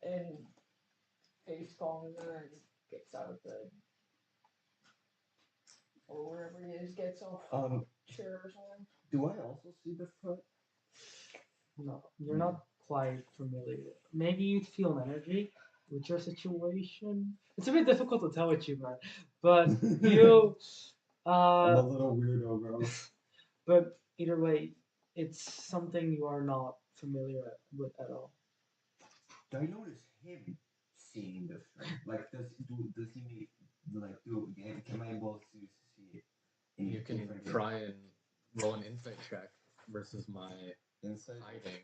and face palms and then gets out of bed. Or wherever he is, gets off chair or something. Do I also see the foot? No, you're not quite familiar. Maybe you feel an energy with your situation. It's a bit difficult to tell with you, man. But you, I'm a little weirdo, bro. but either way, it's something you are not familiar with at all. Do I notice him seeing this thing? Like, does he do it again? Can I able to see it? You can try and roll an insight check versus my Insight. hiding.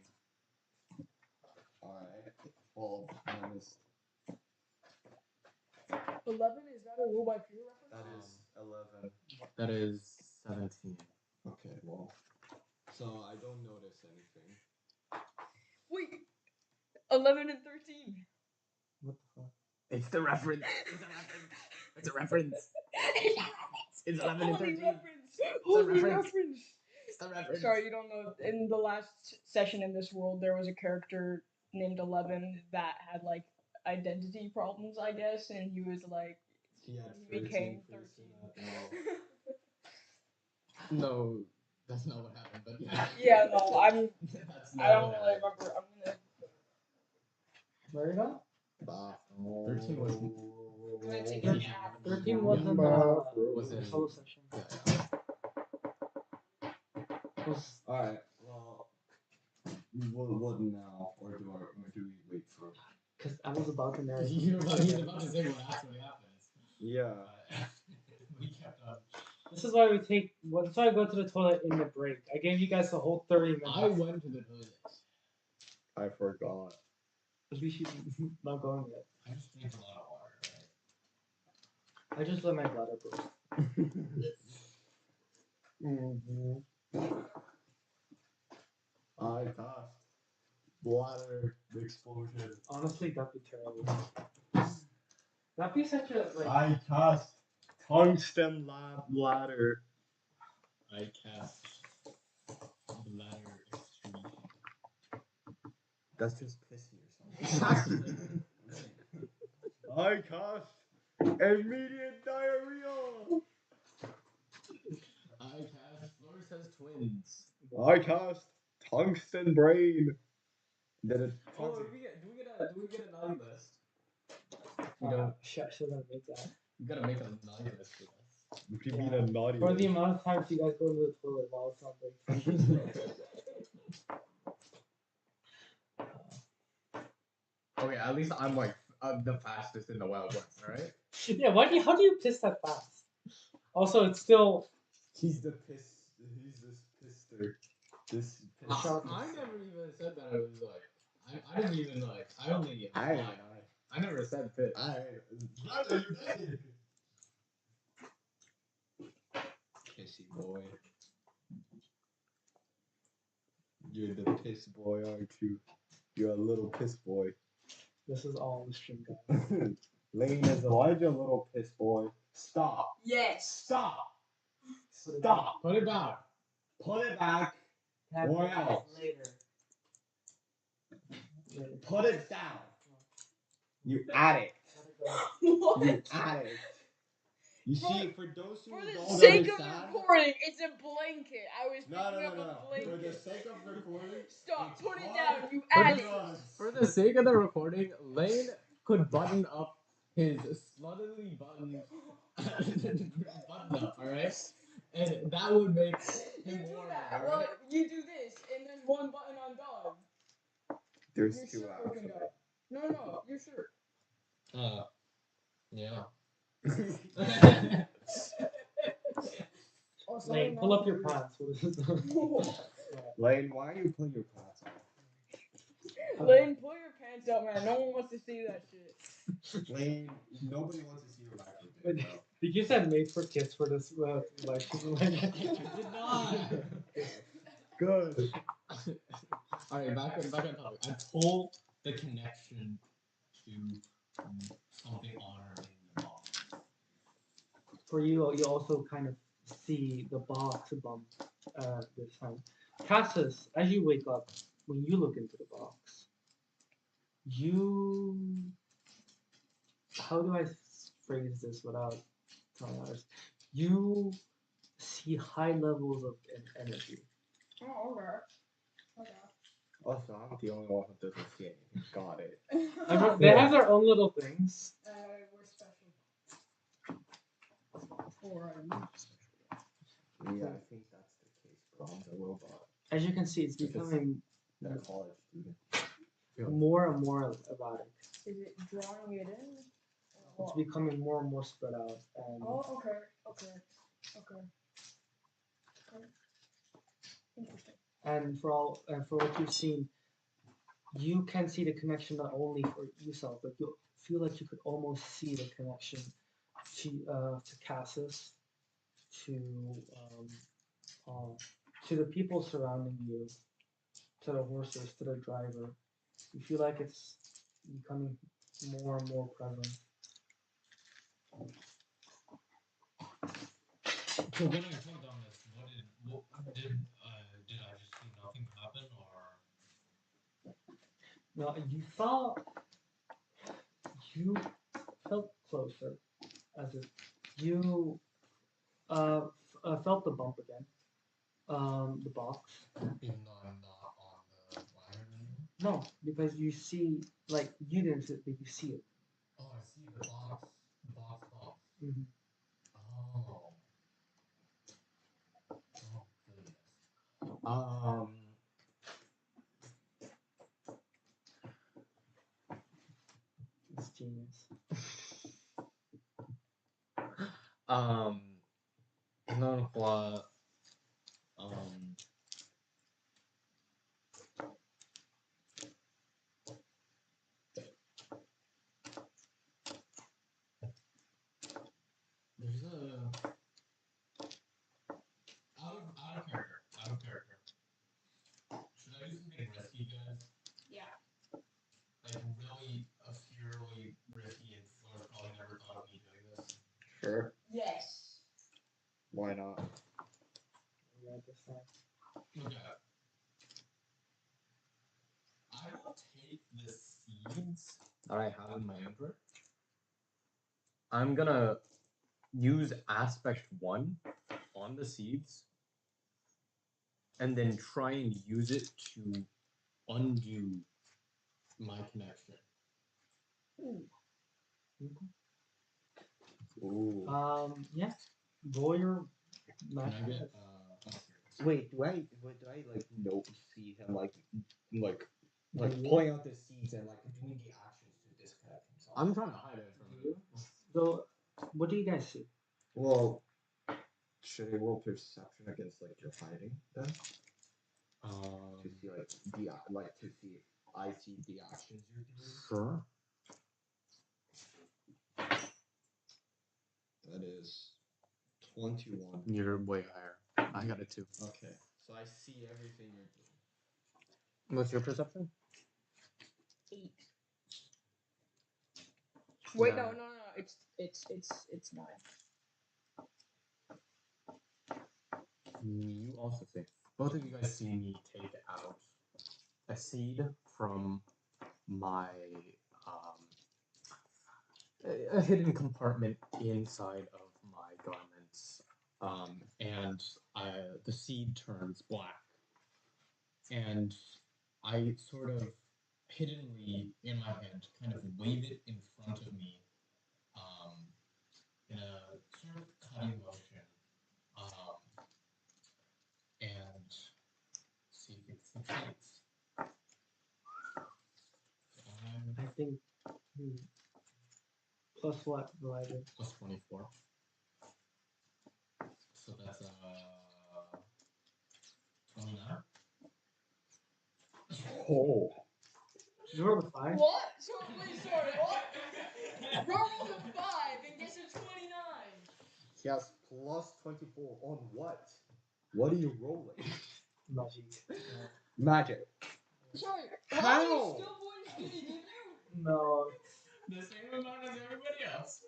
Alright. Well, minus. 11, is that a rule by peer reference? That is 11. That is 17. Okay, well. So I don't notice anything. Wait! 11 and 13! What the fuck? It's the reference. It's a reference. It's 11 and 13. Holy reference. reference! It's the reference. Sorry, you don't know. In the last session in this world, there was a character named 11 that had, like, identity problems, I guess, and he was, like, He had he became 13. No, that's not what happened, but yeah. Yeah, no, That's I not don't what really happened. remember. I'm gonna... Where are you going? 13 was. I'm gonna take a nap. 13 was in Was in. solo session. Yeah. Alright, well. What now? Or do we wait for. Because I was about to narrate. He's about to say what actually happens. Yeah. We kept up. This is why we take. Well, that's why I go to the toilet in the break. I gave you guys the whole 30 minutes. I went to the toilet. I forgot. At least you're not going yet. I just drank a lot of water, right? I just let my bladder burst. I passed. Bladder explosion. Honestly, that'd be terrible. That'd be such a like. I cast tungsten ladder. I cast bladder excretion. That's just pissy or something. I cast immediate diarrhea. I cast Flor says twins. I cast tungsten brain. Then it Oh, do we get a naughty list? You don't. Should I make that? You gotta make a naughty list for this. What do you mean a naughty For list? the amount of times you guys go to the toilet while it's not breaking. Okay, at least I'm like the fastest in the Wild West, alright? Yeah, how do you piss that fast? Also, it's still. He's this pister. This I piss. never even said that I was like. I didn't even like. I only. I never said fit. Brother, you did. Pissy boy. You're the piss boy, aren't you? You're a little piss boy. This is all the stream, guys. Lane is Elijah, little piss boy. Stop. Yes! Stop. Stop. Put it back. Put it back. Have Or it else. later. Put it down. You addict. What? You addict. You see, for those who For the don't sake of understand. recording, it's a blanket. I was No. picking up a For blanket. the sake of recording. Stop, it's put it hard down, you for addict. us. For the sake of the recording, Lane could button up his sluttily buttoned button up, alright? And that would make You him do warmer, that. alright? Well, you do this, and then one button undone. There's Your two shirt opened actually. up. No, your shirt. Yeah. Also, Lane, pull up your pants. What is this? Lane, why are you pulling your pants off? Lane, pull your pants up, man. No one wants to see that shit. Lane, nobody wants to see your back for Wait, big, bro. Did you say made for kids for this? Like, I did not. Good. Alright, back on topic. I pull the connection to something on her in the box. For you, you also kind of see the box bump this time. Cassus, as you wake up, when you look into the box, you. How do I phrase this without telling others? You see high levels of energy. Oh, okay. Also, I'm the only one who doesn't see anything. Got it. They have their own little things. We're special. Yeah, I think that's the case, bro. I'm the robot. As you can see, it's becoming A college student. more and more erratic. Is it drawing it in? It's becoming more and more spread out. And Oh, okay. Interesting. and for what you've seen, you can see the connection not only for yourself, but you feel like you could almost see the connection to Cassus, to the people surrounding you, to the horses, to the driver. You feel like it's becoming more and more present. So when I clicked on this, did I just see nothing happen, or? Now you felt closer, as if you felt the bump again, the box. Even though I'm not on the wire anymore? No, because you see, like you didn't see it, but you see it. Oh, I see the box. Mm-hmm. Oh. Oh, goodness. It's genius. There's a out of character. Should I do something risky, guys? Yeah. Like really obscurely risky, and Flora probably never thought of me doing this. Sure. Yes. Why not? Okay. I will take the seeds that I have in my inventory. I'm gonna use aspect 1 on the seeds and then try and use it to undo My connection. Ooh. Yeah. Roll your Can I magic. get Wait, do I like see him like pulling out the seeds and like doing the actions to disconnect himself? I'm trying to hide it from you. So, what do you guys see? Well, should I roll perception against like your hiding then? To see to see if I see the actions you're doing. Sure. That is 21. You're way higher. I got it too. Okay, so I see everything you're doing. What's your perception? 8. Wait, Nine. no. It's 9. You also see. Both of you guys see me take out a seed from my a hidden compartment inside of my garments, and the seed turns black, and I sort of hiddenly in my hand kind of wave it in front of me Plus what, Elijah? Plus 24. So that's 29. Oh. You rolled a 5? What? So, wait, sorry, what? Roll a 5 and gets a 29. He has plus 24 on what? What are you rolling? Magic. Magic. Sorry, How? how many skill points did he give you? No. The same amount as everybody else.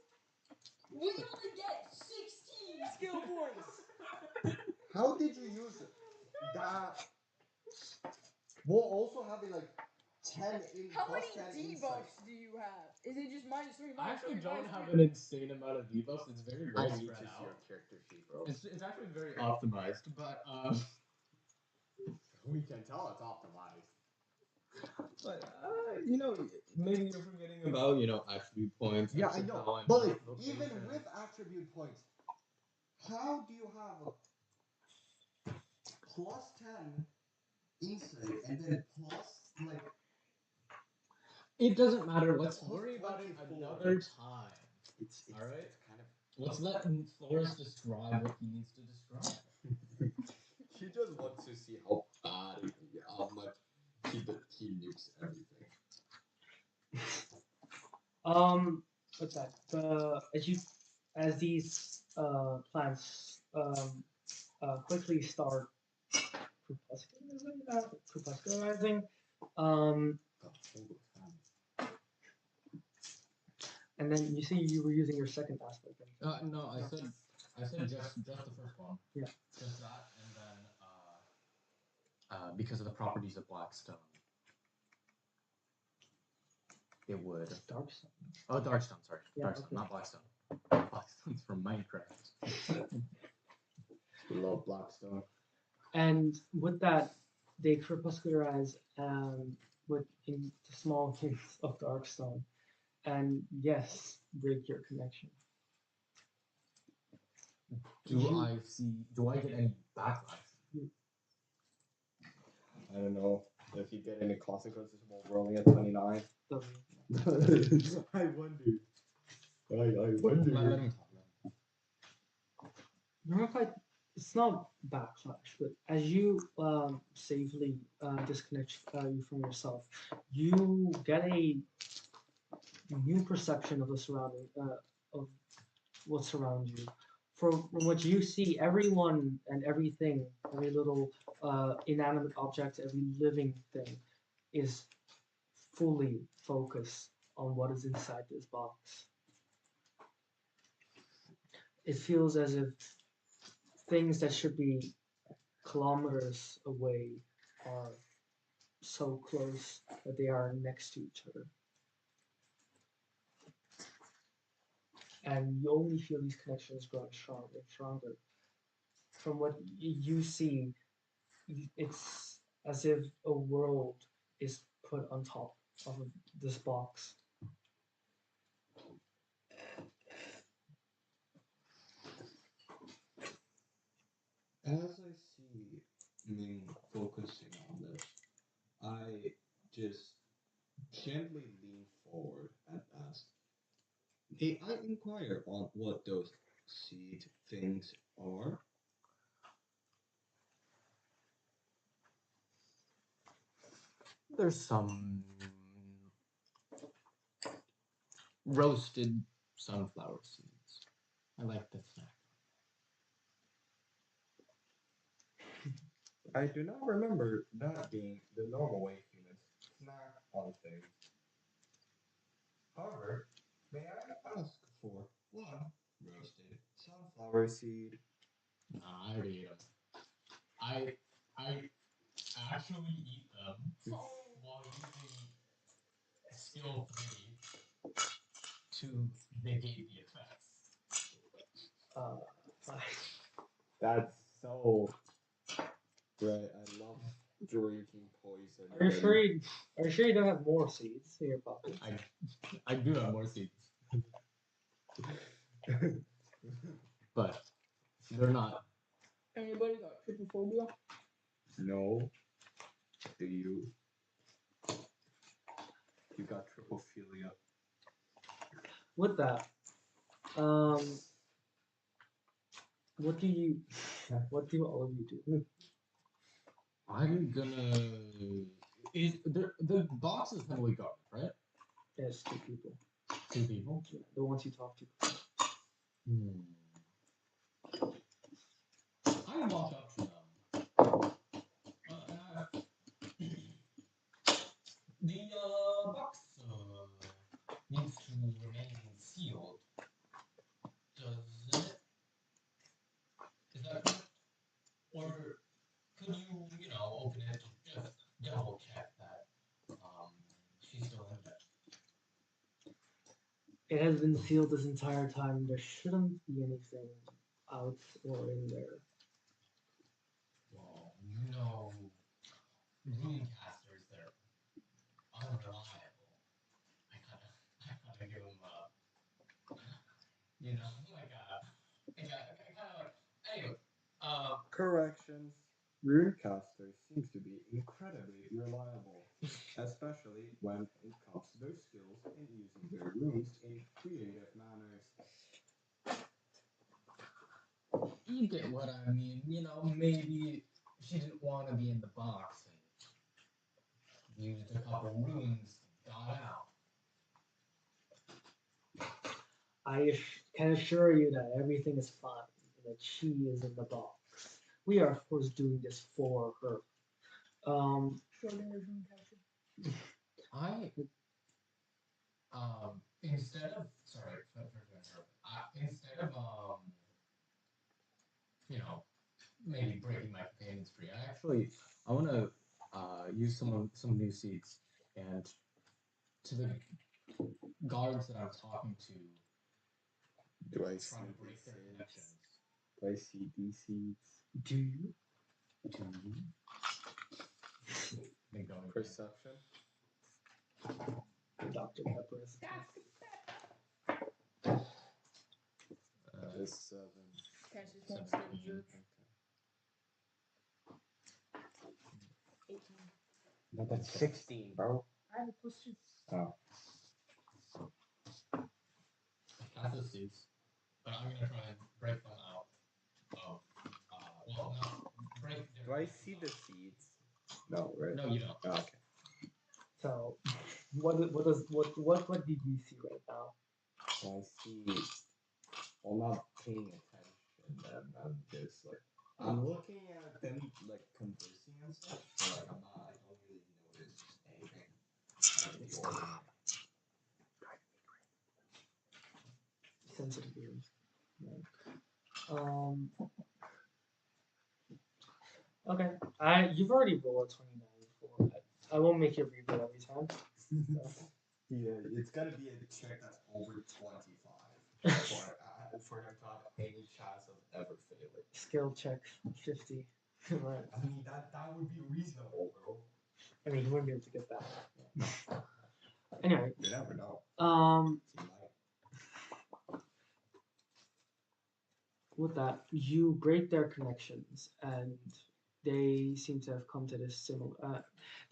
We only get 16 skill points. How did you use it? That. We're also having like 10 in How plus many 10 insight. debuffs do you have? Is it just minus 3, I minus actually 3, don't minus have 3? an insane amount of debuffs. It's very I well need to spread see your out. character sheet, bro. It's actually very optimized, but We can tell it's optimized. but you know, maybe you're forgetting about attribute points. Yeah, I extra know. talent, But like, location. even with attribute points, how do you have a plus 10 insight and then plus like It doesn't matter. Let's plus worry about it 24? another time. It's All right. It's kind of. Let's let Forrest describe what he needs to describe. He just wants to see how bad it can get, how much he nukes everything. What's that? As these plants quickly start crepuscularizing, and then you see you were using your second aspect. No, I said just the first one. Yeah. Just that, and then Because of the properties of Blackstone, it would. Darkstone. Oh, Darkstone, sorry. Yeah, Darkstone, okay. not Blackstone. Blackstone's from Minecraft. We love Blackstone. And with that, they crepuscularize with in small hints of Darkstone, and yes, break your connection. Do I get any backlash? I don't know if you get any consequences while rolling at 29. I wonder. I wonder. Let me talk. You're not quite. It's not backlash, but as you safely disconnect you from yourself, you get a new perception of the surrounding of what's around you. From what you see, everyone and everything, every little inanimate object, every living thing, is fully focused on what is inside this box. It feels as if things that should be kilometers away are so close that they are next to each other. And you only feel these connections growing stronger and stronger. From what you see, it's as if a world is put on top of this box. As I see Ming focusing on this, I just gently lean forward and ask, may I inquire on what those seed things are? There's some roasted sunflower seeds. I like the snack. I do not remember that being the normal way humans snack on things. However, may I ask for one roasted sunflower seed? nah, I already ate them. I actually eat them while using skill 3 to negate the effects. That's so great. I love drinking poison. Are you sure you don't have more seeds in your pocket? I do have more seeds, but they're not. Anybody got trypophobia? No. Do you? You got trypophilia. With that, what do all of you do? I'm gonna. The box is heavily guarded, right? Yes, 2 people. 2 people. Yeah, the ones you talk to. I walk up to them. The box needs to remain sealed. Does it? Is that correct? Or could you open it to just double check that she's still in there? It has been sealed this entire time. There shouldn't be anything out or in there. Well, room casters, they're unreliable. I gotta give them anyway. Corrections. Runecasters seems to be incredibly reliable, especially when it comes to their skills in using their runes in creative manners. You get what I mean. Maybe she didn't want to be in the box and used a couple runes, got out. I can assure you that everything is fine, and that she is in the box. We are, of course, doing this for her. Schrodinger's room capture. Instead of maybe breaking my companion's free, I want to use some of these seeds, and to the guards that I'm talking to, Do I trying to break their connections. Do I see these seeds? Do you? Perception? Dr. Pepper is. Just 7. Cast this one skill reserve. 18. No, that's 16, bro. I have a +2. Oh. Cast the seeds, but I'm gonna try and break them out. Break. Do I see the seeds? No, right? No, you don't. Oh, okay. So, what did you see right now? So I see. I'm not paying attention, and I'm just like I'm looking at them like conversing and stuff. So like I don't really notice anything out of the ordinary. Sensitive ears. Okay. You've already rolled a 29 before. I won't make you reroll every time. So. Yeah, it's gotta be a check that's over 25 for him to have any chance of ever failing. Skill check 50. Right. I mean that would be reasonable, bro. I mean, you wouldn't be able to get that. No. Anyway. You never know. With that, you break their connections, and they seem to have come to this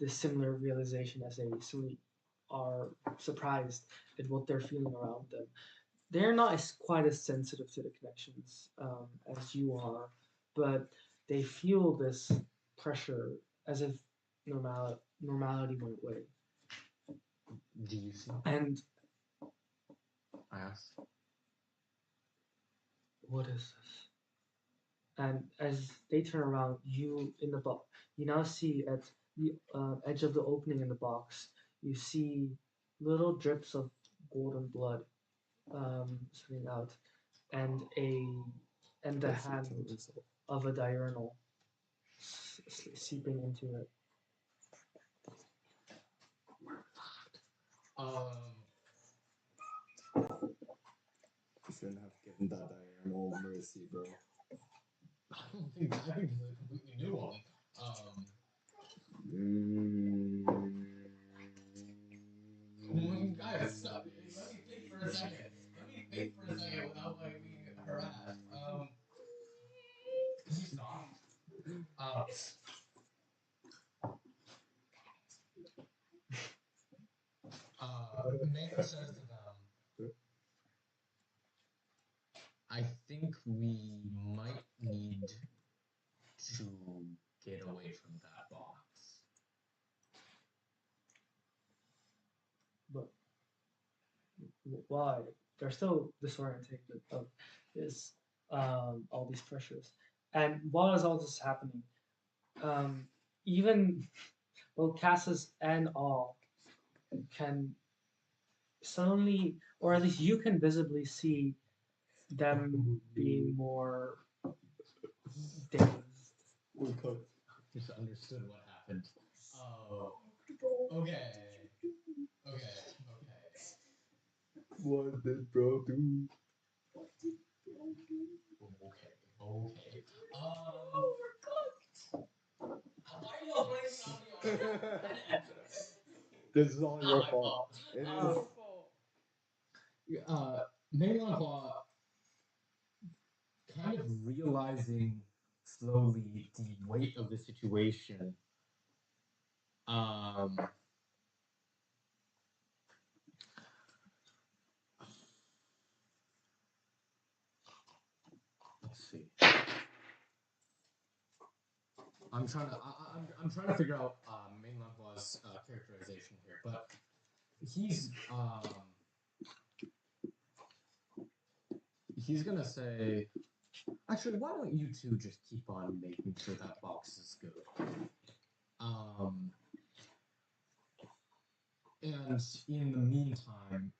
similar realization as they are surprised at what they're feeling around them. They're not quite as sensitive to the connections as you are, but they feel this pressure as if normality went away. Do you see? And I asked. What is this? And as they turn around, you now see at the edge of the opening in the box, you see little drips of golden blood spitting out, and the hand of a diurnal seeping into it. You shouldn't have given that diurnal mercy, bro. I don't think it's a completely new one. Guys, stop. Let me think for a second without being harassed. Can you stop? Mayor says to them, I think we might need to get away from that box. But why? They're still disoriented of this all these pressures. And while is all this happening, even both Cassis and all can suddenly, or at least you can visibly see them being more dazed. Just understood what happened. Oh. Okay. Okay. What did bro do? Okay. Why are you all blaming on me? This is all your fault. It is. Meilanhua, kind of realizing slowly the weight of the situation, let's see. I'm trying to figure out Meilanhua's characterization here, but he's gonna say, actually, why don't you two just keep on making sure that box is good? And in the meantime,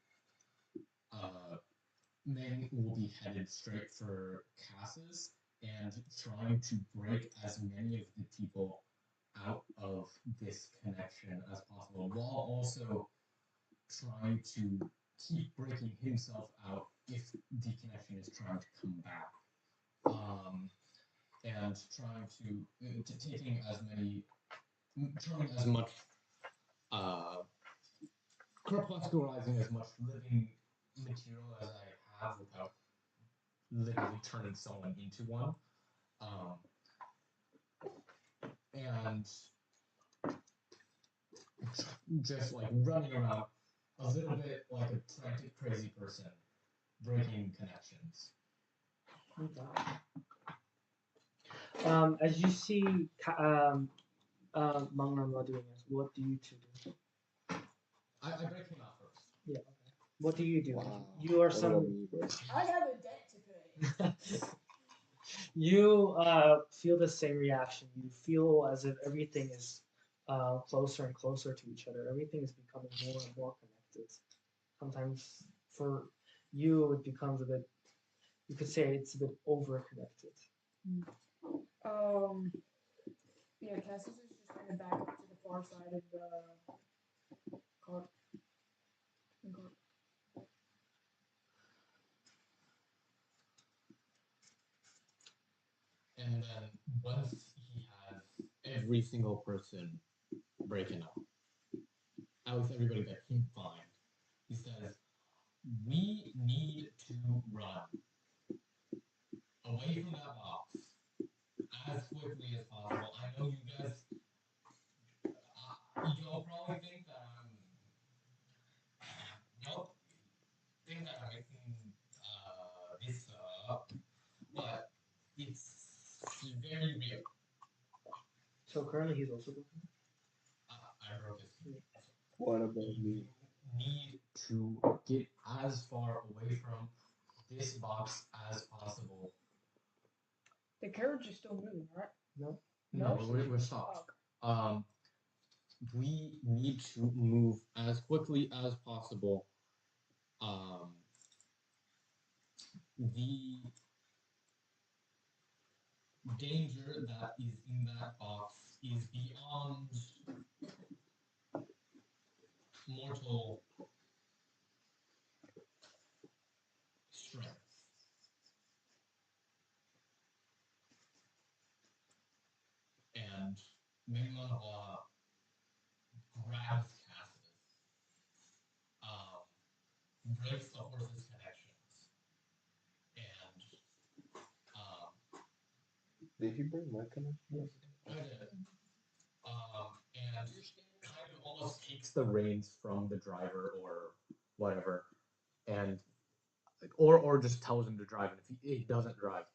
Meng will be headed straight for Cassis and trying to break as many of the people out of this connection as possible, while also trying to keep breaking himself out if the connection is trying to come back. And trying to taking as many, trying as much, corpuscularizing as much living material as I have without literally turning someone into one. And just like running around a little bit like a frantic, crazy person, breaking connections. As you see Mangnanhua doing this, what do you two do? I break him out first. Yeah. Okay. What do you do? Wow. You are some. I have a debt to pay. You feel the same reaction. You feel as if everything is closer and closer to each other. Everything is becoming more and more connected. Sometimes for you, it becomes a bit. You could say it's a bit over connected. Yeah, Cassis is just kind of back up to the far side of the cart. And then once he has every single person breaking up, at least everybody that he finds, he says, we need to run away from that box as quickly as possible. I know you guys, you'll probably think that I'm making this up, but it's very real. So currently he's also looking. I wrote this. What about me? You need to get as far away from this box as possible. The carriage is still moving, right? No, we're stopped. We need to move as quickly as possible. The danger that is in that box is beyond mortal strength. And Meilanhua grabs Cassis, breaks the horse's connections, and Did he bring my connection? Yes. I did. And kind of almost takes the reins from the driver or whatever, and or just tells him to drive, and if he doesn't drive,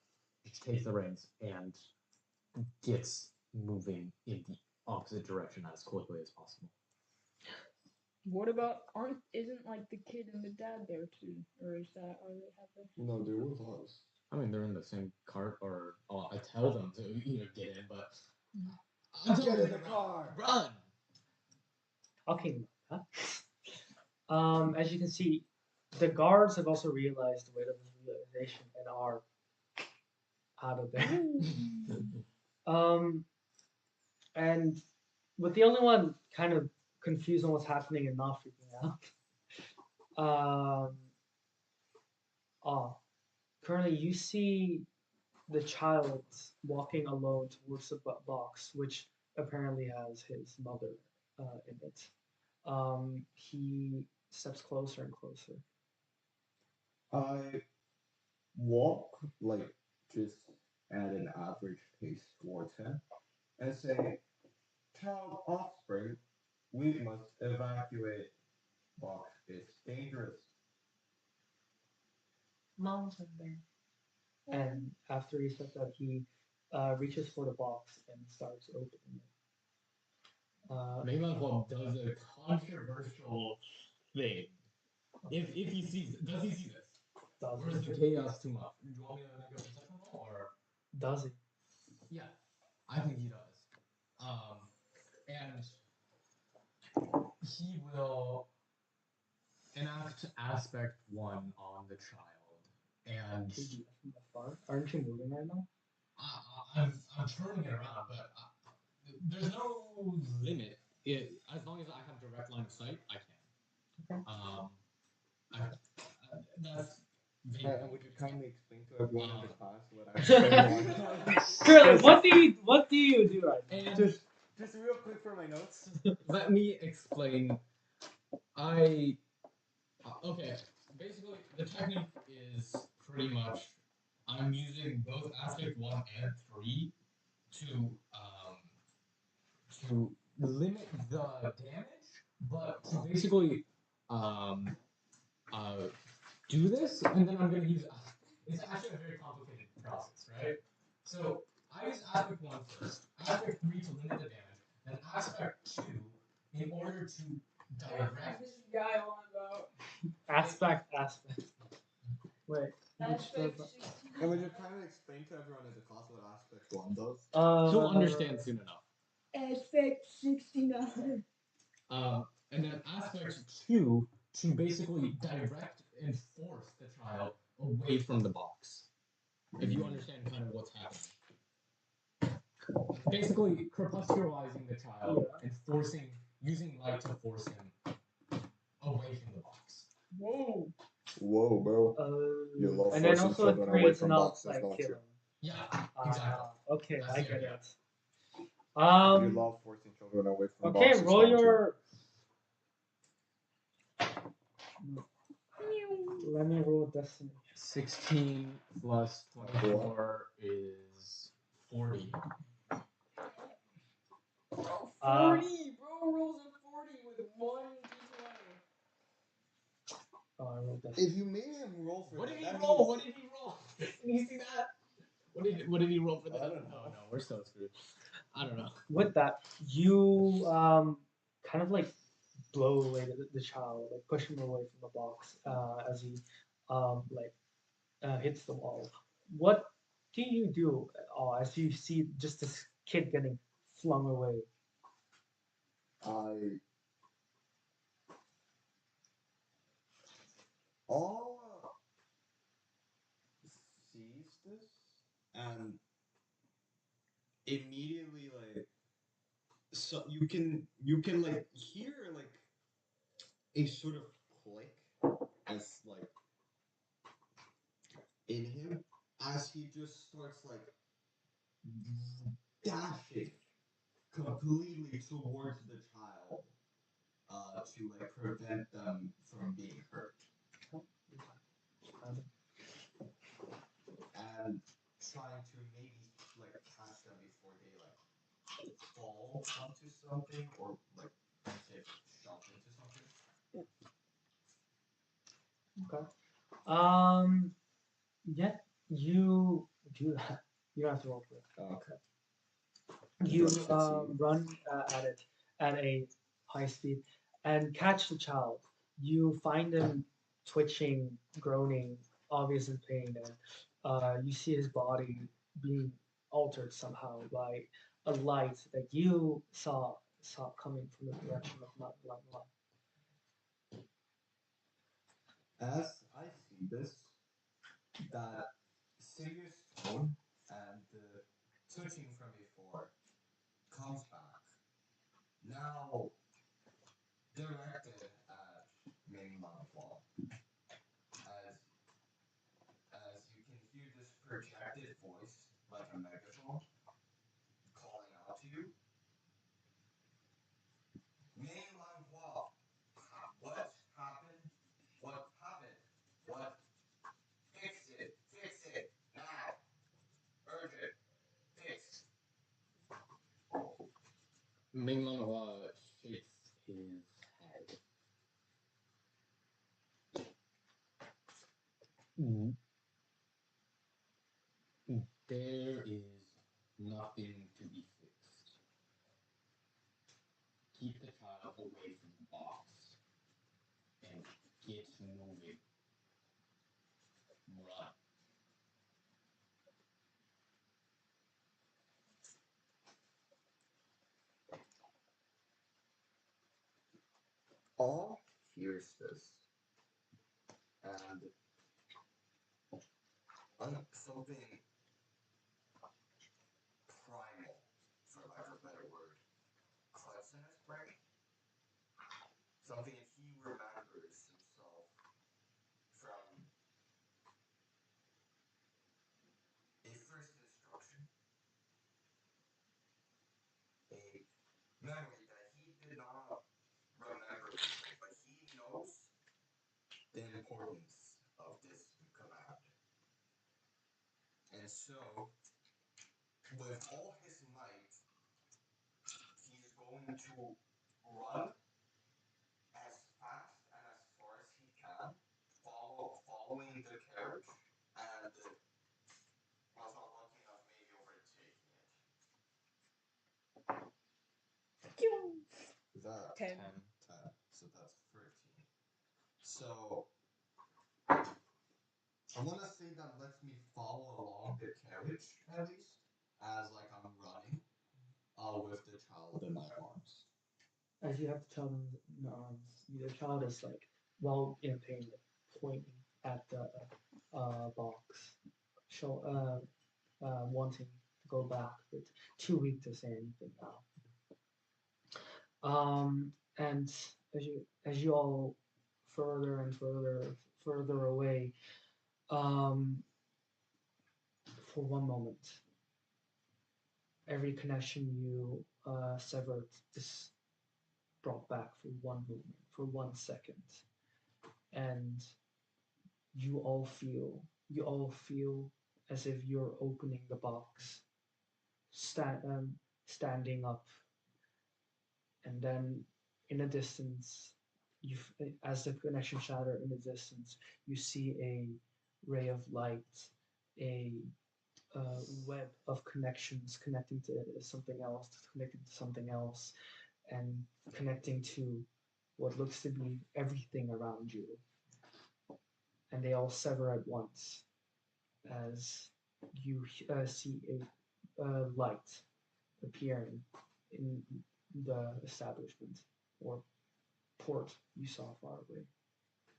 just takes the reins and gets moving in the opposite direction as quickly as possible. What about isn't like the kid and the dad there too, or is that are they have the? No, they're with us. I mean, they're in the same cart, or I tell them to get in, but Get in the car. Run. Okay. Huh? As you can see, the guards have also realized the weight of this realization and are out of there. And with the only one kind of confused on what's happening and not freaking out. Currently, you see the child walking alone towards the box, which apparently has his mother in it. He steps closer and closer. I walk like just at an average pace towards him and say, "Child offspring, we must evacuate. Box is dangerous." Mountain bear. And after he says that, he reaches for the box and starts opening it. Megalodon does a controversial thing. If he sees, does he see this? Or is the chaos too much? Do you want me to make a perception roll, or does he? Yeah, I think he does. And he will enact aspect 1 on the child, and aren't you moving right now? I'm turning it around, but there's no limit. As long as I have direct line of sight, I can. Okay. That's. Would you kindly explain to everyone in the class what I Curly, what do you do right now? And just real quick for my notes. Let me explain. Okay. Basically, the technique is pretty much I'm using both aspect 1 and 3 to limit the damage, but to basically do this, and then I'm going to use. It's actually a very complicated process, right? So I use aspect 1 first, aspect 3 to limit the damage, then aspect 2 in order to direct. This guy on about Aspect. Wait. aspect And would you kindly explain to everyone in the class what aspect 1 does? He'll understand soon enough. aspect 69. And then aspect 2 to basically direct and force the child away from the box. If you understand kind of what's happening. Basically crepusculizing the child and using light to force him away from the box. Whoa. Whoa, bro. You love and then forcing also children away creates from enough boxes, like don't you? killing. Yeah, exactly. Okay, That's I the get idea. it. You love forcing children away from Okay, boxes, roll don't you? your. Let me roll destiny. 16 plus 24 is 40. Bro, 40, bro rolls a 40 with 1 d20. Oh, I rolled destiny. If you made him roll for What that, did he that roll? means- What did he roll? Did you see that? What did he roll for that? I don't know. Oh no, we're so screwed. I don't know. With that, you kind of like blow away the child, like push him away from the box as he hits the wall. What do you do as you see just this kid getting flung away? All sees this and immediately like so you can like hear like a sort of click as like in him as he just starts like dashing completely towards the child to like prevent them from being hurt. And trying to maybe like catch them before they like fall onto something or like get shoved into something. Okay. Yeah, you do that. You don't have to roll for it. Okay. You Don't succeed. run at it at a high speed and catch the child. You find him twitching, groaning, obvious in pain, and you see his body being altered somehow by a light that you saw coming from the direction of not blood. As I see this, that serious tone and the touching from before comes back. Now directed at Ming Lanhua. As as you can hear this projected voice like a megaphone calling out to you. Ming Lanhua, what happened? What happened? What? Fix it! Fix it! Now! Urgent! Fix! Ming Lanhua shakes his head. There is nothing to be fixed. Keep the child away from the box and get moving. Run. All hears this, and something primal, for lack of a better word, clicks in his brain. Something he remembers himself from a first instruction, a memory that he did not remember before, but he knows the importance of this command. And so, with all his might, he's going to run as fast and as far as he can, following the carriage, and was not lucky enough maybe overtaking it. That 10. 10. So that's 13. So I want to say that lets me follow along the carriage at least, as like I'm running, with the child in my arms. As you have the child in the arms, the child is like well in pain, pointing at the box, wanting to go back, but too weak to say anything now. And as you all further and further away, for one moment, every connection you severed is brought back for one moment, for 1 second, and you all feel as if you're opening the box, standing up, and then in the distance, as the connection shattered in the distance, you see a ray of light, a web of connections connecting to something else, and connecting to what looks to be everything around you. And they all sever at once as you see a light appearing in the establishment or port you saw far away.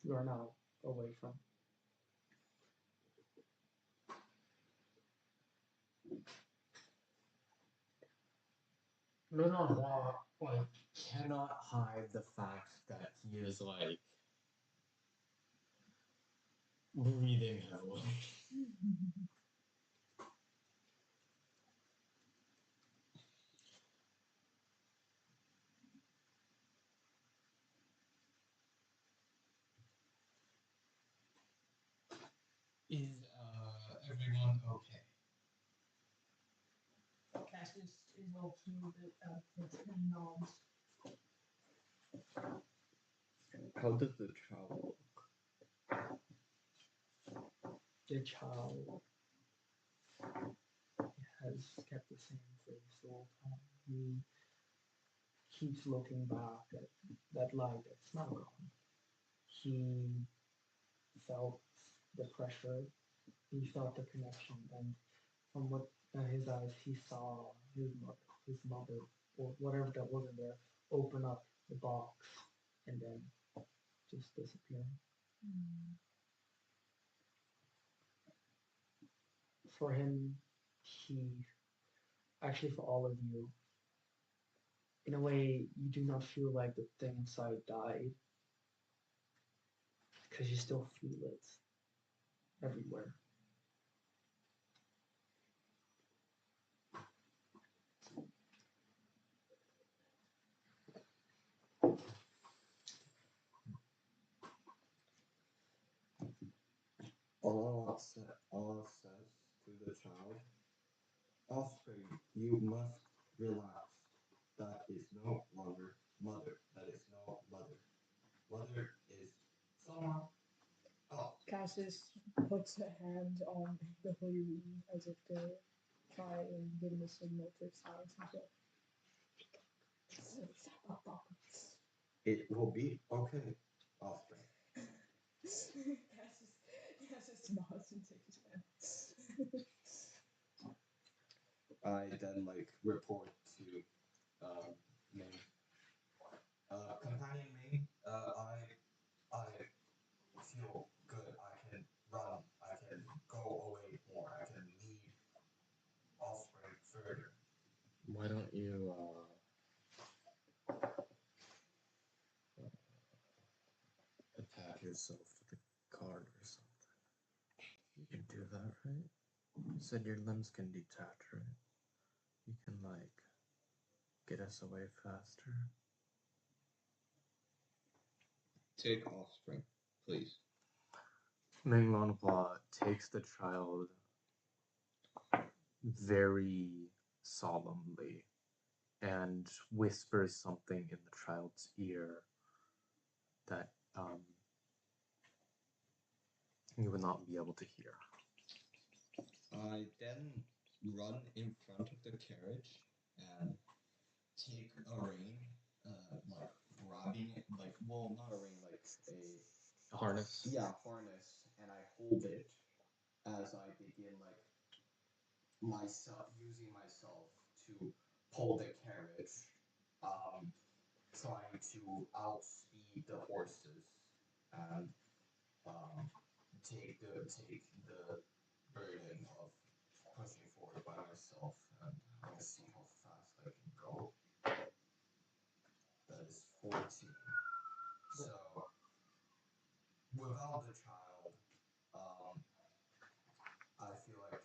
You are now away from. Ming Lanhua like cannot hide the fact that he is like breathing heavily. Is everyone okay? Cassius is all keen and nods. How does the child look? the child has kept the same face the whole time. He keeps looking back at that light that's now gone. He felt the pressure, he felt the connection, and from what his eyes, he saw his mother, or whatever that was in there, open up the box and then just disappear. For him, he actually, for all of you, in a way, you do not feel like the thing inside died because you still feel it everywhere. Allah says to the child, offspring, you must relax. That is no longer mother. That is no mother. Mother is someone else. Cassius puts a hand on the holy room as if to try and give him a signal to silence himself. It will be okay, offspring. Cassius smiles and takes his hand. I then report to Ming. Companion Ming, I feel good. I can run. I can go away more. I can lead offspring further. Why don't you attach yourself to the cart or something? You can do that, right? You said your limbs can detach, right? You can get us away faster. Take offspring, please. Ming Lanhua takes the child very solemnly and whispers something in the child's ear that you would not be able to hear. I then run in front of the carriage and take a rein, grabbing it, not a rein, A harness? Yeah, harness, and I hold it as I begin, using myself to pull the carriage, trying to outspeed the horses and take the burden of pushing forward by myself, and I'm gonna see how fast I can go. That is 14. So without the child, I feel like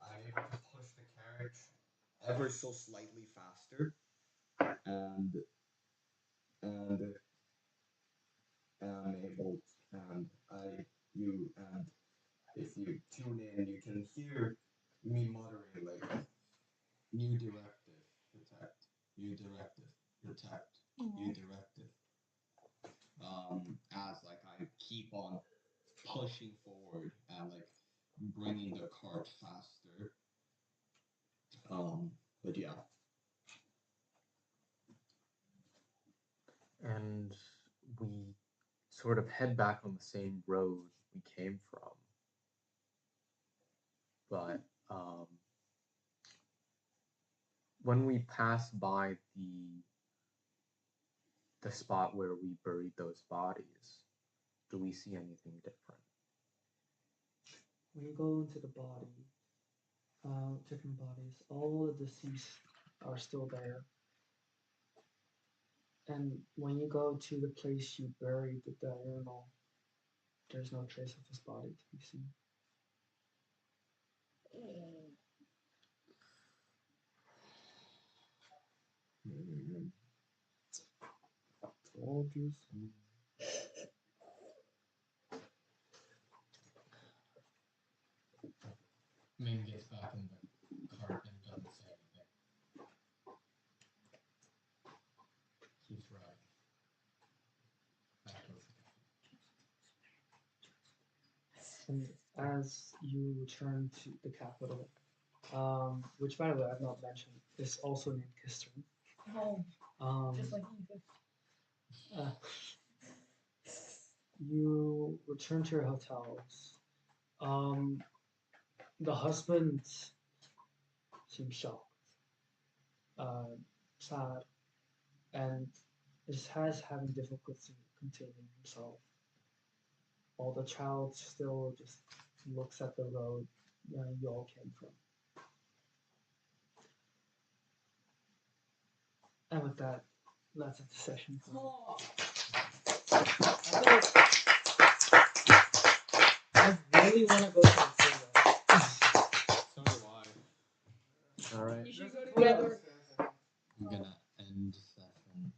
I'm able to push the carriage ever so slightly faster, and I'm able, and if you tune in, you can hear me muttering new directive, protect, new directive, protect, new directive. As I keep on pushing forward and bringing the cart faster. But yeah. And we sort of head back on the same road we came from. But when we pass by the spot where we buried those bodies, do we see anything different? When you go into the different bodies, all the deceased are still there. And when you go to the place you buried the diurnal, there's no trace of his body to be seen. Told you so. Ming gets back in the cart and doesn't say anything. Keeps riding. Back goes the And as you return to the capital, which by the way I've not mentioned is also named Kistern. Oh, just like Ethan. Uh, you return to your hotels. The husband seems shocked, sad, and has having difficulty containing himself. While the child still just looks at the road where you all came from. And with that, that's it the session. Oh, I really want to go to the cinema. So do I. Alright. you should go together. I'm gonna end session.